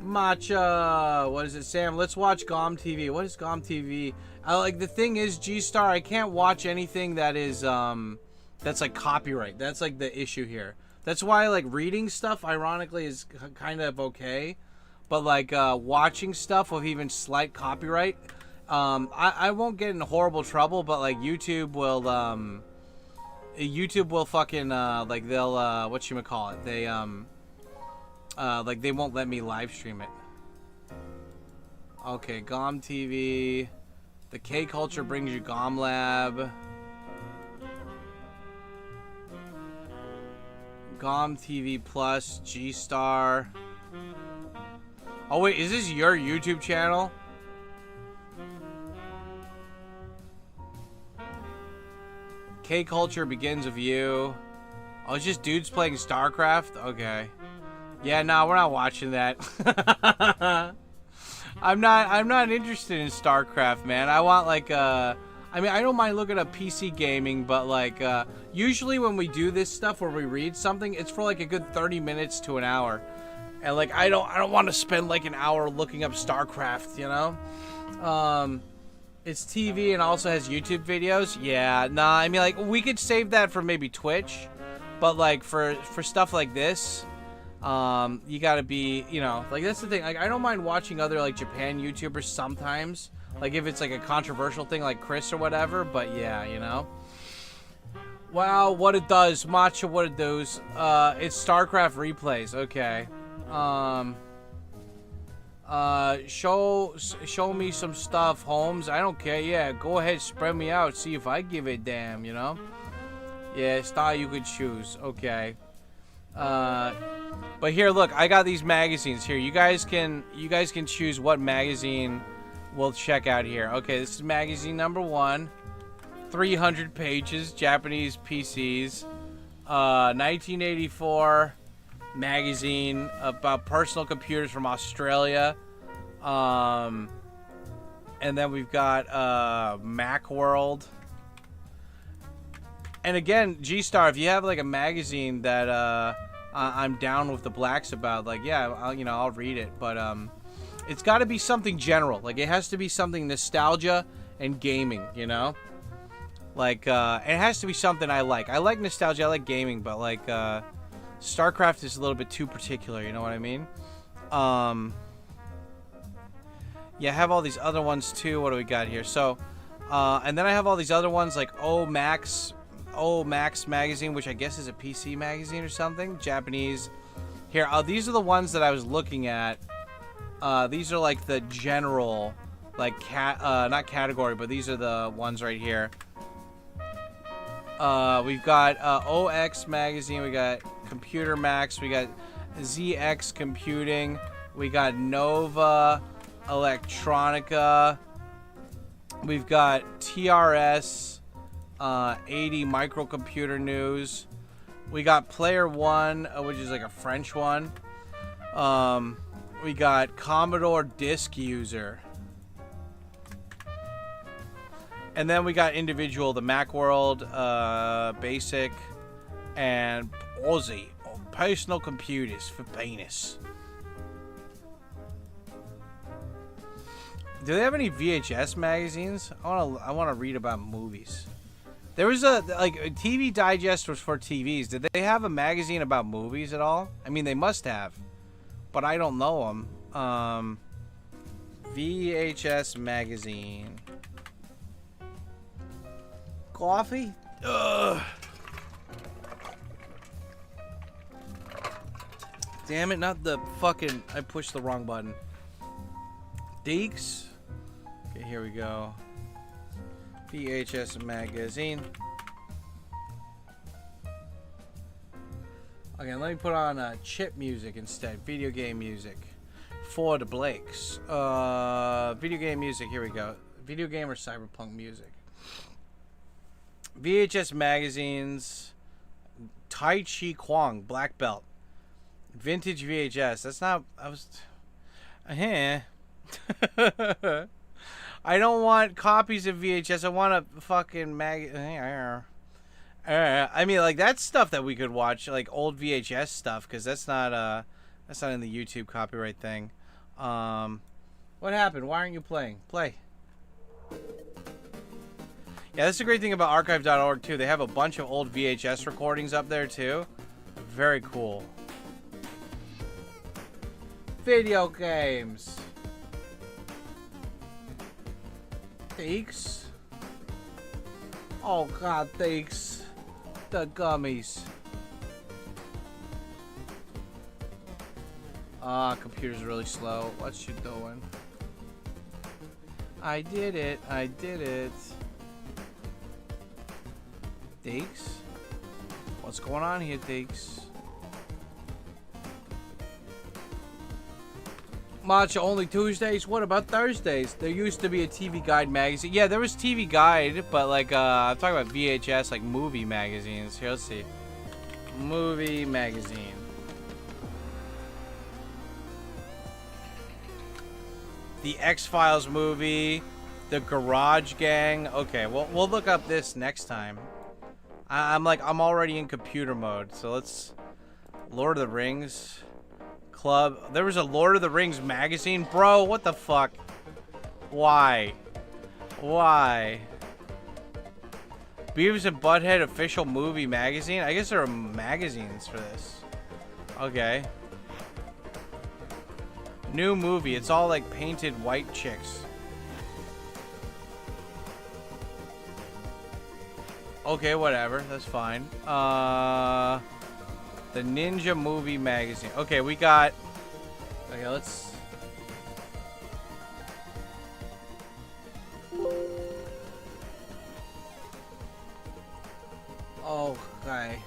Matcha. What is it, Sam? Let's watch GOM TV. What is GOM TV? The thing is, G-Star, I can't watch anything that is, that's like copyright. That's like the issue here. That's why, like, reading stuff, ironically, is kind of okay. But, like, watching stuff with even slight copyright, I won't get in horrible trouble, but, like, YouTube will fucking, like, they'll, whatchamacallit, they, like, they won't let me live stream it. Okay, GOM TV. The K-Culture brings you GOM Lab. GOM TV Plus, G-Star. Oh wait, is this your YouTube channel? K-Culture begins with you. Oh, it's just dudes playing StarCraft? Okay. Yeah, no, we're not watching that. I'm not interested in StarCraft, man. I want like I mean, I don't mind looking at PC gaming, but like usually when we do this stuff where we read something, it's for like a good 30 minutes to an hour. And like I don't want to spend like an hour looking up StarCraft, you know? It's TV and also has YouTube videos. Yeah, nah, I mean like we could save that for maybe Twitch, but like for stuff like this, you gotta be, you know, like that's the thing. Like I don't mind watching other like Japan YouTubers sometimes, like if it's like a controversial thing like Chris or whatever. But yeah, you know. Wow, what it does, Matcha, what it does. It's StarCraft replays. Okay. Show me some stuff, Holmes. I don't care. Yeah, go ahead, spread me out. See if I give a damn. You know. Yeah, style you could choose. Okay. But here, look, I got these magazines here. You guys can choose what magazine we'll check out here. Okay, this is magazine number 1, 300 pages, Japanese PCs, 1984 magazine about personal computers from Australia, and then we've got Macworld. And again, G-Star, if you have like a magazine that I'm down with the blacks about, like, yeah, I'll read it. But it's got to be something general. Like, it has to be something nostalgia and gaming, you know? Like, it has to be something I like. I like nostalgia, I like gaming, but like, StarCraft is a little bit too particular, you know what I mean? Yeah, I have all these other ones too. What do we got here? So, and then I have all these other ones like Max magazine, which I guess is a PC magazine or something, Japanese. Here, these are the ones that I was looking at. These are like the general, like not category, but these are the ones right here. We've got OX magazine, we got Computer Max, we got ZX Computing, we got Nova Electronica, we've got TRS 80 Microcomputer News, we got Player One, which is like a French one, we got Commodore Disk User, and then we got individual, the Macworld, Basic, and Aussie, personal computers for penis. Do they have any VHS magazines? I wanna read about movies. There was a TV Digest was for TVs. Did they have a magazine about movies at all? I mean, they must have, but I don't know them. VHS magazine. Coffee? Ugh. Damn it, not the fucking... I pushed the wrong button. Deeks? Okay, here we go. VHS magazine. Okay, let me put on chip music instead. Video game music. For the Blakes. Video game music, here we go. Video game or cyberpunk music. VHS magazines. Tai Chi Kwang, black belt. Vintage VHS. That's not... I was... I don't want copies of VHS. I want a fucking I mean, like, that's stuff that we could watch, like old VHS stuff, because that's not in the YouTube copyright thing. What happened? Why aren't you playing? Play. Yeah, that's the great thing about archive.org too. They have a bunch of old VHS recordings up there too. Very cool. Video games. Thanks. Oh god, thanks. The gummies. Computer's really slow. What you doing? I did it. I did it. Thanks. What's going on here, thanks? Matcha only Tuesdays? What about Thursdays? There used to be a TV Guide magazine. Yeah, there was TV Guide, but like, I'm talking about VHS, like movie magazines. Here, let's see. Movie magazine. The X-Files movie. The Garage Gang. Okay, well, we'll look up this next time. I'm already in computer mode, so let's... Lord of the Rings... Club. There was a Lord of the Rings magazine? Bro, what the fuck? Why? Why? Beavis and Butthead official movie magazine? I guess there are magazines for this. Okay. New movie. It's all like painted white chicks. Okay, whatever. That's fine. The Ninja Movie Magazine. Okay, we got... Okay, let's... Okay.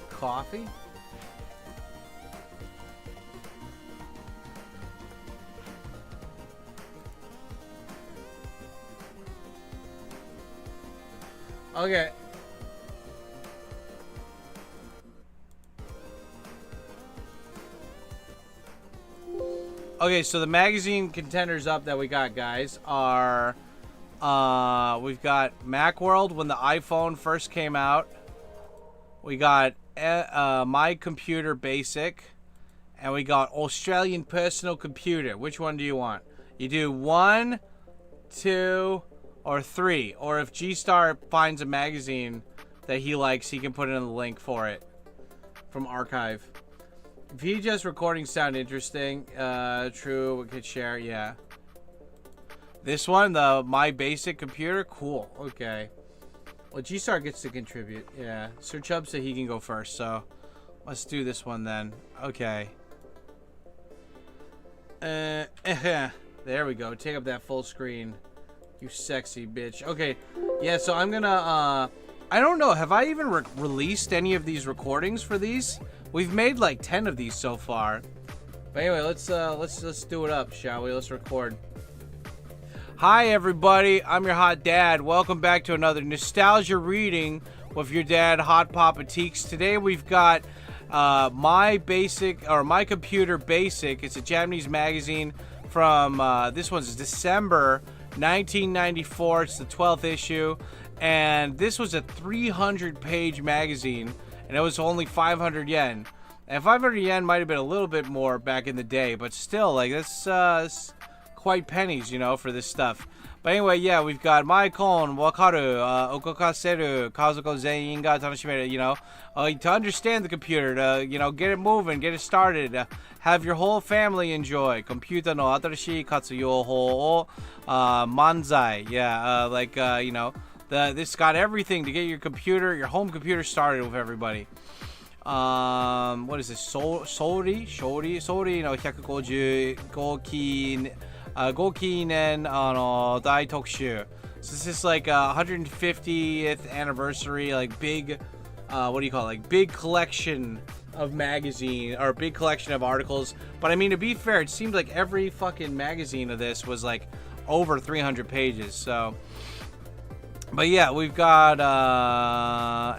Coffee? Okay. Okay, so the magazine contenders up that we got, guys, are we've got Macworld when the iPhone first came out. We got My Computer Basic, and we got Australian Personal Computer. Which one do you want? You do 1, 2, or 3, or if G-Star finds a magazine that he likes, he can put in the link for it from archive. VHS recordings sound interesting. True, we could share, yeah. This one, the My Basic Computer, cool. Okay. Well, G-Star gets to contribute, yeah. Sir Chubb said he can go first, so let's do this one then. Okay. There we go. Take up that full screen. You sexy bitch. Okay, yeah, so I'm gonna, I don't know, have I even released any of these recordings for these? We've made like 10 of these so far. But anyway, let's do it up, shall we? Let's record. Hi, everybody. I'm your hot dad. Welcome back to another nostalgia reading with your dad, Hot Papa Teeks. Today we've got My Computer Basic. It's a Japanese magazine from, this one's December 1994. It's the 12th issue, and this was a 300-page magazine, and and it was only 500 yen. And 500 yen might have been a little bit more back in the day, but still, like, that's quite pennies, you know, for this stuff. But anyway, yeah, we've got Maikon, Wakaru, Okokaseru, Kazuko Zein ga Tanoshimeru, you know, to understand the computer, to, you know, get it moving, get it started, have your whole family enjoy. Computer no atarashi katsuyo ho manzai. Yeah, you know, this got everything to get your computer, your home computer started with everybody. What is this? Sori no 155期 5大特集. So this is like 150th anniversary, like big, what do you call it? Like big collection of magazine or big collection of articles. But I mean, to be fair, it seemed like every fucking magazine of this was like over 300 pages. So, but yeah, we've got,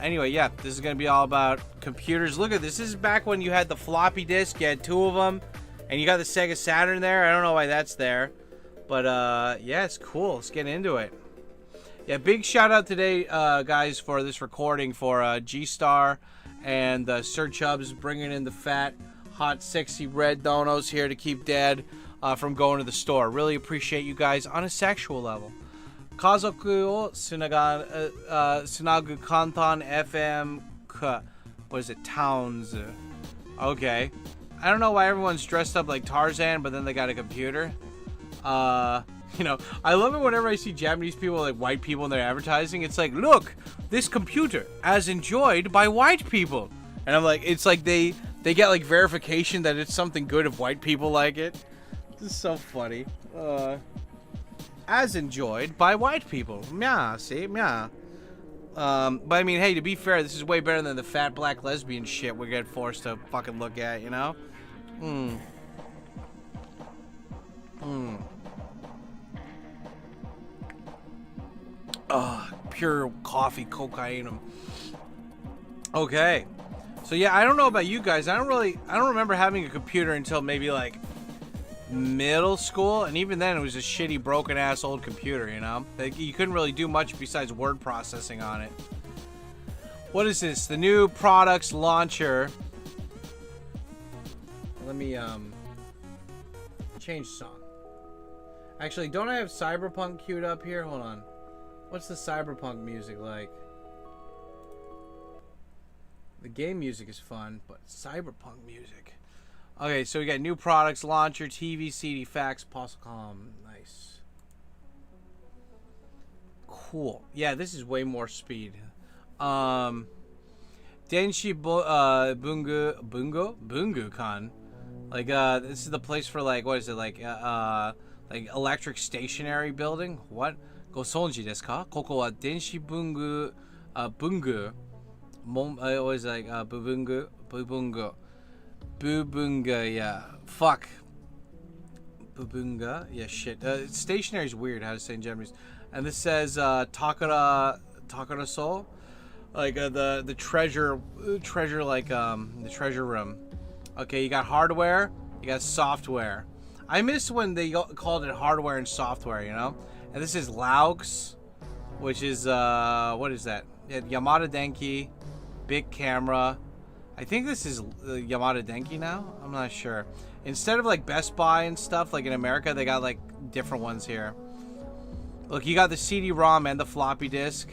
anyway, yeah, this is going to be all about computers. Look at this. This is back when you had the floppy disk. You had 2 of them. And you got the Sega Saturn there. I don't know why that's there. But, yeah, it's cool. Let's get into it. Yeah, big shout out today, guys, for this recording for G-Star and Sir Chubbs bringing in the fat, hot, sexy red donos here to keep Dad from going to the store. Really appreciate you guys on a sexual level. Kazoku o Sunagu Kantan FM. What is it? Towns. Okay. I don't know why everyone's dressed up like Tarzan, but then they got a computer. You know, I love it whenever I see Japanese people, like white people in their advertising. It's like, look, this computer as enjoyed by white people. And I'm like, it's like they get like verification that it's something good if white people like it. This is so funny. As enjoyed by white people. Mya, see? Mya. But I mean, hey, to be fair, this is way better than the fat black lesbian shit we get forced to fucking look at, you know? Pure coffee, cocaine. Okay. So yeah, I don't know about you guys. I don't remember having a computer until maybe like middle school, and even then it was a shitty broken ass old computer, you know? Like, you couldn't really do much besides word processing on it. What is this? The new products launcher. Let me change song. Actually, don't I have Cyberpunk queued up here? Hold on. What's the Cyberpunk music like? The game music is fun, but Cyberpunk music. Okay, so we got new products launcher, TV, CD, fax, Postcom. Nice. Cool. Yeah, this is way more speed. Denshi Bungu-kan. Like, this is the place for, like, what is it, like electric stationary building? What? Gosonji desu ka? Koko wa Denshi Bungu, Bungu. What is it, like, Bubungu? Bubunga, yeah. Fuck. Bubunga? Yeah, shit. Stationary is weird how to say in Japanese. And this says, Takara Soul? Like, the treasure, like, the treasure room. Okay, you got hardware, you got software. I miss when they called it hardware and software, you know? And this is Laux, which is, what is that? Yeah, Yamada Denki, big camera. I think this is Yamada Denki now? I'm not sure. Instead of, like, Best Buy and stuff, like in America, they got, like, different ones here. Look, you got the CD-ROM and the floppy disk.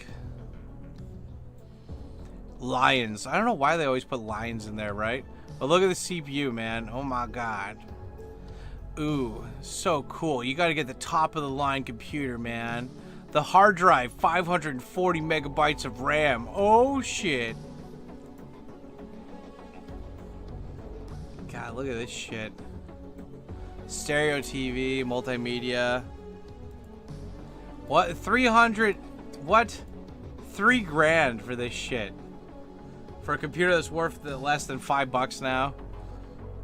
Lions. I don't know why they always put lions in there, right? But look at the CPU, man. Oh my god. Ooh, so cool. You gotta get the top of the line computer, man. The hard drive, 540 megabytes of RAM. Oh shit. God, look at this shit. Stereo TV, multimedia. What? 300? What? 3 grand for this shit. For a computer that's worth less than $5 now.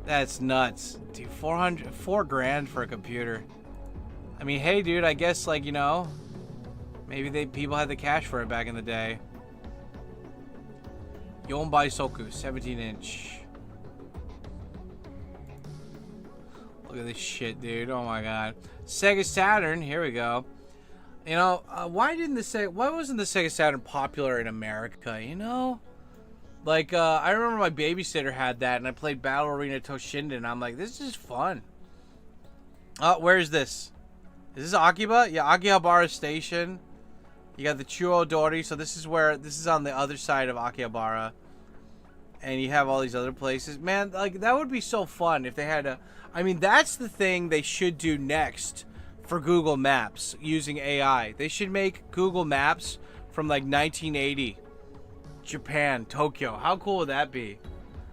That's nuts. Dude, 4 grand for a computer. I mean, hey dude, I guess, like, you know, maybe people had the cash for it back in the day. Yonbai Soku, 17-inch. Look at this shit, dude. Oh my god. Sega Saturn, here we go. You know, why wasn't the Sega Saturn popular in America, you know? Like, I remember my babysitter had that, and I played Battle Arena Toshinden, and I'm like, this is fun. Where is this? Is this Akiba? Yeah, Akihabara Station. You got the Chuo-dori, so this is on the other side of Akihabara. And you have all these other places. Man, like, that would be so fun if they had a... I mean, that's the thing they should do next for Google Maps using AI. They should make Google Maps from, like, 1980. Japan, Tokyo. How cool would that be?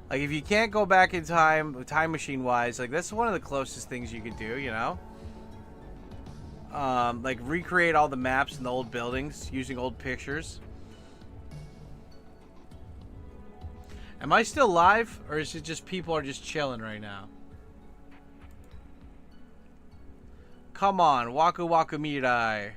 Like, if you can't go back in time machine-wise, like, that's one of the closest things you could do, you know? Like, recreate all the maps in the old buildings using old pictures. Am I still live, or is it just people are just chilling right now? Come on, Waku Waku Mirai.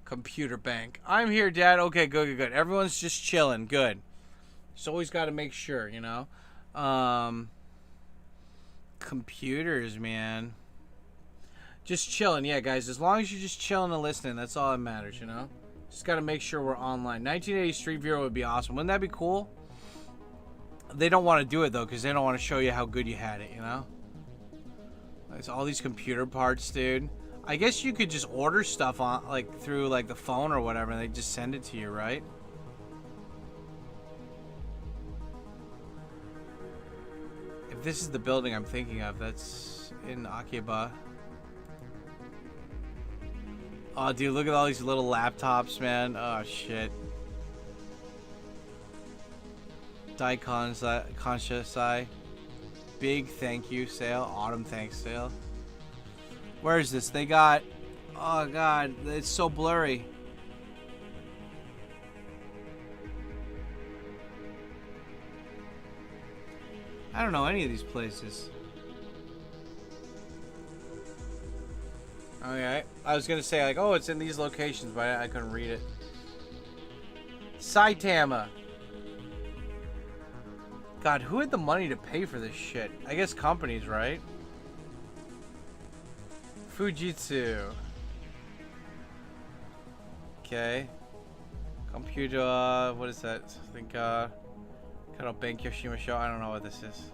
Computer bank. I'm here, Dad. Okay, good. Everyone's just chilling. Good. Just always got to make sure, you know. Computers, man. Just chilling, yeah, guys. As long as you're just chilling and listening, that's all that matters, you know. Just got to make sure we're online. 1980 Street Viewer would be awesome. Wouldn't that be cool? They don't want to do it though, because they don't want to show you how good you had it, you know. It's all these computer parts, dude. I guess you could just order stuff on, like, through, like, the phone or whatever, and they just send it to you, right? If this is the building I'm thinking of, that's in Akiba. Oh, dude, look at all these little laptops, man. Oh, shit. Daikon-sai. Big thank you sale. Autumn thanks sale. Where is this? They got... Oh, God. It's so blurry. I don't know any of these places. Okay. I was going to say, like, oh, it's in these locations, but I couldn't read it. Saitama. God, who had the money to pay for this shit? I guess companies, right? Fujitsu. Okay. Computer, what is that? I think, Kano Benkyo Shimasho. I don't know what this is.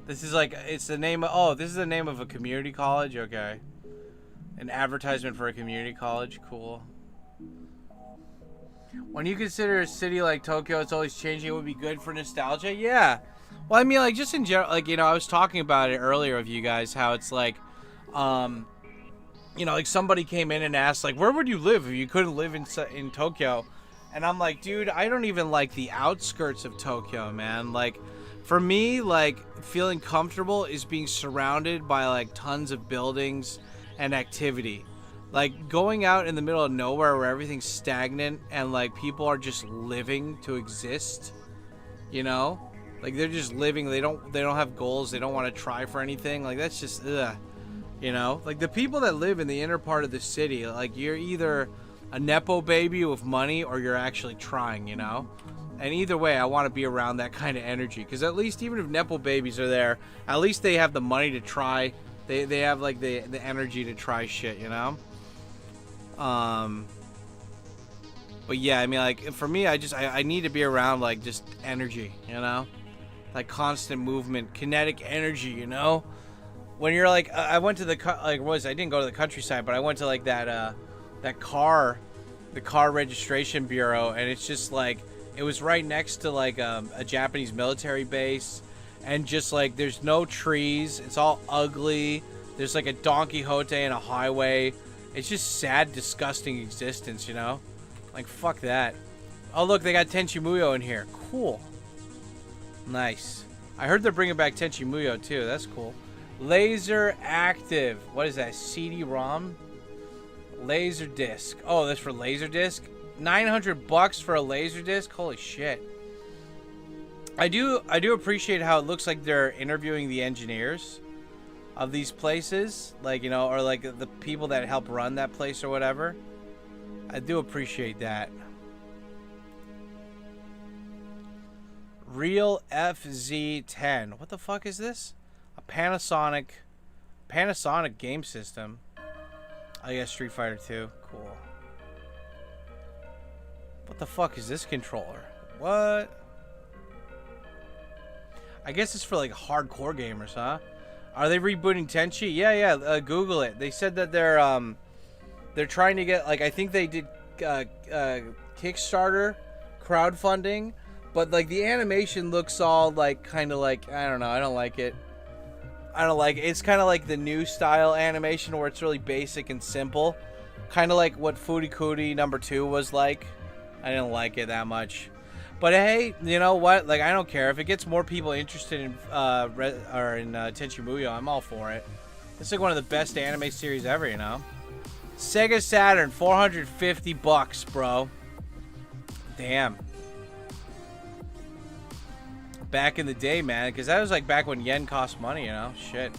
This is like, it's the name of, oh, this is the name of a community college? Okay. An advertisement for a community college? Cool. When you consider a city like Tokyo, it's always changing, it would be good for nostalgia? Yeah. Well, I mean, like, just in general, like, you know, I was talking about it earlier with you guys, how it's like, you know, like, somebody came in and asked, like, where would you live if you couldn't live in Tokyo? And I'm like, dude, I don't even like the outskirts of Tokyo, man. Like, for me, like, feeling comfortable is being surrounded by, like, tons of buildings and activity. Like, going out in the middle of nowhere where everything's stagnant and, like, people are just living to exist, you know? Like, they're just living. They don't have goals. They don't want to try for anything. Like, that's just, ugh, you know? Like, the people that live in the inner part of the city, like, you're either a Nepo baby with money or you're actually trying, you know? And either way, I want to be around that kind of energy. Because at least, even if Nepo babies are there, at least they have the money to try. They have, like, the energy to try shit, you know? But yeah, I mean, like, for me, I need to be around, like, just energy, you know? Like, constant movement, kinetic energy, you know? When you're, like, I went to the, like, I didn't go to the countryside, but I went to, like, the car registration bureau, and it's just, like, it was right next to, like, a Japanese military base, and just, like, there's no trees, it's all ugly, there's, like, a Don Quixote and a highway. It's just sad, disgusting existence, you know? Like, fuck that. Oh, look, they got Tenchi Muyo in here. Cool. Nice. I heard they're bringing back Tenchi Muyo, too. That's cool. Laser Active. What is that? CD-ROM? Laser Disc. Oh, that's for Laser Disc? $900 for a Laser Disc? Holy shit. I do appreciate how it looks like they're interviewing the engineers of these places, like, you know, or like the people that help run that place or whatever. I do appreciate that. Real FZ10. What the fuck is this? A Panasonic game system. Oh yeah, Street Fighter 2. Cool. What the fuck is this controller? What? I guess it's for like hardcore gamers, huh? Are they rebooting Tenchi? Yeah. Google it. They said that they're trying to get, like, I think they did Kickstarter crowdfunding, but like the animation looks all like kind of like, I don't know. I don't like it. It's kind of like the new style animation where it's really basic and simple, kind of like what Furikuri #2 was like. I didn't like it that much. But hey, you know what? Like, I don't care. If it gets more people interested in Tenchi Muyo, I'm all for it. It's like one of the best anime series ever, you know? Sega Saturn, $450, bro. Damn. Back in the day, man. Because that was like back when yen cost money, you know? Shit.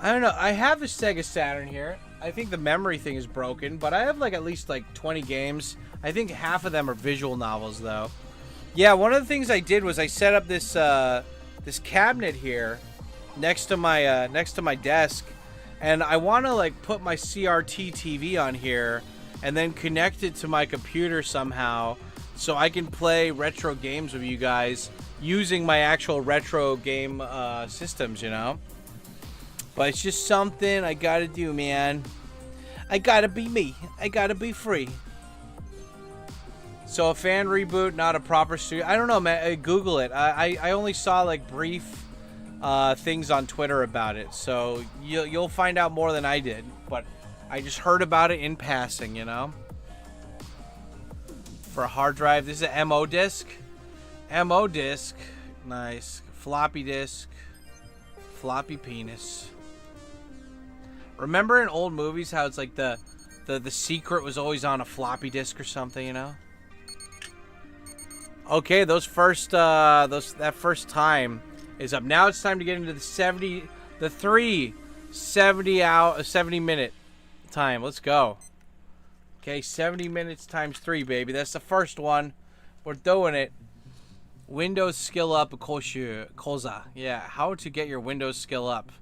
I don't know. I have the Sega Saturn here. I think the memory thing is broken, but I have like at least like 20 games. I think half of them are visual novels, though. Yeah, one of the things I did was I set up this this cabinet here next to my desk, and I want to like put my CRT TV on here and then connect it to my computer somehow so I can play retro games with you guys using my actual retro game systems, you know? But it's just something I gotta do, man. I gotta be me. I gotta be free. So a fan reboot, not a proper studio. I don't know, man. Google it. I only saw like brief things on Twitter about it. So you'll find out more than I did. But I just heard about it in passing, you know? For a hard drive. This is an MO disc. MO disc. Nice. Floppy disk. Floppy penis. Remember in old movies how it's like the secret was always on a floppy disk or something, you know? Okay, that first time is up. Now it's time to get into the 70 minute time. Let's go. Okay, 70 minutes times 3, baby. That's the first one. We're doing it. Windows skill up, Koza. Yeah, how to get your Windows skill up.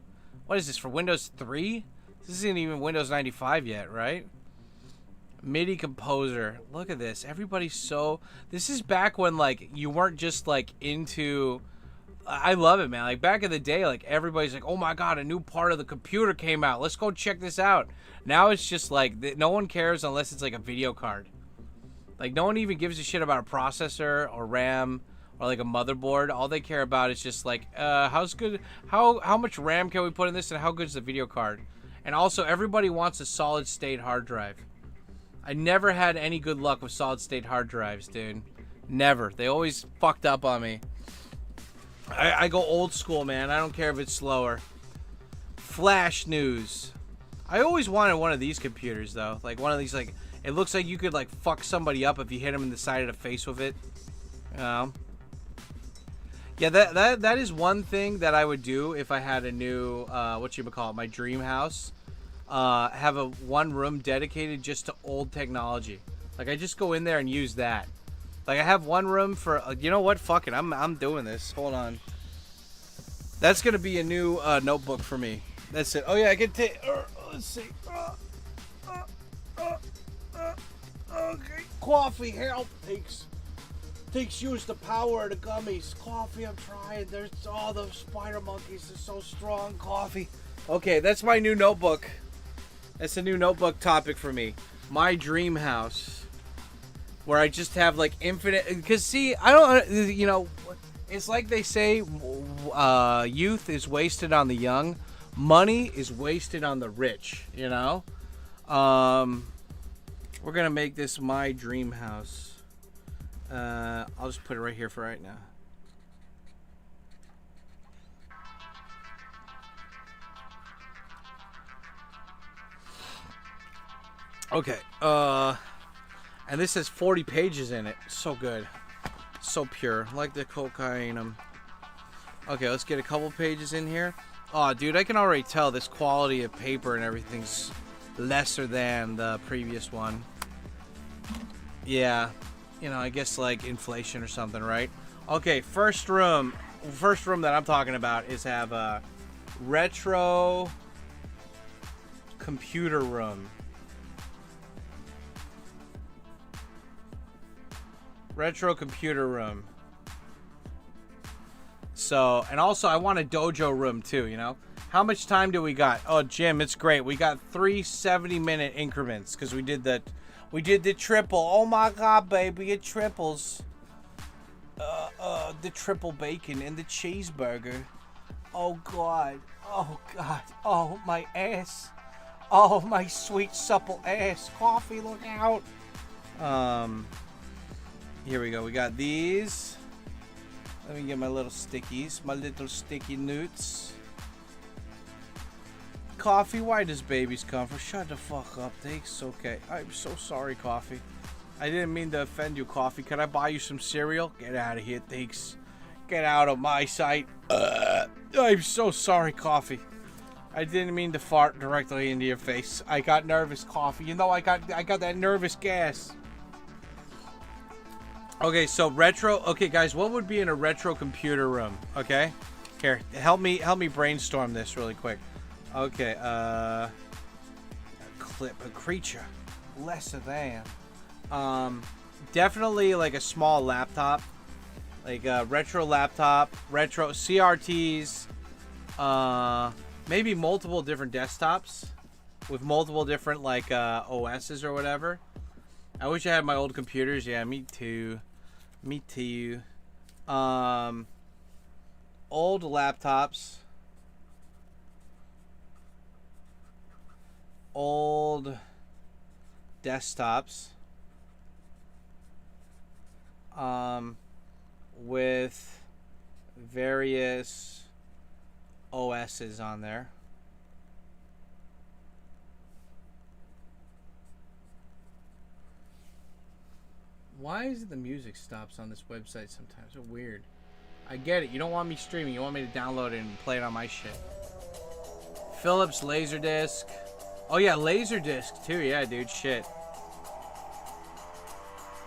What is this, for Windows 3? This isn't even Windows 95 yet, right? MIDI composer. Look at this. Everybody's so... This is back when, like, you weren't just, like, into... I love it, man. Like, back in the day, like, everybody's like, oh my god, a new part of the computer came out. Let's go check this out. Now it's just, like, no one cares unless it's, like, a video card. Like, no one even gives a shit about a processor or RAM or, like, a motherboard. All they care about is just, like, how much RAM can we put in this and how good is the video card? And also, everybody wants a solid-state hard drive. I never had any good luck with solid-state hard drives, dude. Never. They always fucked up on me. I go old school, man. I don't care if it's slower. Flash news. I always wanted one of these computers, though. Like, one of these, like... It looks like you could, like, fuck somebody up if you hit them in the side of the face with it. You know? Yeah, that is one thing that I would do if I had a new, whatchamacallit, my dream house. Have a one room dedicated just to old technology. Like, I just go in there and use that. Like, I have one room for, you know what? Fuck it. I'm doing this. Hold on. That's going to be a new notebook for me. That's it. Oh, yeah, I can take, let's see. Okay. Coffee help takes use the power of the gummies. Coffee, I'm trying. There's all the spider monkeys are so strong. Coffee. Okay, that's my new notebook. That's a new notebook topic for me. My dream house, where I just have like infinite. Because see, I don't. You know, it's like they say, youth is wasted on the young. Money is wasted on the rich. You know. We're gonna make this my dream house. I'll just put it right here for right now. Okay. And this has 40 pages in it. So good. So pure. Like the cocaine. Okay, let's get a couple pages in here. Oh, dude, I can already tell this quality of paper and everything's lesser than the previous one. Yeah. You know, I guess like inflation or something, right? Okay, first room that I'm talking about is have a retro computer room. Retro computer room. So, and also I want a dojo room too, you know? How much time do we got? Oh, Jim, it's great. We got 3 70-minute increments because we did the triple. Oh my God, baby, it triples. The triple bacon and the cheeseburger. Oh God. Oh God. Oh, my ass. Oh, my sweet supple ass. Coffee, look out. Here we go. We got these. Let me get my little stickies. My little sticky newts. Coffee, why does babies come from? Shut the fuck up, thanks. Okay. I'm so sorry, Coffee. I didn't mean to offend you, Coffee. Can I buy you some cereal? Get out of here, thanks. Get out of my sight. I'm so sorry, Coffee. I didn't mean to fart directly into your face. I got nervous, Coffee. You know I got that nervous gas. Okay, so retro. Okay, guys, what would be in a retro computer room? Okay, here, help me brainstorm this really quick. Okay, a creature, lesser than. Definitely like a small laptop, like a retro laptop, retro CRTs. Maybe multiple different desktops with multiple different like OSs or whatever. I wish I had my old computers. Yeah, me too. Me too. Old laptops. Old desktops. With various OSs on there. Why is it the music stops on this website sometimes? So weird. I get it. You don't want me streaming. You want me to download it and play it on my shit. Philips Laserdisc. Oh yeah, Laserdisc too. Yeah, dude. Shit.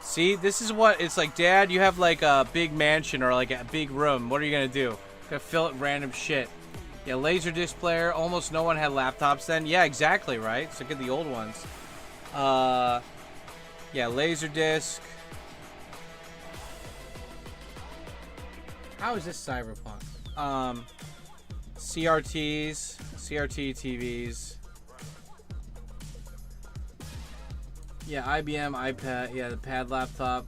See, this is what it's like. Dad, you have like a big mansion or like a big room. What are you gonna do? Gonna fill it with random shit. Yeah, Laserdisc player. Almost no one had laptops then. Yeah, exactly, right? So get the old ones. Yeah, Laserdisc. How is this cyberpunk? CRTs, CRT TVs. Yeah, IBM, iPad, yeah, the pad laptop.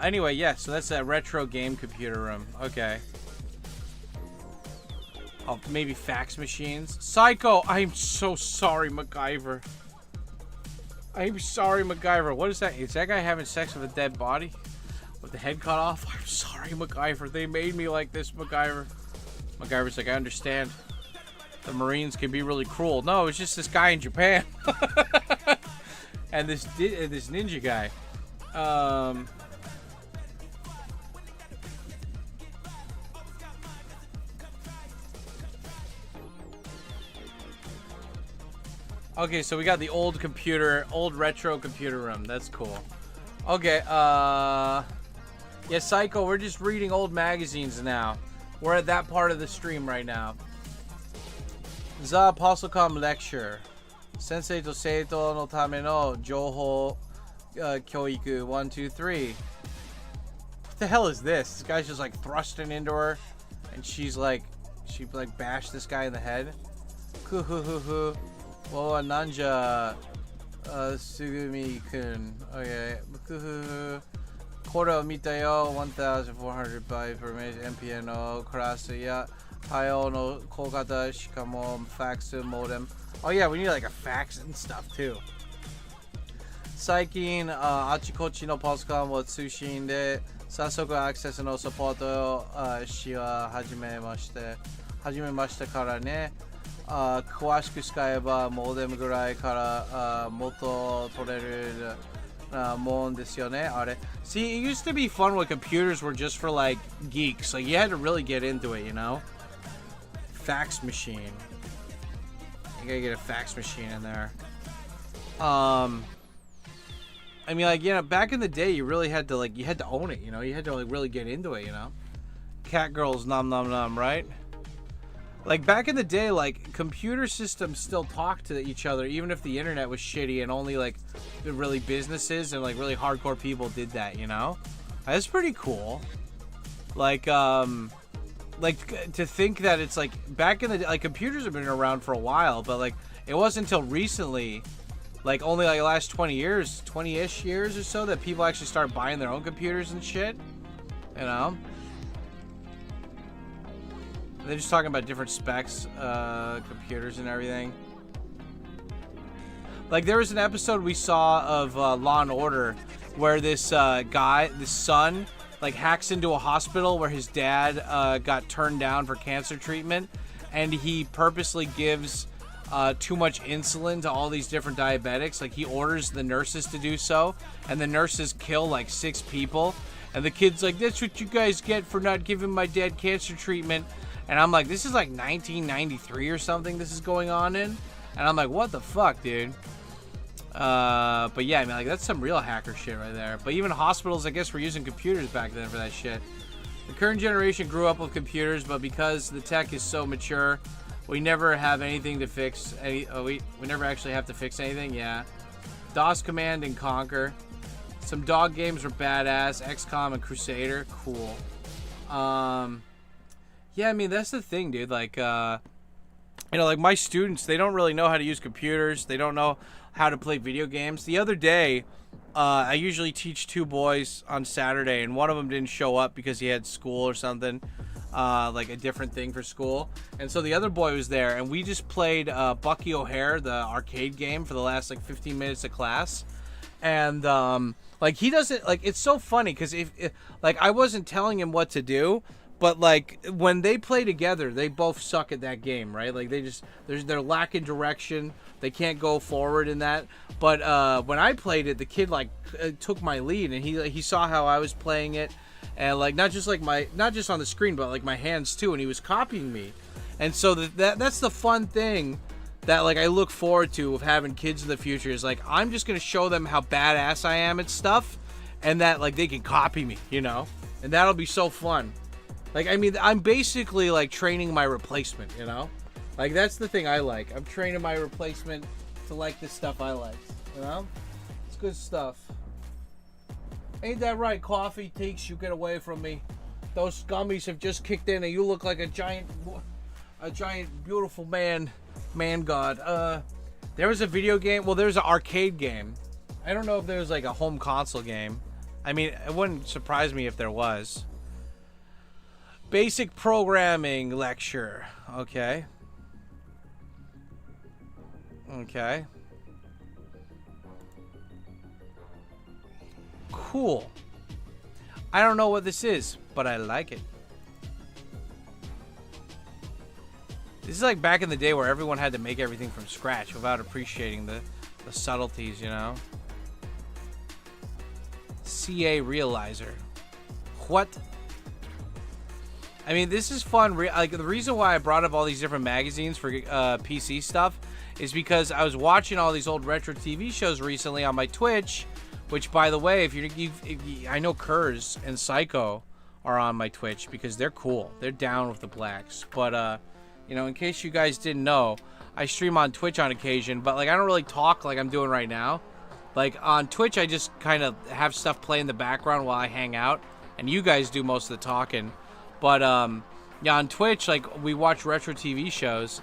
Anyway, yeah, so that's a retro game computer room. Okay. Oh, maybe fax machines. Psycho, I'm so sorry, MacGyver. I'm sorry, MacGyver. What is that? Is that guy having sex with a dead body? With the head cut off? I'm sorry, MacGyver. They made me like this, MacGyver. MacGyver's like, I understand. The Marines can be really cruel. No, it's just this guy in Japan. And this ninja guy. Okay, so we got the old retro computer room. That's cool. Okay, yeah, Psycho, we're just reading old magazines now. We're at that part of the stream right now. The Apostle.com lecture. Sensei to Seito no tame no Jouhou Kyoiku 1, 2, 3. What the hell is this? This guy's just like thrusting into her, and she bashed this guy in the head. Kuhuhuhu. Wo nanja Sugumi-kun. Okay. Kuhuhu. Koro mita yo 1400 by per MPN no karasu ya Tayo no Kokata shikamo fax modem. Oh yeah, we need like a fax and stuff too. Saikin achikochi no postcard wo tsushin de sasoku access no support o shi wa hajimemashite kara ne. 詳しく使えばモデムぐらいから元取れるもんですよね、あれ。See, it used to be fun when computers were just for like geeks. Like you had to really get into it, you know? Fax machine. You gotta get a fax machine in there. I mean, like, you know, back in the day, you really had to like, you had to own it, you know? You had to like really get into it, you know? Cat girls, nom nom nom, right? Like back in the day, like computer systems still talk to each other, even if the internet was shitty and only like the really businesses and like really hardcore people did that, you know? That's pretty cool. Like to think that it's like back in the day, like computers have been around for a while, but like it wasn't until recently, like only like the last 20 years, 20-ish years or so, that people actually start buying their own computers and shit, you know? They're just talking about different specs, computers and everything. Like there was an episode we saw of Law and Order where this this son, like hacks into a hospital where his dad got turned down for cancer treatment, and he purposely gives too much insulin to all these different diabetics. Like he orders the nurses to do so, and the nurses kill like 6 people, and the kid's like, "That's what you guys get for not giving my dad cancer treatment." And I'm like, this is like 1993 or something this is going on in. And I'm like, what the fuck, dude? But yeah, I mean, like, that's some real hacker shit right there. But even hospitals, I guess, were using computers back then for that shit. The current generation grew up with computers, but because the tech is so mature, we never have anything to fix. We never actually have to fix anything, yeah. DOS Command and Conquer. Some dog games were badass. XCOM and Crusader, cool. Yeah, I mean, that's the thing, dude. Like, you know, like my students, they don't really know how to use computers. They don't know how to play video games. The other day, I usually teach 2 boys on Saturday, and one of them didn't show up because he had school or something, like a different thing for school. And so the other boy was there, and we just played Bucky O'Hare, the arcade game, for the last, like, 15 minutes of class. And, like, he doesn't, like, it's so funny because if like, I wasn't telling him what to do. But, like, when they play together, they both suck at that game, right? Like, they're lacking direction. They can't go forward in that. But when I played it, the kid, like, took my lead, and he saw how I was playing it. And, like, not just on the screen, but, like, my hands, too. And he was copying me. And so that's the fun thing that, like, I look forward to of having kids in the future is, like, I'm just going to show them how badass I am at stuff. And that, like, they can copy me, you know? And that'll be so fun. Like, I mean, I'm basically, like, training my replacement, you know? Like, that's the thing I like. I'm training my replacement to like the stuff I like, you know? It's good stuff. Ain't that right, Coffee? Takes you get away from me. Those gummies have just kicked in, and you look like a giant, beautiful man god. There was a video game. Well, there's an arcade game. I don't know if there's, like, a home console game. I mean, it wouldn't surprise me if there was. Basic programming lecture. Okay. Okay. Cool. I don't know what this is, but I like it. This is like back in the day where everyone had to make everything from scratch without appreciating the subtleties, you know? CA Realizer. What? I mean, this is fun. Like, the reason why I brought up all these different magazines for PC stuff is because I was watching all these old retro TV shows recently on my Twitch, which, by the way, if I know Kurz and Psycho are on my Twitch because they're cool. They're down with the blacks. But, you know, in case you guys didn't know, I stream on Twitch on occasion, but, like, I don't really talk like I'm doing right now. Like, on Twitch, I just kind of have stuff play in the background while I hang out, and you guys do most of the talking. But, yeah, on Twitch, like, we watch retro TV shows,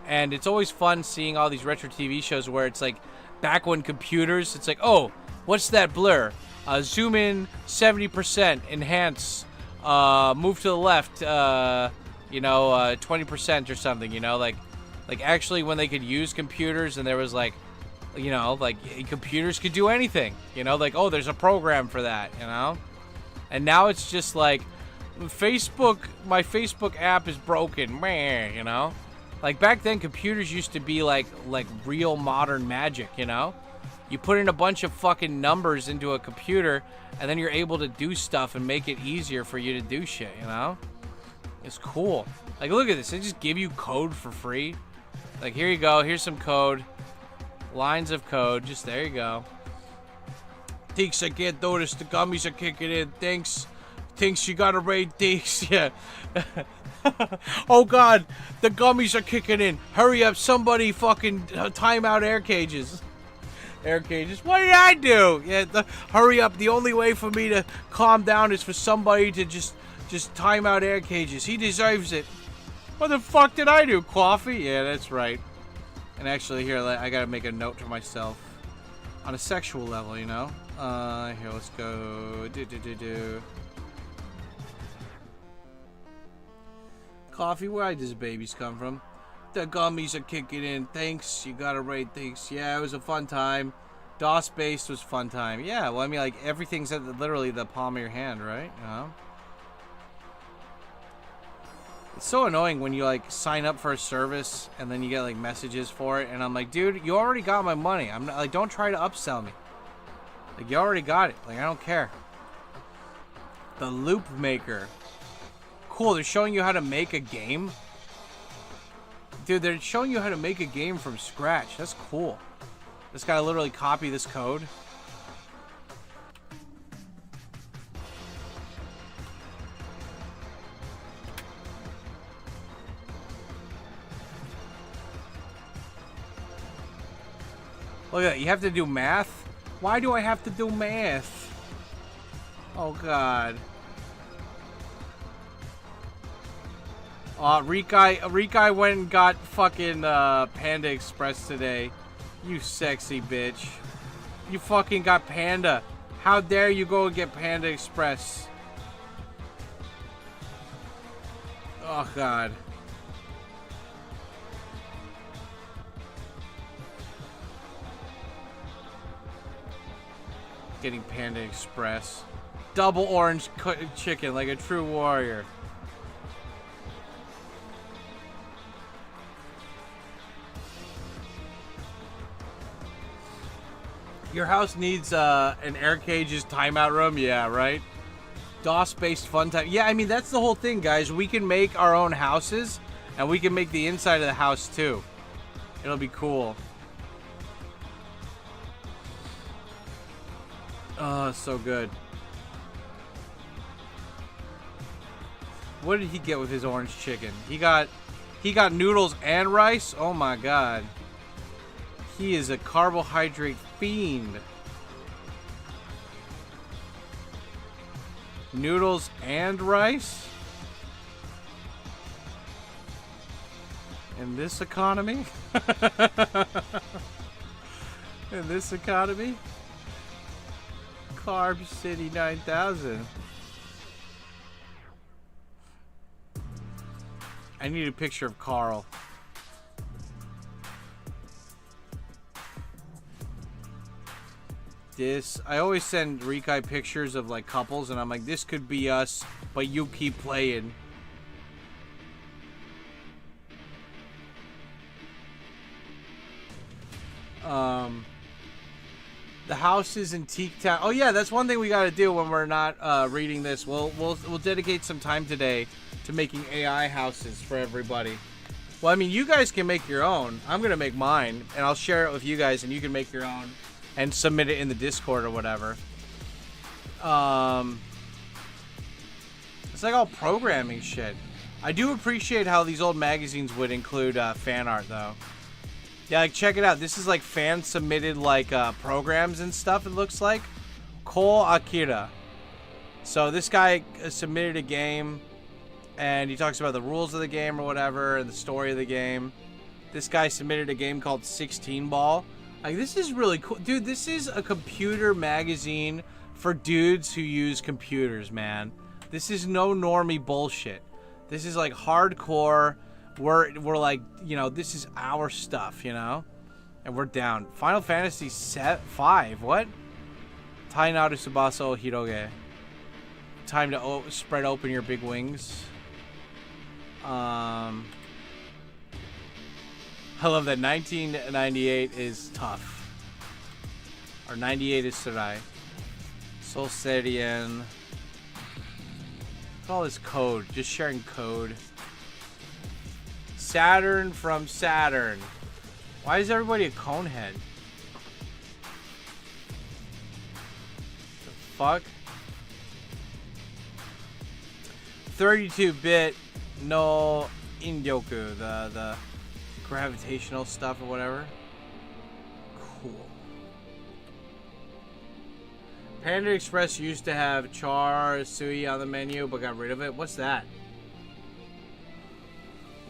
and it's always fun seeing all these retro TV shows where it's, like, back when computers, it's like, oh, what's that blur? Zoom in 70%, enhance, move to the left, you know, 20% or something, you know? Like, actually, when they could use computers and there was, like, you know, like, computers could do anything, you know? Like, oh, there's a program for that, you know? And now it's just, like, my Facebook app is broken, meh, you know? Like, back then, computers used to be like real modern magic, you know? You put in a bunch of fucking numbers into a computer, and then you're able to do stuff and make it easier for you to do shit, you know? It's cool. Like, look at this. They just give you code for free. Like, here you go. Here's some code. Lines of code. Just there you go. Thinks I can't notice the gummies are kicking in. Thanks you got a raid. Thanks. Yeah. Oh god, the gummies are kicking in. Hurry up, somebody fucking time out air cages. Air cages. What did I do? Yeah, hurry up. The only way for me to calm down is for somebody to just time out air cages. He deserves it. What the fuck did I do? Coffee? Yeah, that's right. And actually, here, I gotta make a note to myself. On a sexual level, you know? Here, let's go. Coffee, where does babies come from? The gummies are kicking in. Thanks. You gotta rate things. Yeah, it was a fun time. DOS-based was fun time. Yeah, well, I mean, like, everything's at literally the palm of your hand, right? You know? It's so annoying when you, like, sign up for a service and then you get, like, messages for it. And I'm like, dude, you already got my money. I'm not, like, don't try to upsell me. Like, you already got it. Like, I don't care. The Loop Maker. Cool, they're showing you how to make a game. Dude, they're showing you how to make a game from scratch. That's cool. This guy literally copy this code. Look at that. You have to do math? Why do I have to do math? Oh, God. Rikai went and got fucking Panda Express today. You sexy bitch. You fucking got Panda. How dare you go and get Panda Express? Oh, God. Getting Panda Express. Double orange chicken like a true warrior. Your house needs an air cages timeout room? Yeah, right? DOS-based fun time. Yeah, I mean, that's the whole thing, guys. We can make our own houses, and we can make the inside of the house, too. It'll be cool. Oh, so good. What did he get with his orange chicken? He got noodles and rice? Oh, my God. He is a carbohydrate fiend. Noodles and rice? In this economy? In this economy? Carb City 9000. I need a picture of Carl. I always send Rikai pictures of like couples and I'm like, this could be us, but you keep playing. The house is in Teak Town. Oh yeah, that's one thing we gotta do when we're not reading this. We'll dedicate some time today to making AI houses for everybody. Well, I mean, you guys can make your own. I'm gonna make mine, and I'll share it with you guys, and you can make your own. And submit it in the Discord or whatever. It's like all programming shit. I do appreciate how these old magazines would include fan art, though. Yeah, like, check it out. This is like fan-submitted, like, programs and stuff, it looks like. Cole Akira. So this guy submitted a game, and he talks about the rules of the game or whatever, and the story of the game. This guy submitted a game called 16 Ball. Like, this is really cool. Dude, this is a computer magazine for dudes who use computers, man. This is no normie bullshit. This is, like, hardcore. We're like, you know, this is our stuff, you know? And we're down. Final Fantasy 5, what? Tai Naru Tsubasa o Hiroge. Time to spread open your big wings. I love that 1998 is tough. Or 98 is Sarai. Soul Serian. Look at all this code. Just sharing code. Saturn from Saturn. Why is everybody a conehead? The fuck? 32-bit. no Indyoku, the gravitational stuff or whatever. Cool. Panda Express used to have char sui on the menu, but got rid of it. What's that?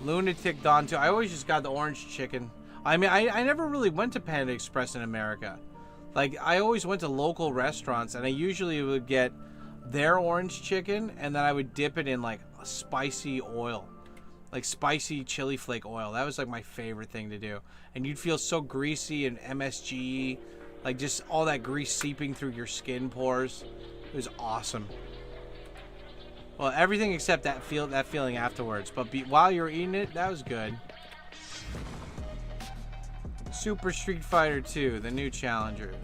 Lunatic Don 2. I always just got the orange chicken. I mean, I never really went to Panda Express in America. Like, I always went to local restaurants, and I usually would get their orange chicken, and then I would dip it in, like, a spicy oil. Like, spicy chili flake oil. That was, like, my favorite thing to do. And you'd feel so greasy and MSG. Like, just all that grease seeping through your skin pores. It was awesome. Well, everything except that feeling afterwards. But while you were eating it, that was good. Super Street Fighter 2, the new challengers.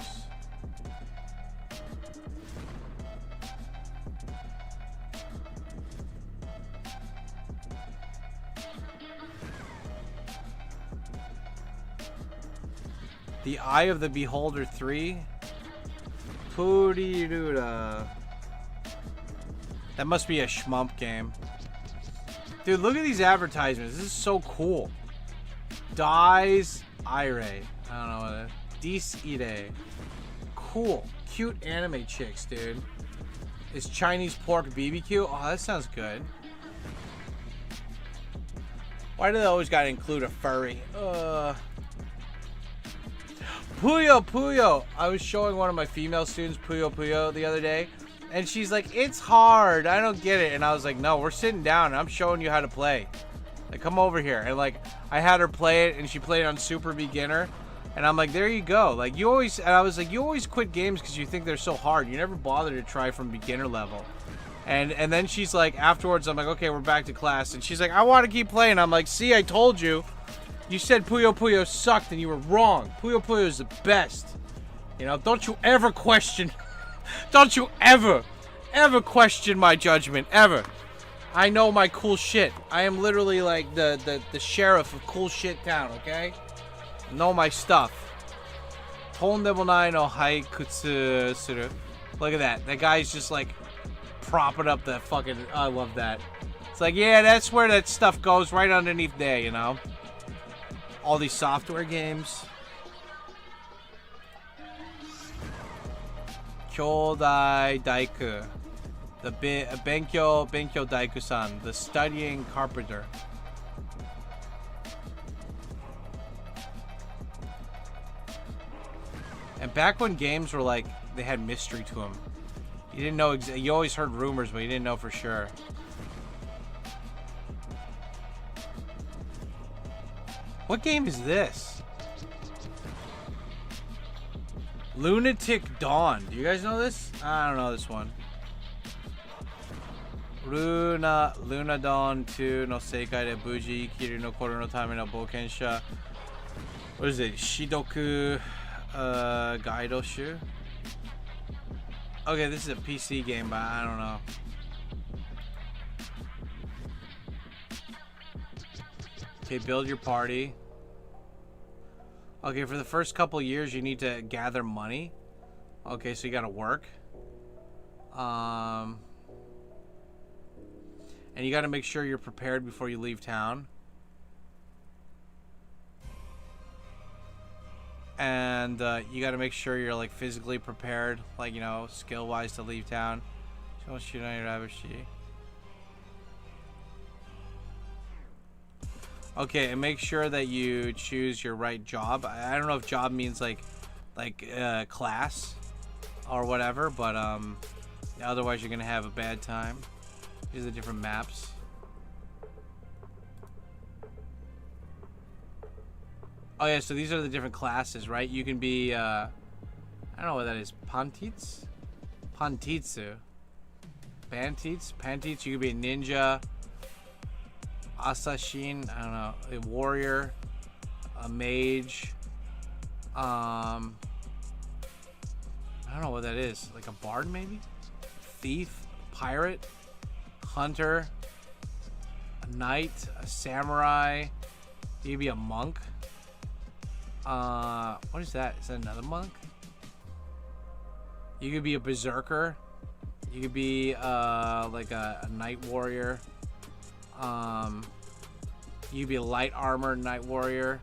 The Eye of the Beholder 3. Puriruda. That must be a shmump game. Dude, look at these advertisements. This is so cool. Dies Ire. I don't know what it is. Dis Ire. Cool. Cute anime chicks, dude. Is Chinese pork BBQ? Oh, that sounds good. Why do they always gotta include a furry? Puyo Puyo. I was showing one of my female students Puyo Puyo the other day, and she's like, it's hard, I don't get it. And I was like, no, we're sitting down and I'm showing you how to play. Like, come over here. And like, I had her play it, and she played it on super beginner, and I'm like, there you go. Like, you always, and I was like, you always quit games because you think they're so hard. You never bother to try from beginner level. And then she's like, afterwards, I'm like, okay, we're back to class. And she's like, I want to keep playing. I'm like, see, I told you. You said Puyo Puyo sucked and you were wrong. Puyo Puyo is the best. You know, don't you ever question. Don't you ever question my judgment. Ever. I know my cool shit. I am literally like the sheriff of cool shit town, okay? Know my stuff. Tondebonai no haikutsu suru. Look at that. That guy's just like propping up the fucking... I love that. It's like, yeah, that's where that stuff goes, right underneath there, you know? All these software games. Kyodai Daiku. The Benkyo Daiku-san. The studying carpenter. And back when games were like, they had mystery to them. You didn't know, you always heard rumors, but you didn't know for sure. What game is this? Lunatic Dawn. Do you guys know this? I don't know this one. Luna Dawn 2 no Seikai de Buji Kiru no Koro no Tame no Boukensha. What is it? Shidoku Gaido Shu? Okay, this is a PC game, but I don't know. Okay, build your party. Okay, for the first couple years, you need to gather money. Okay, so you gotta work. And you gotta make sure you're prepared before you leave town. And you gotta make sure you're like physically prepared, like, you know, skill-wise to leave town. Okay, and make sure that you choose your right job. I don't know if job means like class or whatever, but otherwise you're gonna have a bad time. These are the different maps. Oh yeah, so these are the different classes, right? You can be I don't know what that is. Pantitsu? Pantitsu, you could be a ninja. Assassin, I don't know, a warrior, a mage, I don't know what that is, like a bard maybe? Thief, pirate, hunter, a knight, a samurai, maybe a monk. What is that? Is that another monk? You could be a berserker. You could be like a night warrior. You be a light armor Night Warrior.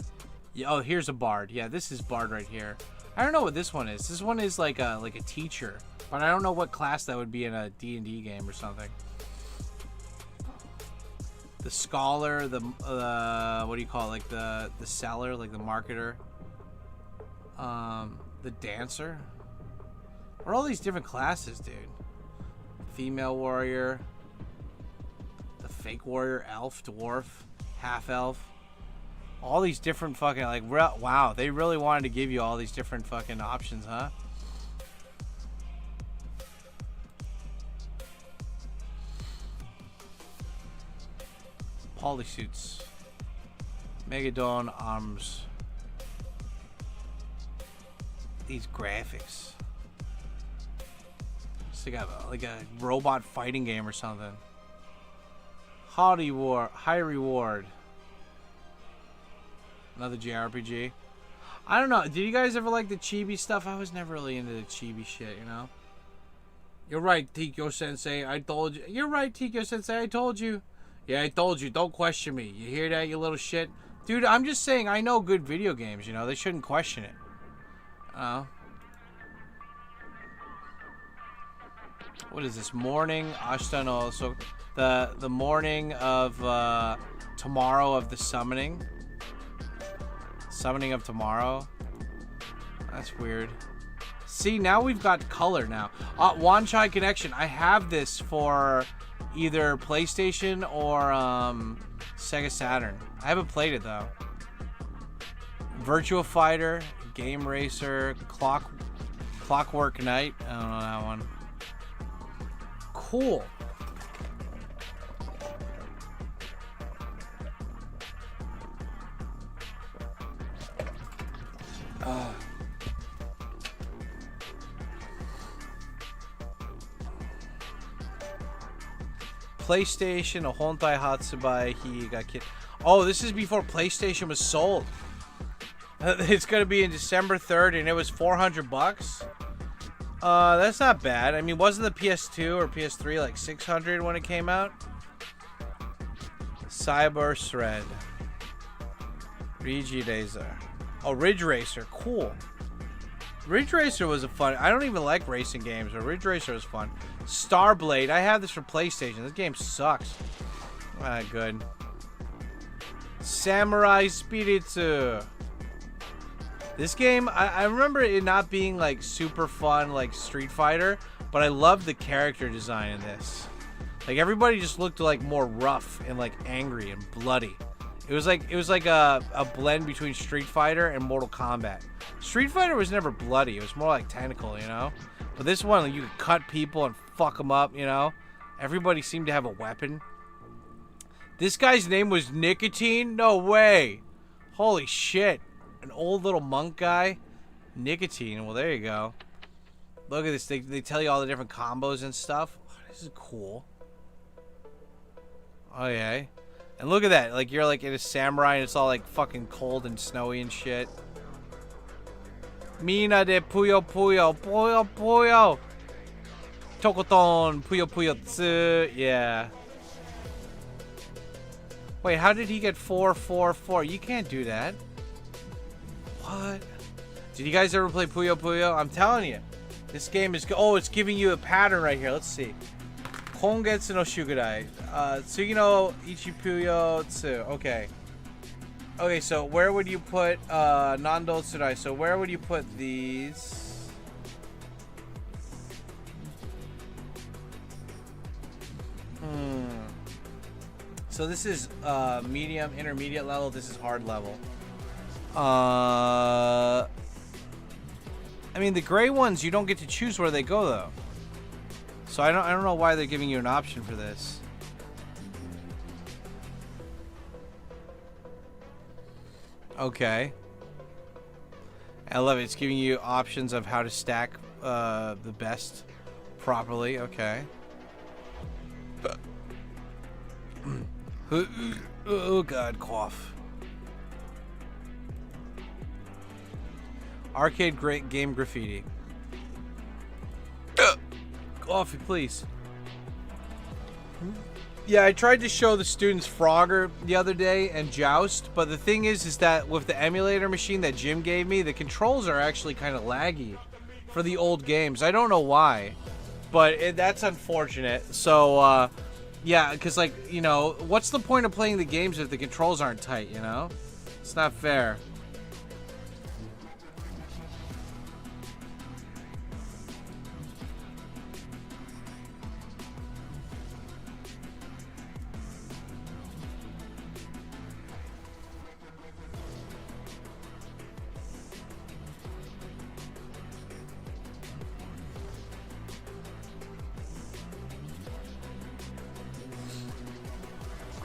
Yeah, oh, here's a bard. Yeah, this is bard right here. I don't know what this one is. This one is like a teacher, but I don't know what class that would be in a D&D game or something. The scholar, the what do you call it? Like the seller, like the marketer. The dancer. What are all these different classes, dude? Female warrior. The fake warrior, elf, dwarf, half elf. All these different fucking wow, they really wanted to give you all these different fucking options, huh? Polysuits. Megadon arms. These graphics. It's like a robot fighting game or something. High reward. Another JRPG. I don't know. Did you guys ever like the chibi stuff? I was never really into the chibi shit, you know? You're right, TkyoSensei. I told you. You're right, TkyoSensei. I told you. Yeah, I told you. Don't question me. You hear that, you little shit? Dude, I'm just saying I know good video games, you know? They shouldn't question it. What is this? Morning? Ashtano. So, the morning of tomorrow of the summoning. Summoning of tomorrow. That's weird. See, now we've got color now. Wanchai Connection. I have this for either PlayStation or Sega Saturn. I haven't played it though. Virtua Fighter, Game Racer, Clockwork Knight. I don't know that one. Cool. PlayStation, a Hontai Hatsubai, he got killed. Oh, this is before PlayStation was sold. It's gonna be in December 3rd, and it was $400. That's not bad. I mean, wasn't the PS2 or PS3 like $600 when it came out? Cyber Thread. Ridge Racer. Oh, Ridge Racer. Cool. Ridge Racer was a fun. I don't even like racing games, but Ridge Racer was fun. Starblade. I have this for PlayStation. This game sucks. Good. Samurai Spiritsu. This game, I remember it not being like super fun like Street Fighter, but I love the character design in this. Like everybody just looked like more rough and like angry and bloody. It was like a blend between Street Fighter and Mortal Kombat. Street Fighter was never bloody. It was more like tentacle, you know? But this one, like, you could cut people and fuck them up, you know? Everybody seemed to have a weapon. This guy's name was Nicotine? No way. Holy shit. An old little monk guy? Nicotine. Well, there you go. Look at this. They tell you all the different combos and stuff. Oh, this is cool. Oh, yeah. And look at that. Like, you're like in a samurai and it's all like fucking cold and snowy and shit. Mina de Puyo Puyo. Puyo Puyo. Tokoton. Puyo Puyo Tsu. Yeah. Wait, how did he get 444? You can't do that. What? Did you guys ever play Puyo Puyo? I'm telling you. This game is... Oh, it's giving you a pattern right here. Let's see. Kongetsu no Shugurai. Tsugi no Ichi Puyo Tsu. Okay. Okay, so where would you put Nando Tsurai? So where would you put these? So this is medium, intermediate level. This is hard level. I mean, the gray ones, you don't get to choose where they go though. So I don't know why they're giving you an option for this. Okay. I love it. It's giving you options of how to stack the best properly. Okay. Oh god, cough. Arcade game graffiti. Coffee, please. Yeah, I tried to show the students Frogger the other day and Joust, but the thing is that with the emulator machine that Jim gave me, the controls are actually kind of laggy for the old games. I don't know why, but that's unfortunate. So, yeah, because, like, you know, what's the point of playing the games if the controls aren't tight, you know? It's not fair.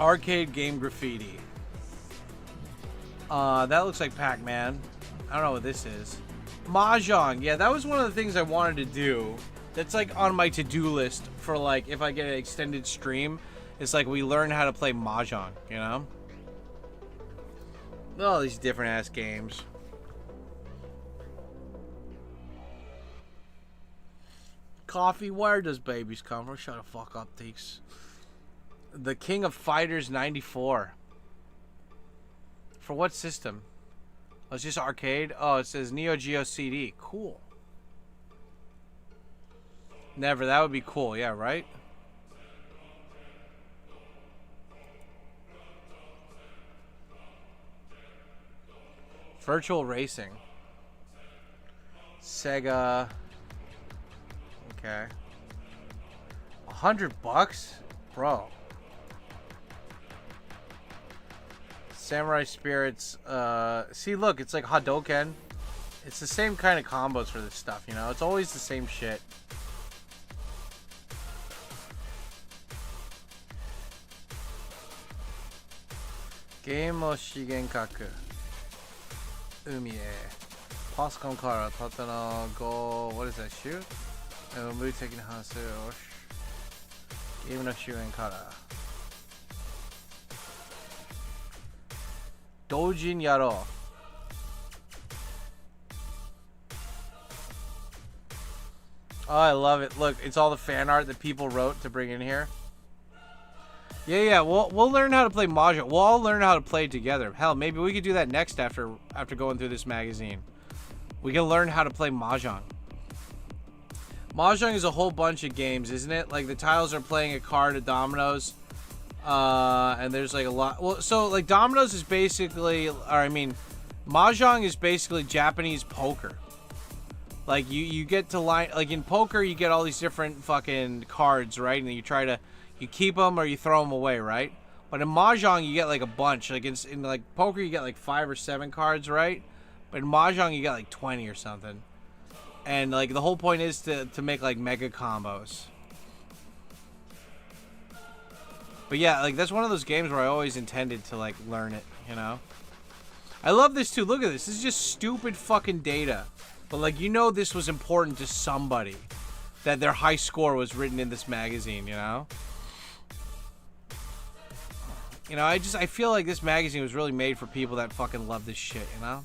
Arcade game graffiti. That looks like Pac-Man. I don't know what this is. Mahjong. Yeah, that was one of the things I wanted to do. That's like on my to-do list for like if I get an extended stream. It's like we learn how to play Mahjong, you know? All these different ass games. Coffee, where does babies come from? Shut the fuck up, Teeks. The King of Fighters 94. For what system? Oh, it's just arcade? Oh, it says Neo Geo CD. Cool. Never. That would be cool. Yeah, right? Virtual Racing. Sega. Okay. $100? Bro. Samurai Spirits. See, look, it's like Hadoken. It's the same kind of combos for this stuff, you know? It's always the same shit. Game o Shigenkaku. Umie. Pascon Kara. Tatano Go. What is that? Shoot? Mu taking Hasu. Game no Shuen Kara. Dojin Yaro. Oh, I love it. Look, it's all the fan art that people wrote to bring in here. Yeah, we'll learn how to play Mahjong. We'll all learn how to play together. Hell, maybe we could do that next after going through this magazine. We can learn how to play Mahjong. Mahjong is a whole bunch of games, isn't it? Like the tiles are playing a card of dominoes. And there's like a lot. Well, so like dominoes is basically, or I mean, Mahjong is basically Japanese poker. Like you get to line, like in poker, you get all these different fucking cards, right? And you keep them or you throw them away, right? But in Mahjong, you get like a bunch. Like in like poker, you get like 5 or 7 cards, right? But in Mahjong, you get like 20 or something. And like the whole point is to make like mega combos. But yeah, like that's one of those games where I always intended to like learn it, you know? I love this too. Look at this. This is just stupid fucking data. But like, you know, this was important to somebody. That their high score was written in this magazine, you know? You know, I feel like this magazine was really made for people that fucking love this shit, you know?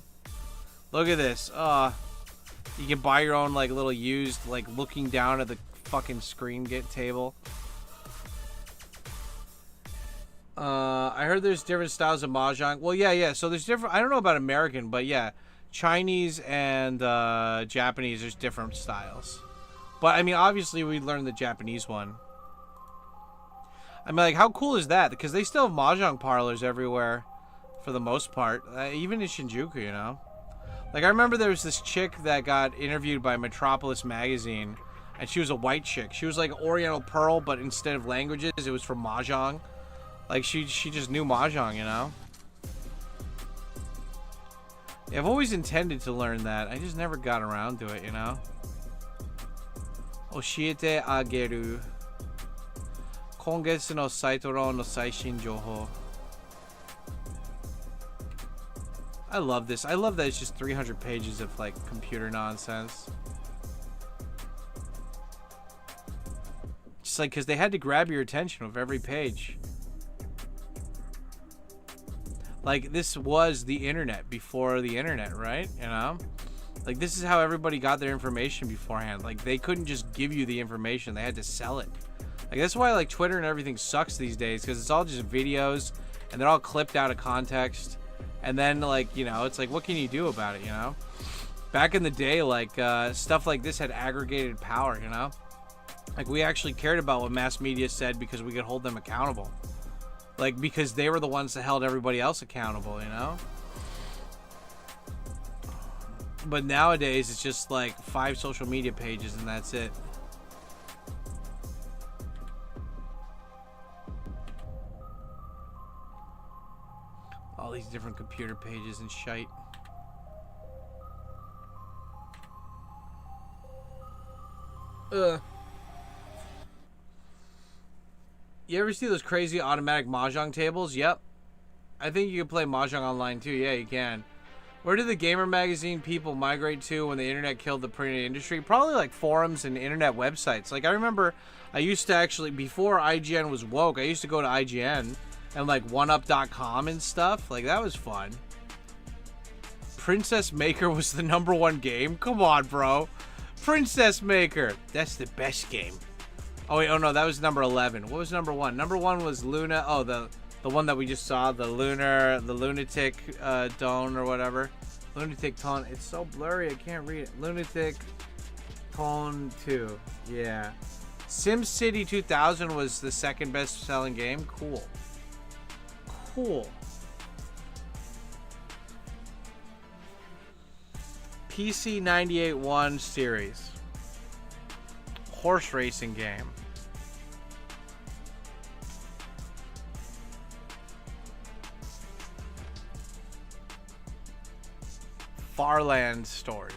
Look at this. You can buy your own like little used, like looking down at the fucking screen table. I heard there's different styles of Mahjong. Well, yeah. So there's different. I don't know about American, but yeah, Chinese and Japanese. There's different styles. But I mean, obviously, we learned the Japanese one. I mean, like, how cool is that? Because they still have Mahjong parlors everywhere, for the most part. Even in Shinjuku, you know. Like, I remember there was this chick that got interviewed by Metropolis magazine, and she was a white chick. She was like Oriental Pearl, but instead of languages, it was for Mahjong. Like, she just knew Mahjong, you know? Yeah, I've always intended to learn that. I just never got around to it, you know? Oshiete ageru. Kongetsu no Saitoro no Saishin Joho. I love this. I love that it's just 300 pages of, like, computer nonsense. Just like, because they had to grab your attention with every page. Like, this was the internet before the internet, right? You know? Like, this is how everybody got their information beforehand. Like, they couldn't just give you the information. They had to sell it. Like, that's why, like, Twitter and everything sucks these days, because it's all just videos, and they're all clipped out of context. And then, like, you know, it's like, what can you do about it, you know? Back in the day, like, stuff like this had aggregated power, you know? Like, we actually cared about what mass media said because we could hold them accountable. Like, because they were the ones that held everybody else accountable, you know? But nowadays, it's just, like, 5 social media pages and that's it. All these different computer pages and shite. You ever see those crazy automatic mahjong tables? Yep. I think you can play mahjong online too. Yeah, you can. Where did the gamer magazine people migrate to when the internet killed the printing industry? Probably like forums and internet websites. Like, I remember I used to actually, before IGN was woke, I used to go to IGN and like oneup.com and stuff. Like, that was fun. Princess Maker was the #1 game? Come on, bro. Princess Maker. That's the best game. Oh, wait. Oh, no. That was number 11. What was number 1? Number 1 was Luna. Oh, the one that we just saw. The Lunatic Tone or whatever. Lunatic Tone. It's so blurry. I can't read it. Lunatic Tone 2. Yeah. SimCity 2000 was the second best selling game. Cool. Cool. PC 98-1 series. Horse racing game. Farland story.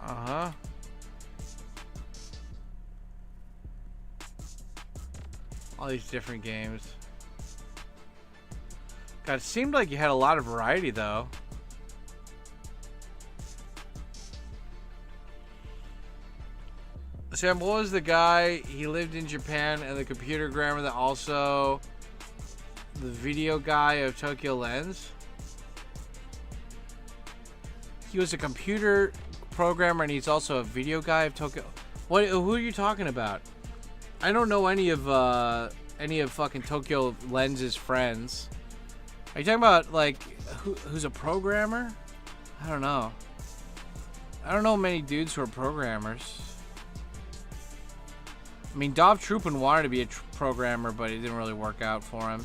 Uh-huh. All these different games. God, it seemed like you had a lot of variety, though. Sam, what was the guy? He lived in Japan and the computer grammar that also the video guy of Tokyo Lens. He was a computer programmer and he's also a video guy of Tokyo. What? Who are you talking about? I don't know any of fucking Tokyo Lens's friends. Are you talking about like who's a programmer? I don't know. I don't know many dudes who are programmers. I mean, Dov Troopin wanted to be a programmer, but it didn't really work out for him.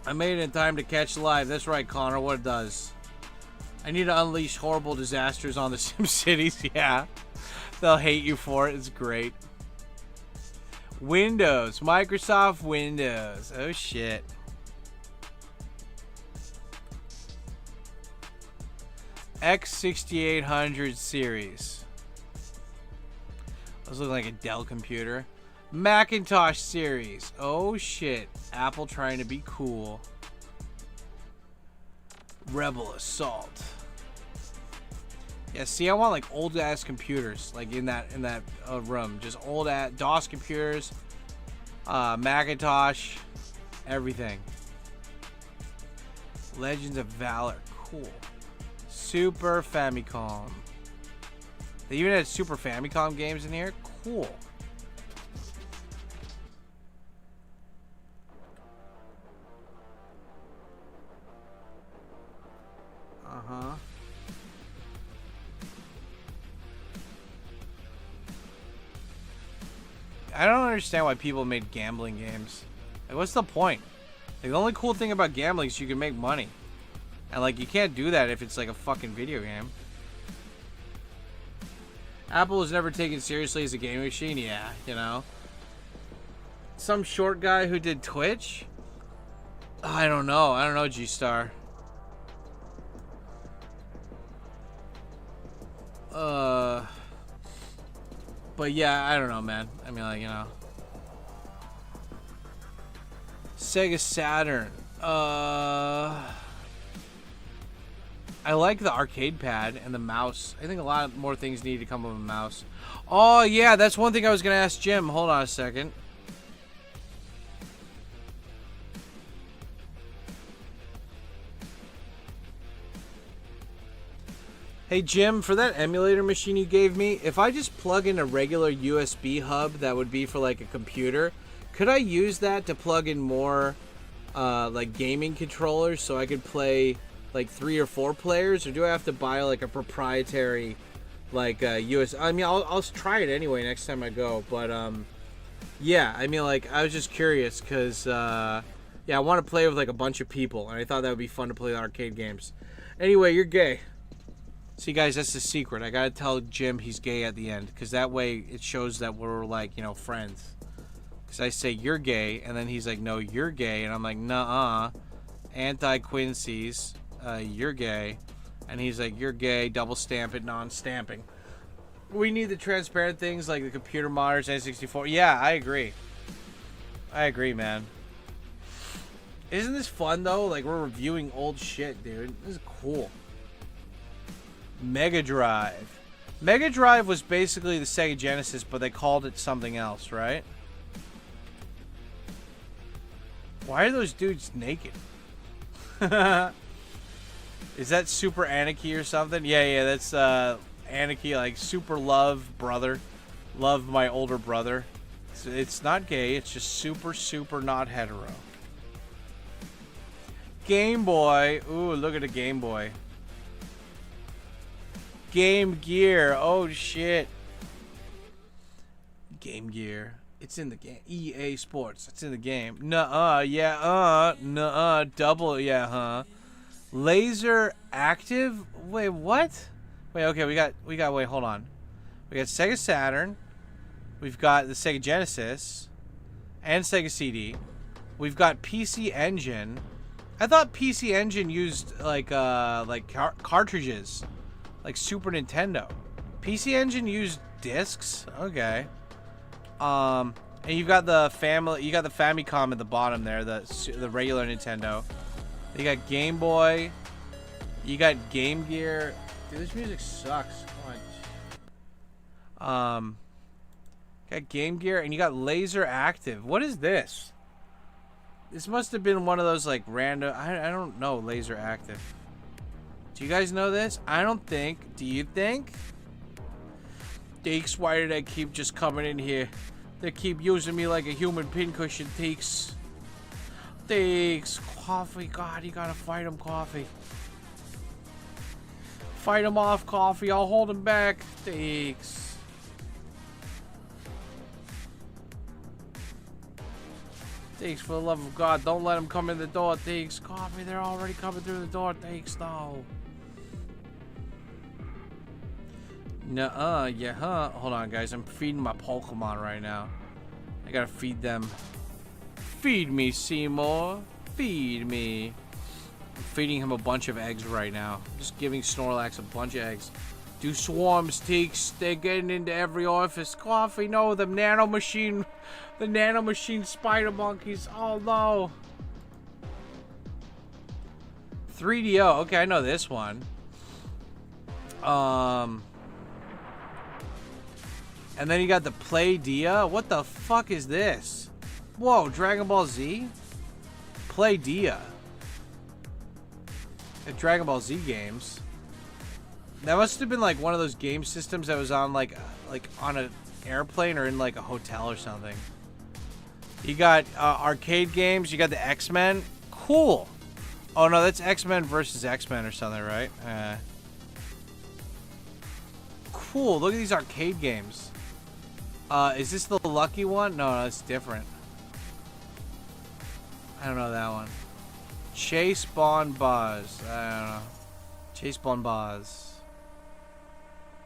I made it in time to catch live. That's right, Connor. What it does. I need to unleash horrible disasters on the SimCities. Yeah. They'll hate you for it. It's great. Windows. Microsoft Windows. Oh, shit. X6800 series. Those look like a Dell computer. Macintosh series. Oh shit. Apple trying to be cool. Rebel Assault. Yeah, see, I want like old ass computers, like in that room. Just old ass DOS computers, Macintosh, everything. Legends of Valor. Cool. Super Famicom. They even had Super Famicom games in here. Cool. Uh-huh. I don't understand why people made gambling games. Like, what's the point? Like, the only cool thing about gambling is you can make money. And, like, you can't do that if it's, like, a fucking video game. Apple was never taken seriously as a gaming machine. Yeah, you know. Some short guy who did Twitch? I don't know. I don't know, G-Star. But, yeah, I don't know, man. I mean, like, you know. Sega Saturn. I like the arcade pad and the mouse. I think a lot more things need to come with a mouse. Oh, yeah, that's one thing I was going to ask Jim. Hold on a second. Hey Jim, for that emulator machine you gave me, if I just plug in a regular USB hub that would be for like a computer, could I use that to plug in more like gaming controllers so I could play like 3 or 4 players, or do I have to buy like a proprietary like US? I mean, I'll try it anyway next time I go, but yeah, I mean, like, I was just curious because yeah, I want to play with like a bunch of people, and I thought that would be fun to play arcade games. Anyway, you're gay. See, guys, that's the secret. I gotta tell Jim he's gay at the end, because that way it shows that we're, like, you know, friends. Because I say, you're gay, and then he's like, no, you're gay. And I'm like, nuh-uh. Anti-Quincy's, you're gay. And he's like, you're gay, double stamp it, non-stamping. We need the transparent things like the computer monitors, N64. Yeah, I agree. I agree, man. Isn't this fun, though? Like, we're reviewing old shit, dude. This is cool. Mega Drive. Mega Drive was basically the Sega Genesis, but they called it something else, right? Why are those dudes naked? Is that Super Anarchy or something? Yeah, that's Anarchy, like super love brother. Love my older brother. It's not gay, it's just super not hetero. Game Boy. Ooh, look at the Game Boy. Game Gear. Oh, shit. Game Gear. It's in the game. EA Sports. It's in the game. Nuh-uh. Yeah, nuh-uh. Double. Yeah, huh. Laser Active? Wait, what? Wait, okay, we got, wait, hold on. We got Sega Saturn. We've got the Sega Genesis. And Sega CD. We've got PC Engine. I thought PC Engine used, like cartridges. Like Super Nintendo. PC Engine used discs? Okay. And you've got the Famicom at the bottom there, the regular Nintendo. You got Game Boy. You got Game Gear. Dude, this music sucks. Come on. Got Game Gear, and you got Laser Active. What is this? This must have been one of those like random. I don't know. Laser Active. Do you guys know this? I don't think. Do you think? Deeks, why do they keep just coming in here? They keep using me like a human pincushion, Deeks. Deeks, Coffee. God, you gotta fight him, Coffee. Fight him off, Coffee. I'll hold him back. Deeks. Deeks, for the love of God, don't let him come in the door, Deeks. Coffee, they're already coming through the door, Deeks. No. Nuh-uh, yeah, huh? Hold on, guys. I'm feeding my Pokemon right now. I gotta feed them. Feed me, Seymour. Feed me. I'm feeding him a bunch of eggs right now. I'm just giving Snorlax a bunch of eggs. Do swarms, Teeks. They're getting into every orifice. Coffee, no. The nanomachine spider monkeys. Oh, no. 3DO. Okay, I know this one. And then you got the Play-Dia. What the fuck is this? Whoa, Dragon Ball Z? Play-Dia. Dragon Ball Z games. That must have been like one of those game systems that was on like on an airplane or in like a hotel or something. You got arcade games. You got the X-Men. Cool. Oh no, that's X-Men versus X-Men or something, right? Cool. Look at these arcade games. Is this the lucky one? No, it's different. I don't know that one. Chase Bon Buzz. I don't know. Chase Bon Buzz.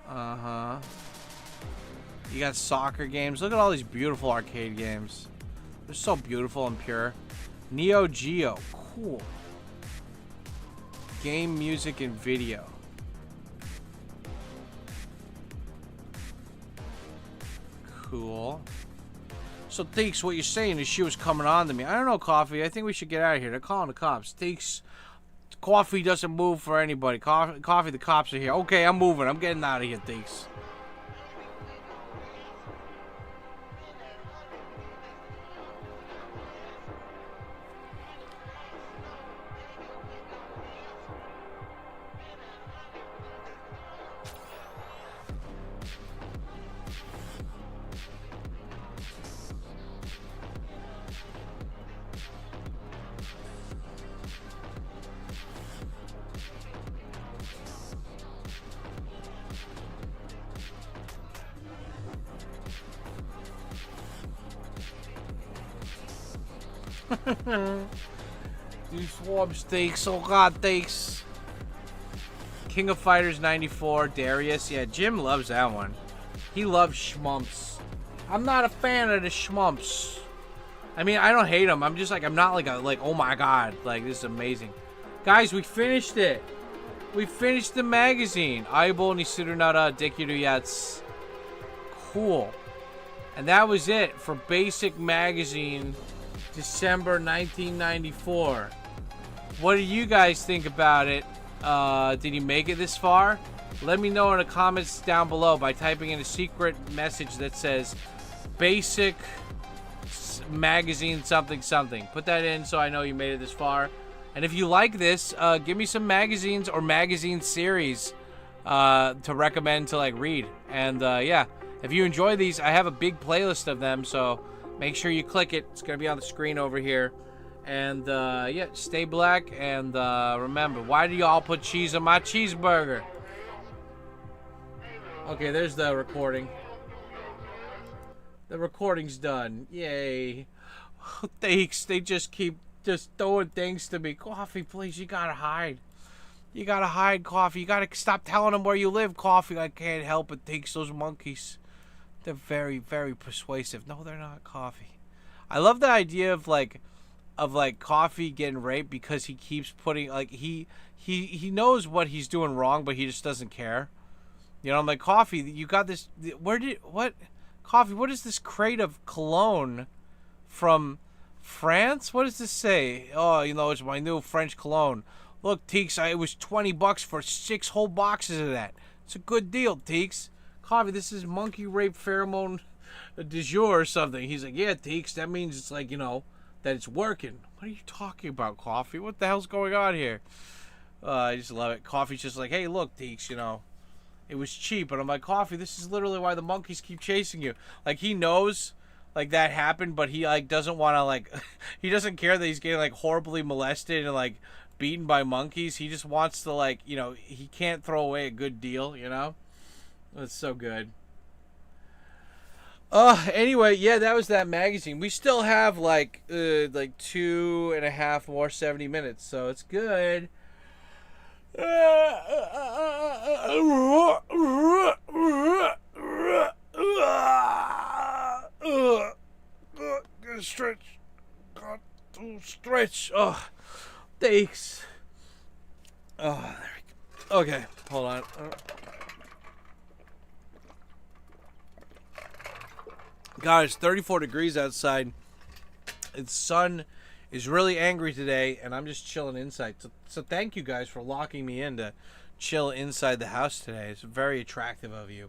Uh-huh. You got soccer games. Look at all these beautiful arcade games. They're so beautiful and pure. Neo Geo. Cool. Game, music, and video. Cool. So, Theeks, what you're saying is she was coming on to me. I don't know, Coffee. I think we should get out of here. They're calling the cops. Theeks, Coffee doesn't move for anybody. Coffee, the cops are here. Okay, I'm moving. I'm getting out of here, Theeks. These swarm steaks, oh god, thanks. King of Fighters 94, Darius. Yeah, Jim loves that one. He loves schmumps. I'm not a fan of the schmumps. I mean, I don't hate them. I'm just like, I'm not like oh my god, like this is amazing. Guys, we finished it. We finished the magazine. Aibo ni suru nara dekiru yatsu. Cool. And that was it for Basic Magazine, December 1994. What do you guys think about it? Did you make it this far? Let me know in the comments down below by typing in a secret message that says Basic Magazine something something. Put that in so I know you made it this far. And if you like this, give me some magazines or magazine series to recommend to like read. And yeah, if you enjoy these, I have a big playlist of them, so make sure you click it. It's gonna be on the screen over here. And yeah, stay black, and remember, why do y'all put cheese on my cheeseburger? Okay, there's the recording. The recording's done. Yay. Thanks. They just keep throwing things to me. Coffee, please. You gotta hide. You gotta hide, Coffee. You gotta stop telling them where you live, Coffee. I can't help it. Thanks, those monkeys. They're very, very persuasive. No, they're not, Coffee. I love the idea of like Coffee getting raped because he keeps putting like he knows what he's doing wrong, but he just doesn't care. You know, I'm like, Coffee, you got this. Coffee, what is this crate of cologne from France? What does this say? Oh, you know, it's my new French cologne. Look, Teeks, it was $20 for 6 whole boxes of that. It's a good deal, Teeks. Coffee, this is monkey rape pheromone du jour or something. He's like, yeah, Teeks, that means it's like, you know, that it's working. What are you talking about, Coffee? What the hell's going on here? I just love it. Coffee's just like, hey, look, Teeks, you know, it was cheap. And I'm like, Coffee, this is literally why the monkeys keep chasing you. Like, he knows, like, that happened, but he, like, doesn't want to, like, he doesn't care that he's getting, like, horribly molested and, like, beaten by monkeys. He just wants to, like, you know, he can't throw away a good deal, you know? That's so good. Anyway, yeah, that was that magazine. We still have, like 2.5 more 70 minutes, so it's good. Stretch. Got to stretch. Oh, thanks. Oh, there we go. Okay, hold on. Guys, 34 degrees outside. The sun is really angry today, and I'm just chilling inside. So thank you guys for locking me in to chill inside the house today. It's very attractive of you.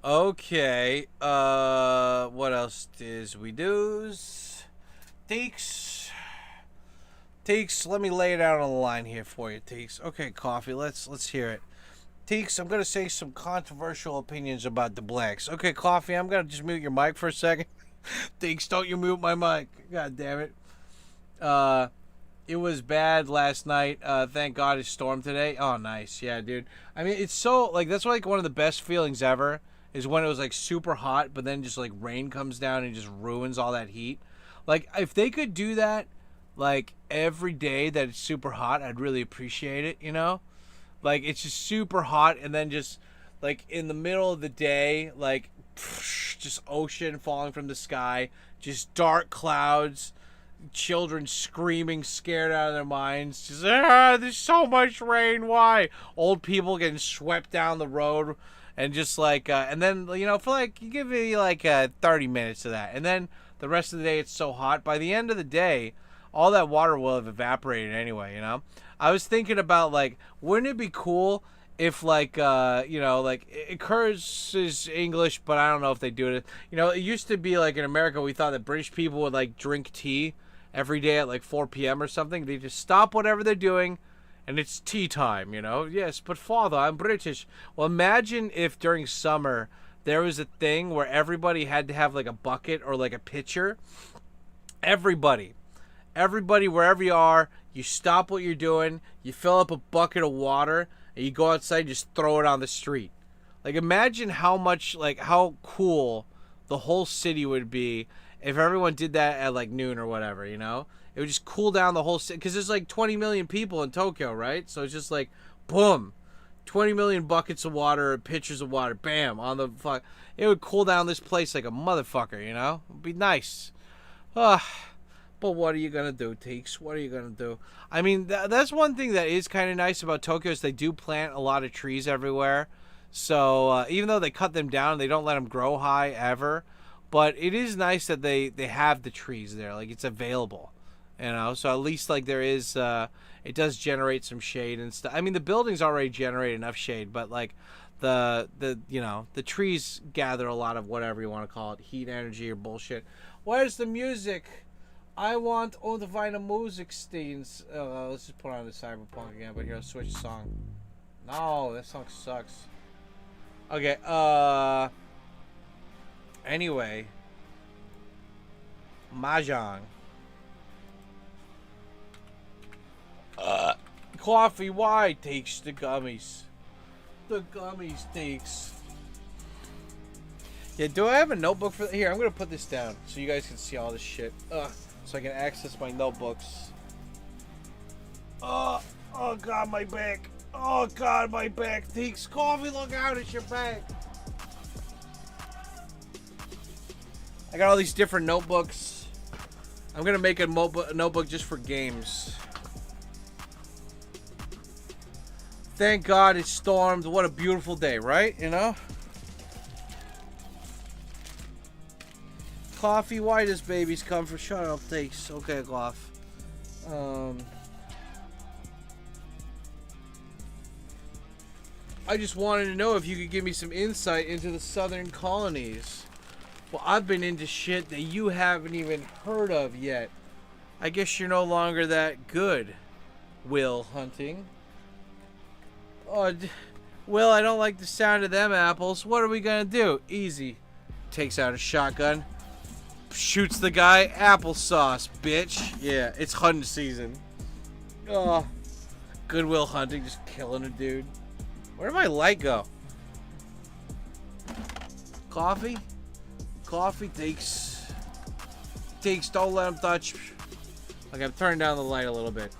Okay. What else is we do? Teeks, let me lay it out on the line here for you, Teeks. Okay, Coffee, let's hear it. Teeks, I'm gonna say some controversial opinions about the blacks. Okay, Coffee, I'm gonna just mute your mic for a second. Teeks, don't you mute my mic. God damn it. It was bad last night. Thank God it stormed today. Oh, nice. Yeah, dude. I mean, it's so, like, that's like one of the best feelings ever is when it was, like, super hot, but then just, like, rain comes down and just ruins all that heat. Like, if they could do that, like, every day that it's super hot, I'd really appreciate it, you know? Like, it's just super hot, and then just, like, in the middle of the day, like, just ocean falling from the sky, just dark clouds, children screaming, scared out of their minds, just, there's so much rain, why? Old people getting swept down the road, and just, like, and then, you know, for, like, you give me, like, 30 minutes of that, and then the rest of the day it's so hot. By the end of the day, all that water will have evaporated anyway, you know? I was thinking about, like, wouldn't it be cool if, like, you know, like, it curses English, but I don't know if they do it. You know, it used to be, like, in America, we thought that British people would, like, drink tea every day at, like, 4 p.m. or something. They just stop whatever they're doing, and it's tea time, you know? Yes, but Father, I'm British. Well, imagine if during summer there was a thing where everybody had to have, like, a bucket or, like, a pitcher. Everybody, wherever you are, you stop what you're doing, you fill up a bucket of water, and you go outside and just throw it on the street. Like, imagine how much, like, how cool the whole city would be if everyone did that at like noon or whatever, you know, it would just cool down the whole city. Because there's like 20 million people in Tokyo, right? So it's just like, boom, 20 million buckets of water, pitchers of water, bam, on the fuck. It would cool down this place like a motherfucker, you know? It'd be nice. But what are you going to do, Teeks? What are you going to do? I mean, that's one thing that is kind of nice about Tokyo is they do plant a lot of trees everywhere. So even though they cut them down, they don't let them grow high ever. But it is nice that they have the trees there. Like, it's available, you know? So at least, like, there is, it does generate some shade and stuff. I mean, the buildings already generate enough shade, but, like, the you know, the trees gather a lot of whatever you want to call it, heat energy or bullshit. Where's the music? I want all the vinyl music steins. Let's just put on the Cyberpunk again, but here, I'll switch song. No, that song sucks. Okay, anyway. Mahjong. Coffee, why takes the gummies? The gummies takes. Yeah, do I have a notebook for here? I'm gonna put this down so you guys can see all this shit. So I can access my notebooks. Oh god, my back. Oh god, my back. Takes coffee, look out, it's your back. I got all these different notebooks. I'm gonna make a notebook just for games. Thank God it stormed. What a beautiful day, right? You know? Coffee, why does babies come for? Shut up, thanks. Okay, Goff. I just wanted to know if you could give me some insight into the southern colonies. Well, I've been into shit that you haven't even heard of yet. I guess you're no longer that good, Will Hunting. Oh, Will, I don't like the sound of them apples. What are we gonna do? Easy. Takes out a shotgun. Shoots the guy. Applesauce, bitch. Yeah, it's hunting season. Oh, good Will Hunting, just killing a dude. Where did my light go? Coffee? Coffee takes. Don't let him touch. Okay, I'm turning down the light a little bit.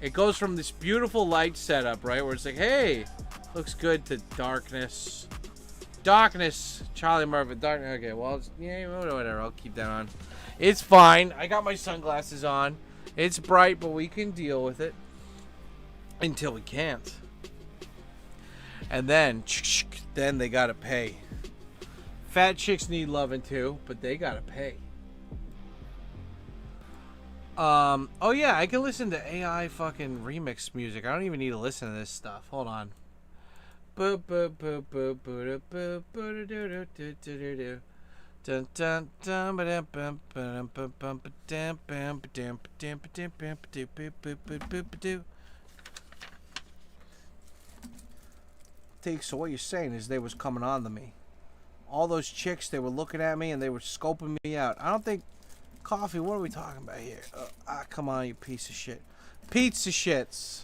It goes from this beautiful light setup, right, where it's like, hey, looks good, to darkness. Darkness. Charlie Murphy. Darkness. Okay, well, yeah, whatever. I'll keep that on. It's fine. I got my sunglasses on. It's bright, but we can deal with it. Until we can't. And then they gotta pay. Fat chicks need loving too, but they gotta pay. Oh yeah, I can listen to AI fucking remix music. I don't even need to listen to this stuff. Hold on. So what you're saying is they was coming on to me. All those chicks, they were looking at me and they were scoping me out. I don't think... Coffee, what are we talking about here? Come on, you piece of shit. Pizza shits.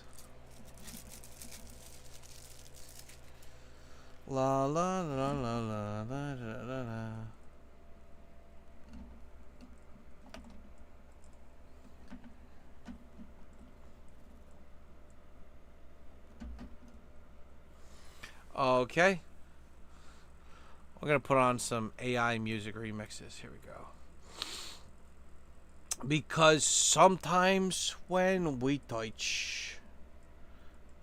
La la la la la la la la. Okay. We're gonna put on some AI music remixes. Here we go. Because sometimes when we touch,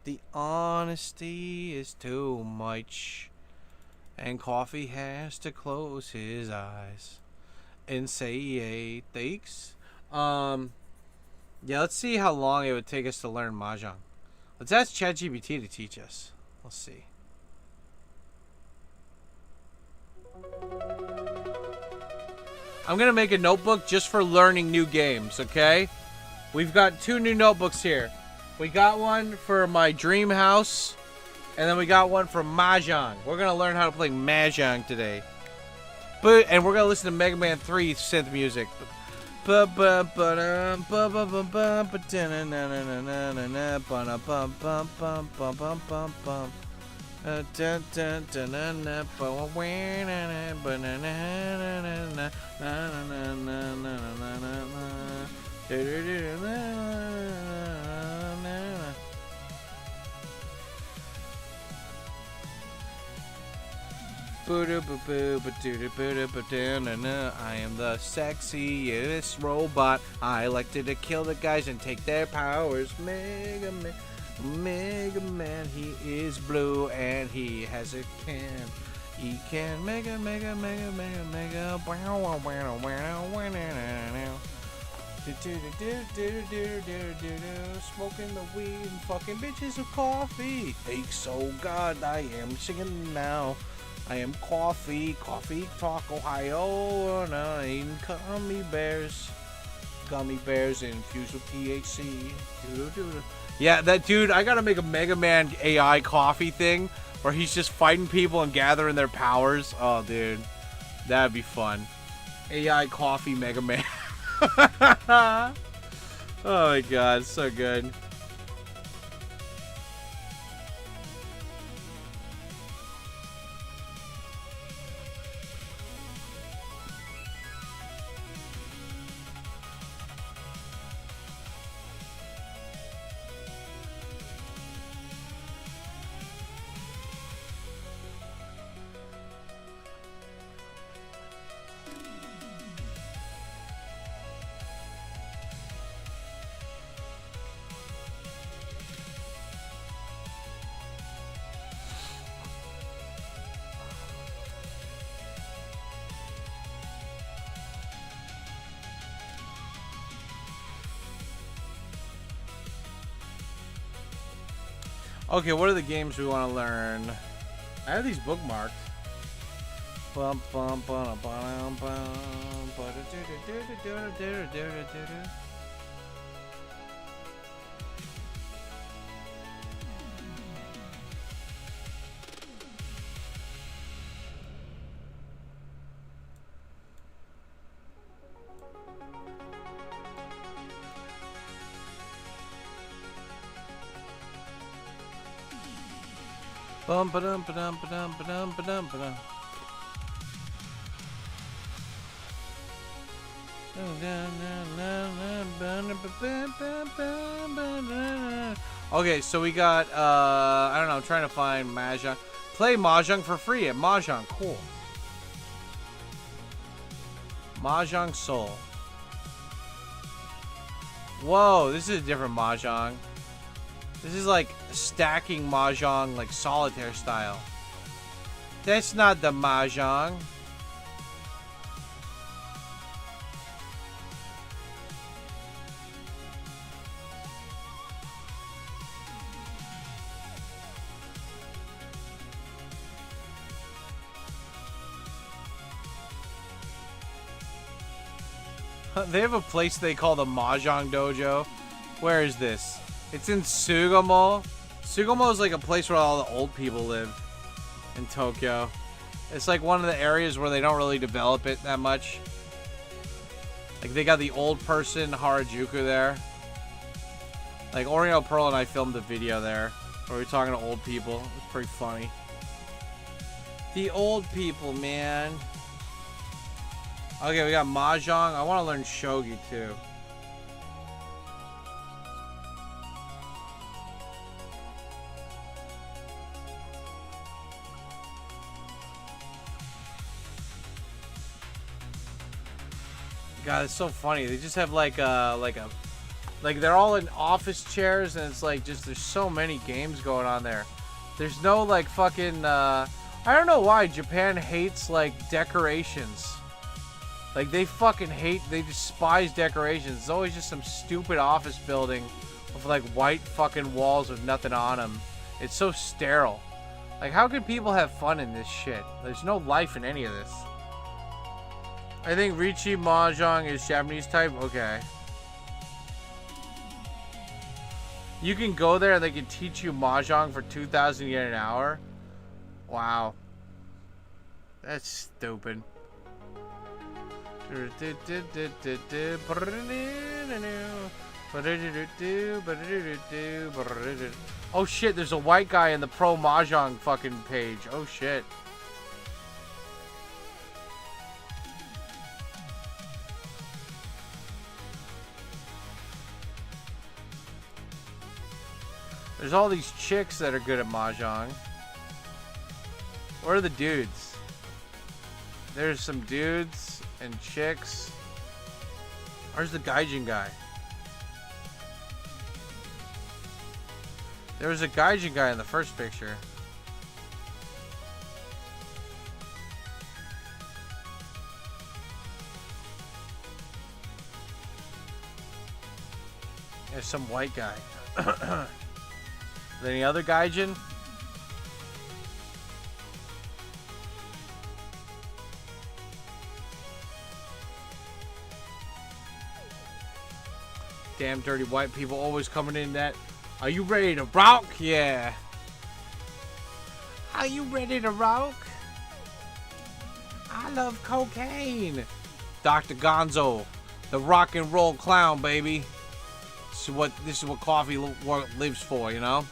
the honesty is too much, and Coffee has to close his eyes and say thanks. Yeah, let's see how long it would take us to learn Mahjong. Let's ask ChatGPT to teach us. Let's see. I'm going to make a notebook just for learning new games, okay? We've got 2 new notebooks here. We got one for my dream house, and then we got one for Mahjong. We're going to learn how to play Mahjong today. And we're going to listen to Mega Man 3 synth music. I am the sexiest robot. I like to kill the guys and take their powers. Mega Man, he is blue and he has a can. He can mega. Smoking the weed and fucking bitches with coffee. Thanks, oh God, I am singing now. I am Coffee Talk Ohio, and I'm eating gummy bears infused with THC. Yeah, that dude, I gotta make a Mega Man AI coffee thing where he's just fighting people and gathering their powers. Oh, dude, that'd be fun. AI coffee Mega Man. Oh my God, so good. Okay, what are the games we want to learn? I have these bookmarked. Okay, so we got I don't know, I'm trying to find Mahjong. Play Mahjong for free at Mahjong, cool. Mahjong Soul. Whoa, this is a different Mahjong. This is like stacking Mahjong, like solitaire style. That's not the Mahjong. They have a place they call the Mahjong Dojo. Where is this? It's in Sugamo. Sugamo is like a place where all the old people live in Tokyo. It's like one of the areas where they don't really develop it that much. Like they got the old person Harajuku there. Like Oriental Pearl and I filmed a video there where we were talking to old people. It was pretty funny. The old people, man. Okay, we got Mahjong. I want to learn Shogi too. God, it's so funny. They just have like they're all in office chairs, and it's like just there's so many games going on there. There's no like fucking I don't know why Japan hates like decorations. Like they fucking hate, they despise decorations. It's always just some stupid office building with like white fucking walls with nothing on them. It's so sterile. Like how can people have fun in this shit? There's no life in any of this. I think Richi Mahjong is Japanese type. Okay. You can go there and they can teach you Mahjong for 2,000 yen an hour. Wow. That's stupid. Oh shit, there's a white guy in the pro mahjong fucking page. Oh shit. There's all these chicks that are good at mahjong. Where are the dudes? There's some dudes and chicks. Where's the gaijin guy? There was a gaijin guy in the first picture. There's some white guy. Any other gaijin? Damn dirty white people always coming in that. Are you ready to rock? Yeah. Are you ready to rock? I love cocaine. Dr. Gonzo, the rock and roll clown, baby. This is what coffee lives for, you know?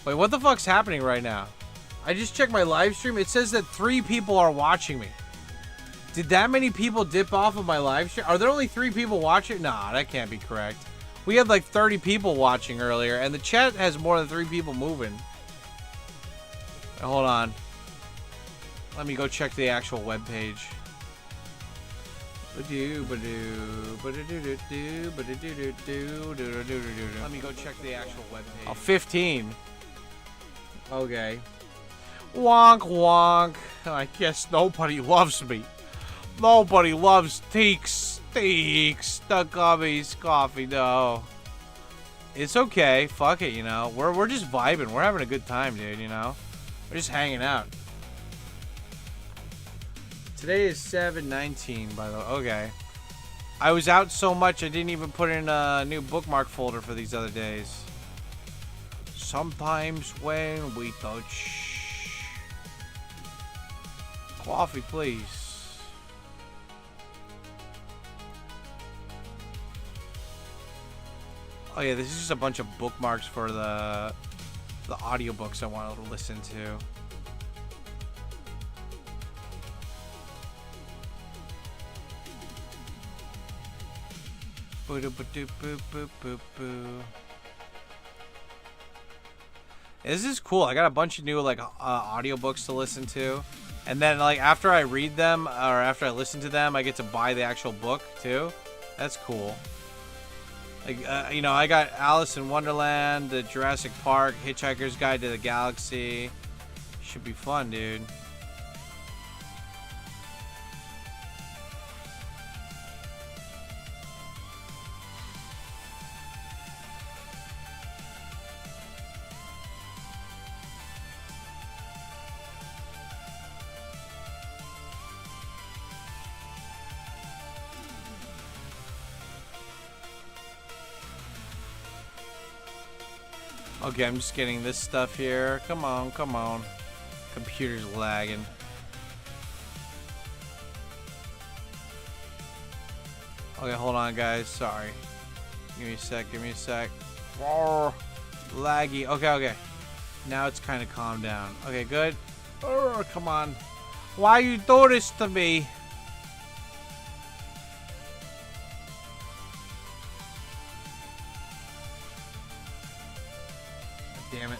Wait, what the fuck's happening right now? I just checked my live stream. It says that 3 people are watching me. Did that many people dip off of my live stream? Are there only 3 people watching? Nah, that can't be correct. We had like 30 people watching earlier, and the chat has more than 3 people moving. Hold on. Let me go check the actual web page. Let me go check the actual web page. Oh, 15. Okay. Wonk wonk. I guess nobody loves me. Nobody loves Teeks. Teeks. The gummies. Coffee. No. It's okay. Fuck it, you know. We're just vibing. We're having a good time, dude, you know. We're just hanging out. Today is 7/19, by the way. Okay. I was out so much I didn't even put in a new bookmark folder for these other days. Sometimes when we touch. Coffee, please. Oh yeah, this is just a bunch of bookmarks for the audiobooks I wanted to listen to. This is cool. I got a bunch of new like audiobooks to listen to, and then like after I read them or after I listen to them, I get to buy the actual book too. That's cool. Like you know, I got Alice in Wonderland, the Jurassic Park, Hitchhiker's Guide to the Galaxy. Should be fun, dude. Okay, I'm just getting this stuff here. Come on, come on. Computer's lagging. Okay, hold on, guys. Sorry. Give me a sec. Give me a sec. Oh, laggy. Okay, okay. Now it's kind of calmed down. Okay, good. Oh, come on. Why you do this to me? Damn it.